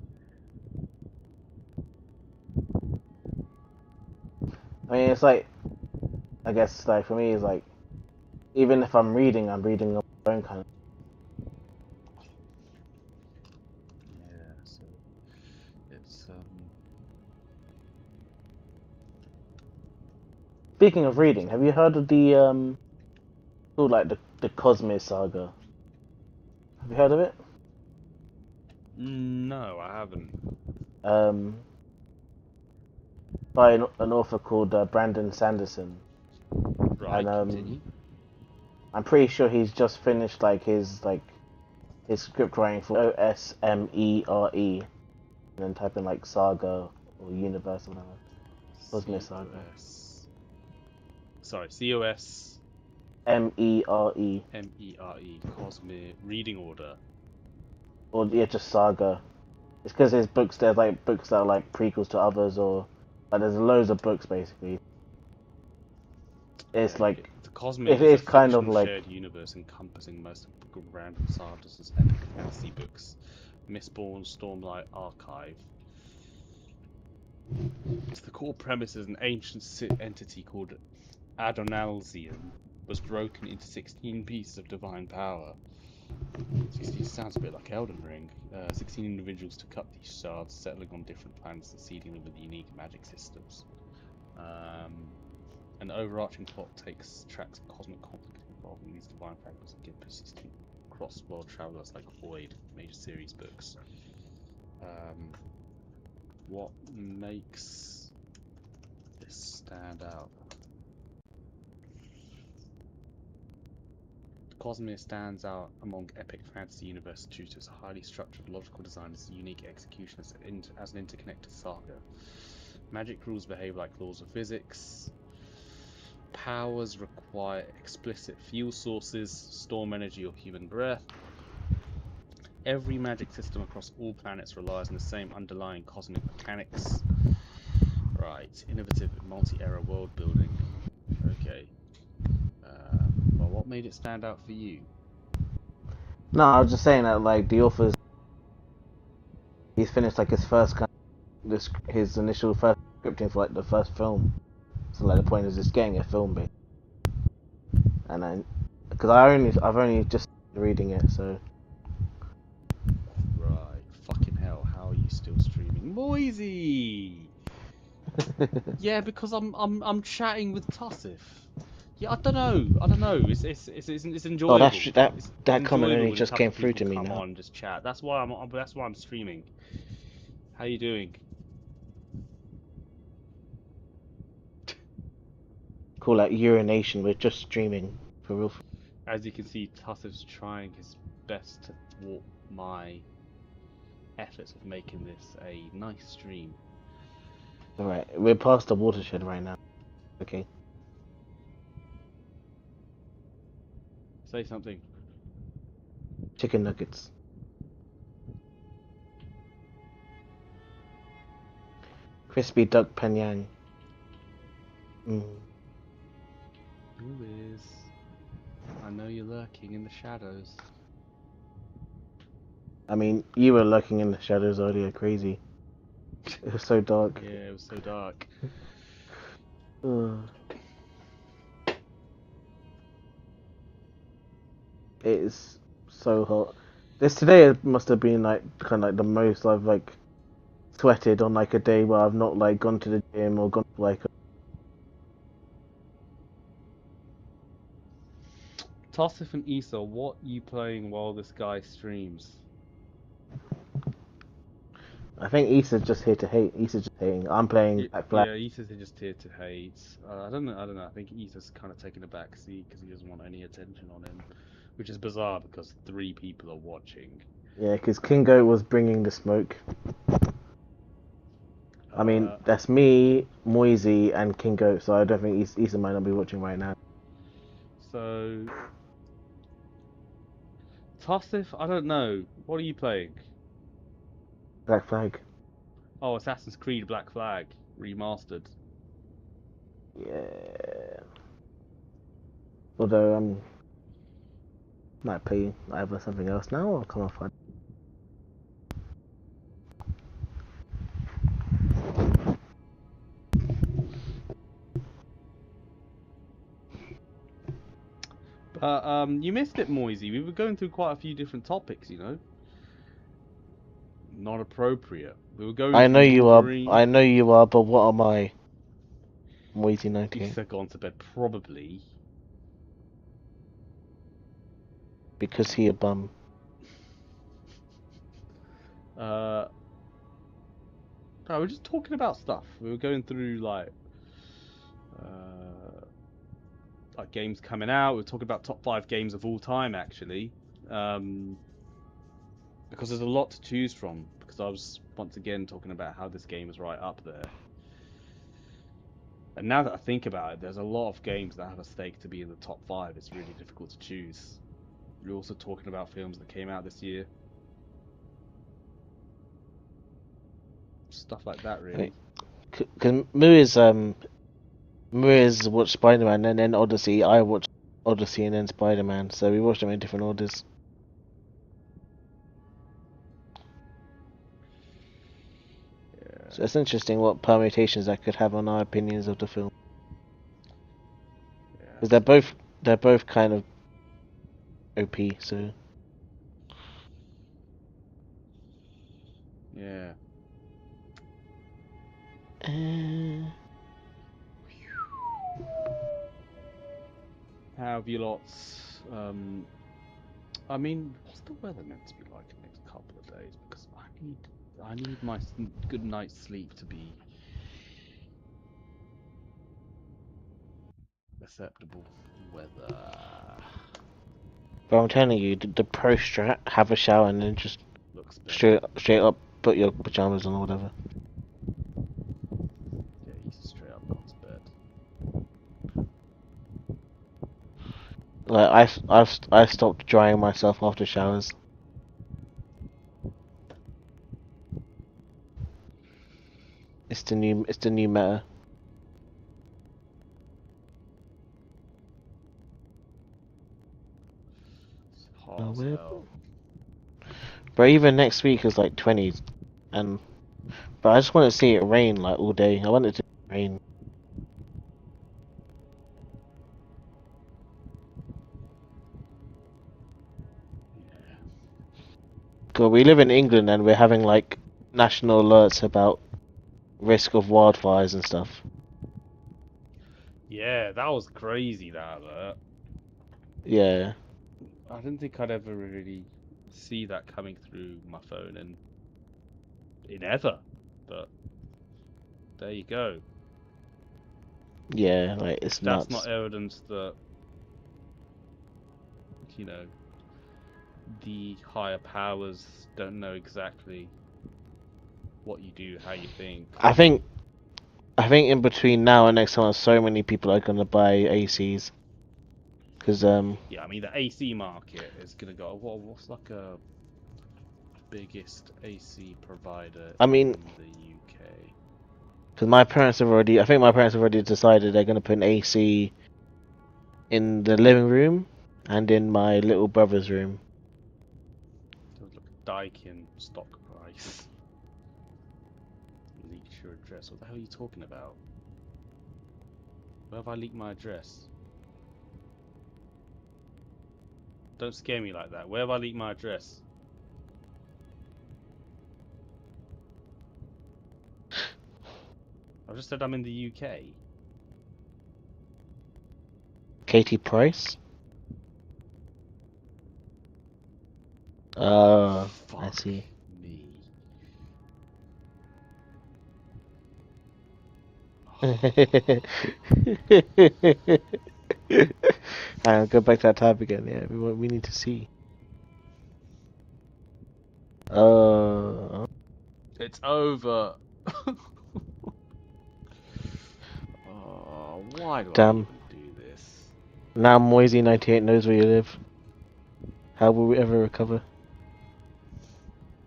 I mean, it's like, I guess, like, for me, it's like, even if I'm reading on my phone kind of. Yeah, so it's Speaking of reading, have you heard of called like the Cosmere Saga? Have you heard of it? no, I haven't. Um, by an author called Brandon Sanderson, Right, and continue. I'm pretty sure he's just finished his script writing for Osmere, and then type in like Saga or Universe or whatever. Cosmere Saga. Sorry, COS Mere. MERE, Cosmere Reading Order. Or yeah, just Saga. It's because there's like books that are like prequels to others, or like there's loads of books basically. It's like The Cosmere it is is a kind of fictional like shared universe encompassing most of Random Sardis' epic fantasy books. Mistborn, Stormlight Archive. The core premise is an ancient entity called Adonalsian was broken into 16 pieces of divine power. 16 sounds a bit like Elden Ring. 16 individuals took up these shards, settling on different planets and seeding them with unique magic systems. An overarching plot tracks cosmic conflict involving these divine fragments and give persistent cross-world travelers like Void, major series books. What makes this stand out? Cosmere stands out among epic fantasy universes due to its highly structured logical design and its unique execution as an interconnected saga. Magic rules behave like laws of physics. Powers require explicit fuel sources, storm energy, or human breath. Every magic system across all planets relies on the same underlying cosmic mechanics. Right, innovative multi-era world building. Okay. Well, what made it stand out for you? no, I was just saying that like the author's he's finished like his initial first scripting for like the first film. So like the point is just getting a film bit. And then because I've only just started reading it, so Right, fucking hell, how are you still streaming? Moisey! Yeah, because I'm chatting with Tussif. Yeah, I don't know. It's enjoyable. oh that It's that comment enjoyable only when a just couple came of through people to me come now. on and just chat. That's why I'm streaming. How you doing? Call that urination. We're just streaming for real. As you can see, Tussif's trying his best to thwart my efforts of making this a nice stream. All right, we're past the watershed right now. Okay. Say something. Chicken nuggets. Crispy duck penyang. Mm. Who is? I know you're lurking in the shadows. I mean, you were lurking in the shadows earlier. Crazy. It was so dark. Yeah, it was so dark. Ugh. It is so hot. This today must have been like kind of like the most I've like sweated on like a day where I've not like gone to the gym or gone to like. Tossif and Issa, what you playing while this guy streams? I think Issa's just here to hate. Issa's just hating. I'm playing Black Flag. Yeah, Issa's just here to hate. I don't know. I think Issa's kind of taking a back seat because he doesn't want any attention on him. which is bizarre because 3 people are watching. Yeah, because Kingo was bringing the smoke. I mean, that's me, Moisey, and Kingo, so I don't think Issa might not be watching right now. So, Tossif, I don't know. What are you playing? Black Flag. Oh, Assassin's Creed Black Flag remastered. Yeah. Although might play either something else now or come off. But you missed it, Moisey. We were going through quite a few different topics, you know. Not appropriate. We were going I know through you are. Wolverine. I know you are, but what am I? Moisey 98. Issa gone to bed, probably. Because he a bum. No, we're just talking about stuff. We were going through like games coming out. We're talking about top 5 games of all time, actually, because there's a lot to choose from. Because I was once again talking about how this game is right up there, and now that I think about it, there's a lot of games that have a stake to be in the top 5. It's really difficult to choose. We're also talking about films that came out this year, stuff like that, really. Because Muiz watched Spider-Man and then Odyssey. I watched Odyssey and then Spider-Man. So we watched them in different orders. Yeah. So it's interesting what permutations that could have on our opinions of the film. Because they're both kind of OP. So Yeah. How have you lots? I mean, what's the weather meant to be like in the next couple of days? Because I need my good night's sleep to be acceptable weather. But I'm telling you, the pro strat, have a shower and then just Looks better. straight up put your pajamas on or whatever. Yeah, he's straight up gone to bed. Like I stopped drying myself after showers. It's the new meta. It's hot as hell. But even next week is like 20s, and but I just want to see it rain like all day. I want it to rain. Yeah. Cause we live in England and we're having like national alerts about risk of wildfires and stuff. Yeah, that was crazy, that alert. Yeah. I didn't think I'd ever really see that coming through my phone in ever, but there you go. Yeah, like it's That's nuts. not evidence that, you know, the higher powers don't know exactly what you do, how you think. I think in between now and next summer, so many people are gonna buy ACs. Cause Yeah, I mean the AC market is gonna go. What's like a biggest AC provider I mean, in the UK? because my parents have already, I think my parents have already decided they're gonna put an AC in the living room and in my little brother's room. There was like a Daikin stock price. Leaked your address. What the hell are you talking about? Where have I leaked my address? Don't scare me like that. Where have I leaked my address? I just said I'm in the UK. Katie Price? I see. Me. Alright, go back to that tab again. Yeah, we need to see. It's over. Oh, why do I Damn. even do this? Now Moisey98 knows where you live. How will we ever recover?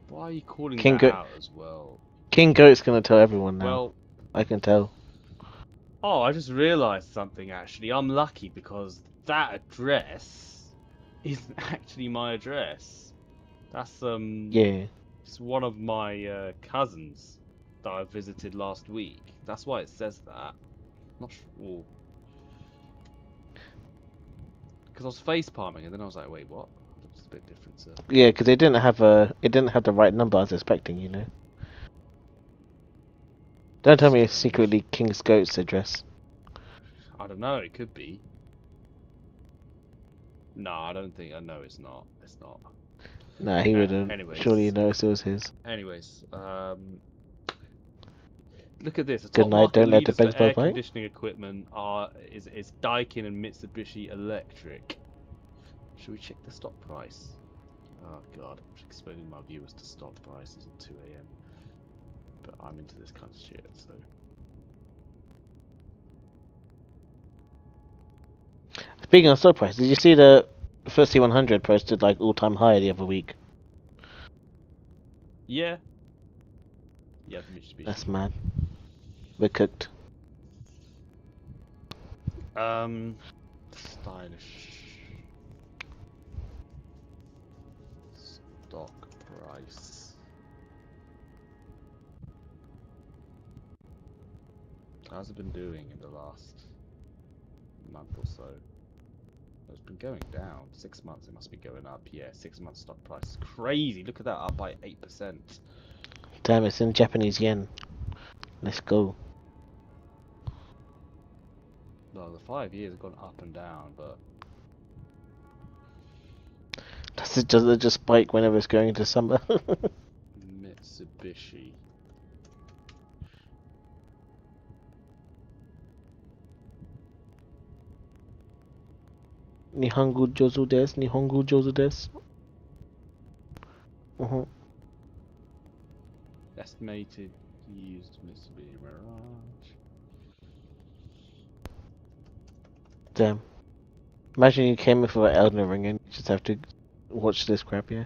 Why are you calling King that Goat. out as well? King Goat's gonna tell everyone now. Well, I can tell. oh, I just realised something actually. I'm lucky because that address isn't actually my address. That's Yeah. it's one of my cousins that I visited last week. That's why it says that. Not sure. Because I was face palming and then I was like, wait, what? Looks a bit different, sir. Yeah, because it didn't have the right number I was expecting. You know. Don't tell me it's Strange. secretly King's Goat's address. I don't know. It could be. No, I don't think. No, it's not. It's not. Nah, he wouldn't. Anyways. Surely you noticed it was his. Anyways, look at this. The Good top night. market Don't let the leaders for begs air both bite. conditioning equipment is Daikin and Mitsubishi Electric. Should we check the stock price? Oh god, I'm explaining my viewers to stock prices at 2 AM. But I'm into this kind of shit, so. Speaking of stock price, did you see the FTSE 100 posted like all-time high the other week? Yeah. Yeah, the Mitsubishi. That's mad. We're cooked. Stylish. Stock price. How's it been doing in the last month or so? It's been going down. 6 months, it must be going up. Yeah, 6 months stock price is crazy. Look at that, up by 8%. Damn, it's in Japanese yen. Let's go. Well, the 5 years have gone up and down, but Does it just spike whenever it's going into summer? Mitsubishi. Nihongo Jozu desu. Nihongo Jozu desu. Estimated used Mitsubishi Mirage. Damn. Imagine you came in for Elden Ring and you just have to watch this crap, yeah?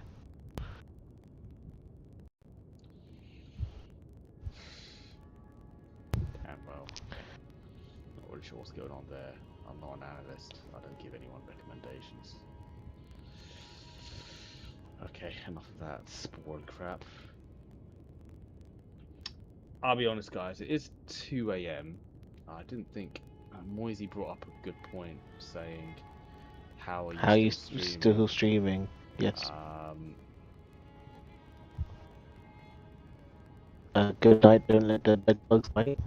Damn well. Not really sure what's going on there. I'm not an analyst. I don't give anyone recommendations. Okay, enough of that boring crap. I'll be honest, guys. It is 2 AM. I didn't think Moisey brought up a good point, saying how are you still streaming? Yes. Good night. Don't let the bed bugs bite.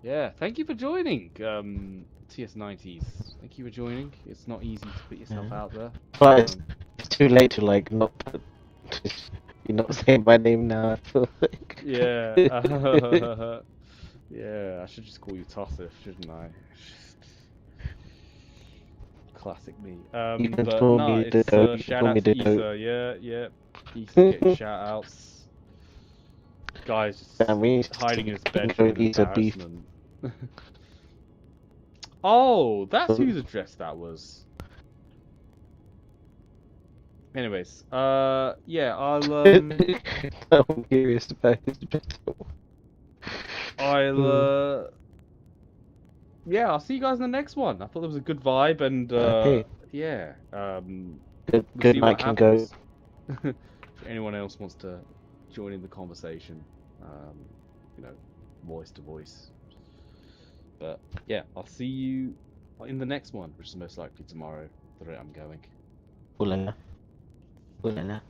Yeah, thank you for joining, TS90s. Thank you for joining. It's not easy to put yourself out there. But it's too late to like not put. You're not saying my name now. I feel like. Yeah. Yeah, I should just call you Tossif, shouldn't I? Classic me. You can But call no, me it's Dodo, you can shout call out me to Dodo. Issa. Yeah. Issa getting shout outs. Guys Damn, we need to hiding in his go bedroom in Issa beef. embarrassment. Oh, that's whose address that was. Anyways, yeah, I'll I'm curious about his address. yeah, I'll see you guys in the next one. I thought there was a good vibe and Okay. yeah, Good we'll see night, what King Goat. happens. If anyone else wants to join in the conversation, you know, voice to voice. But yeah, I'll see you in the next one, which is most likely tomorrow. The rate I'm going. Ooh la la. Ooh la la.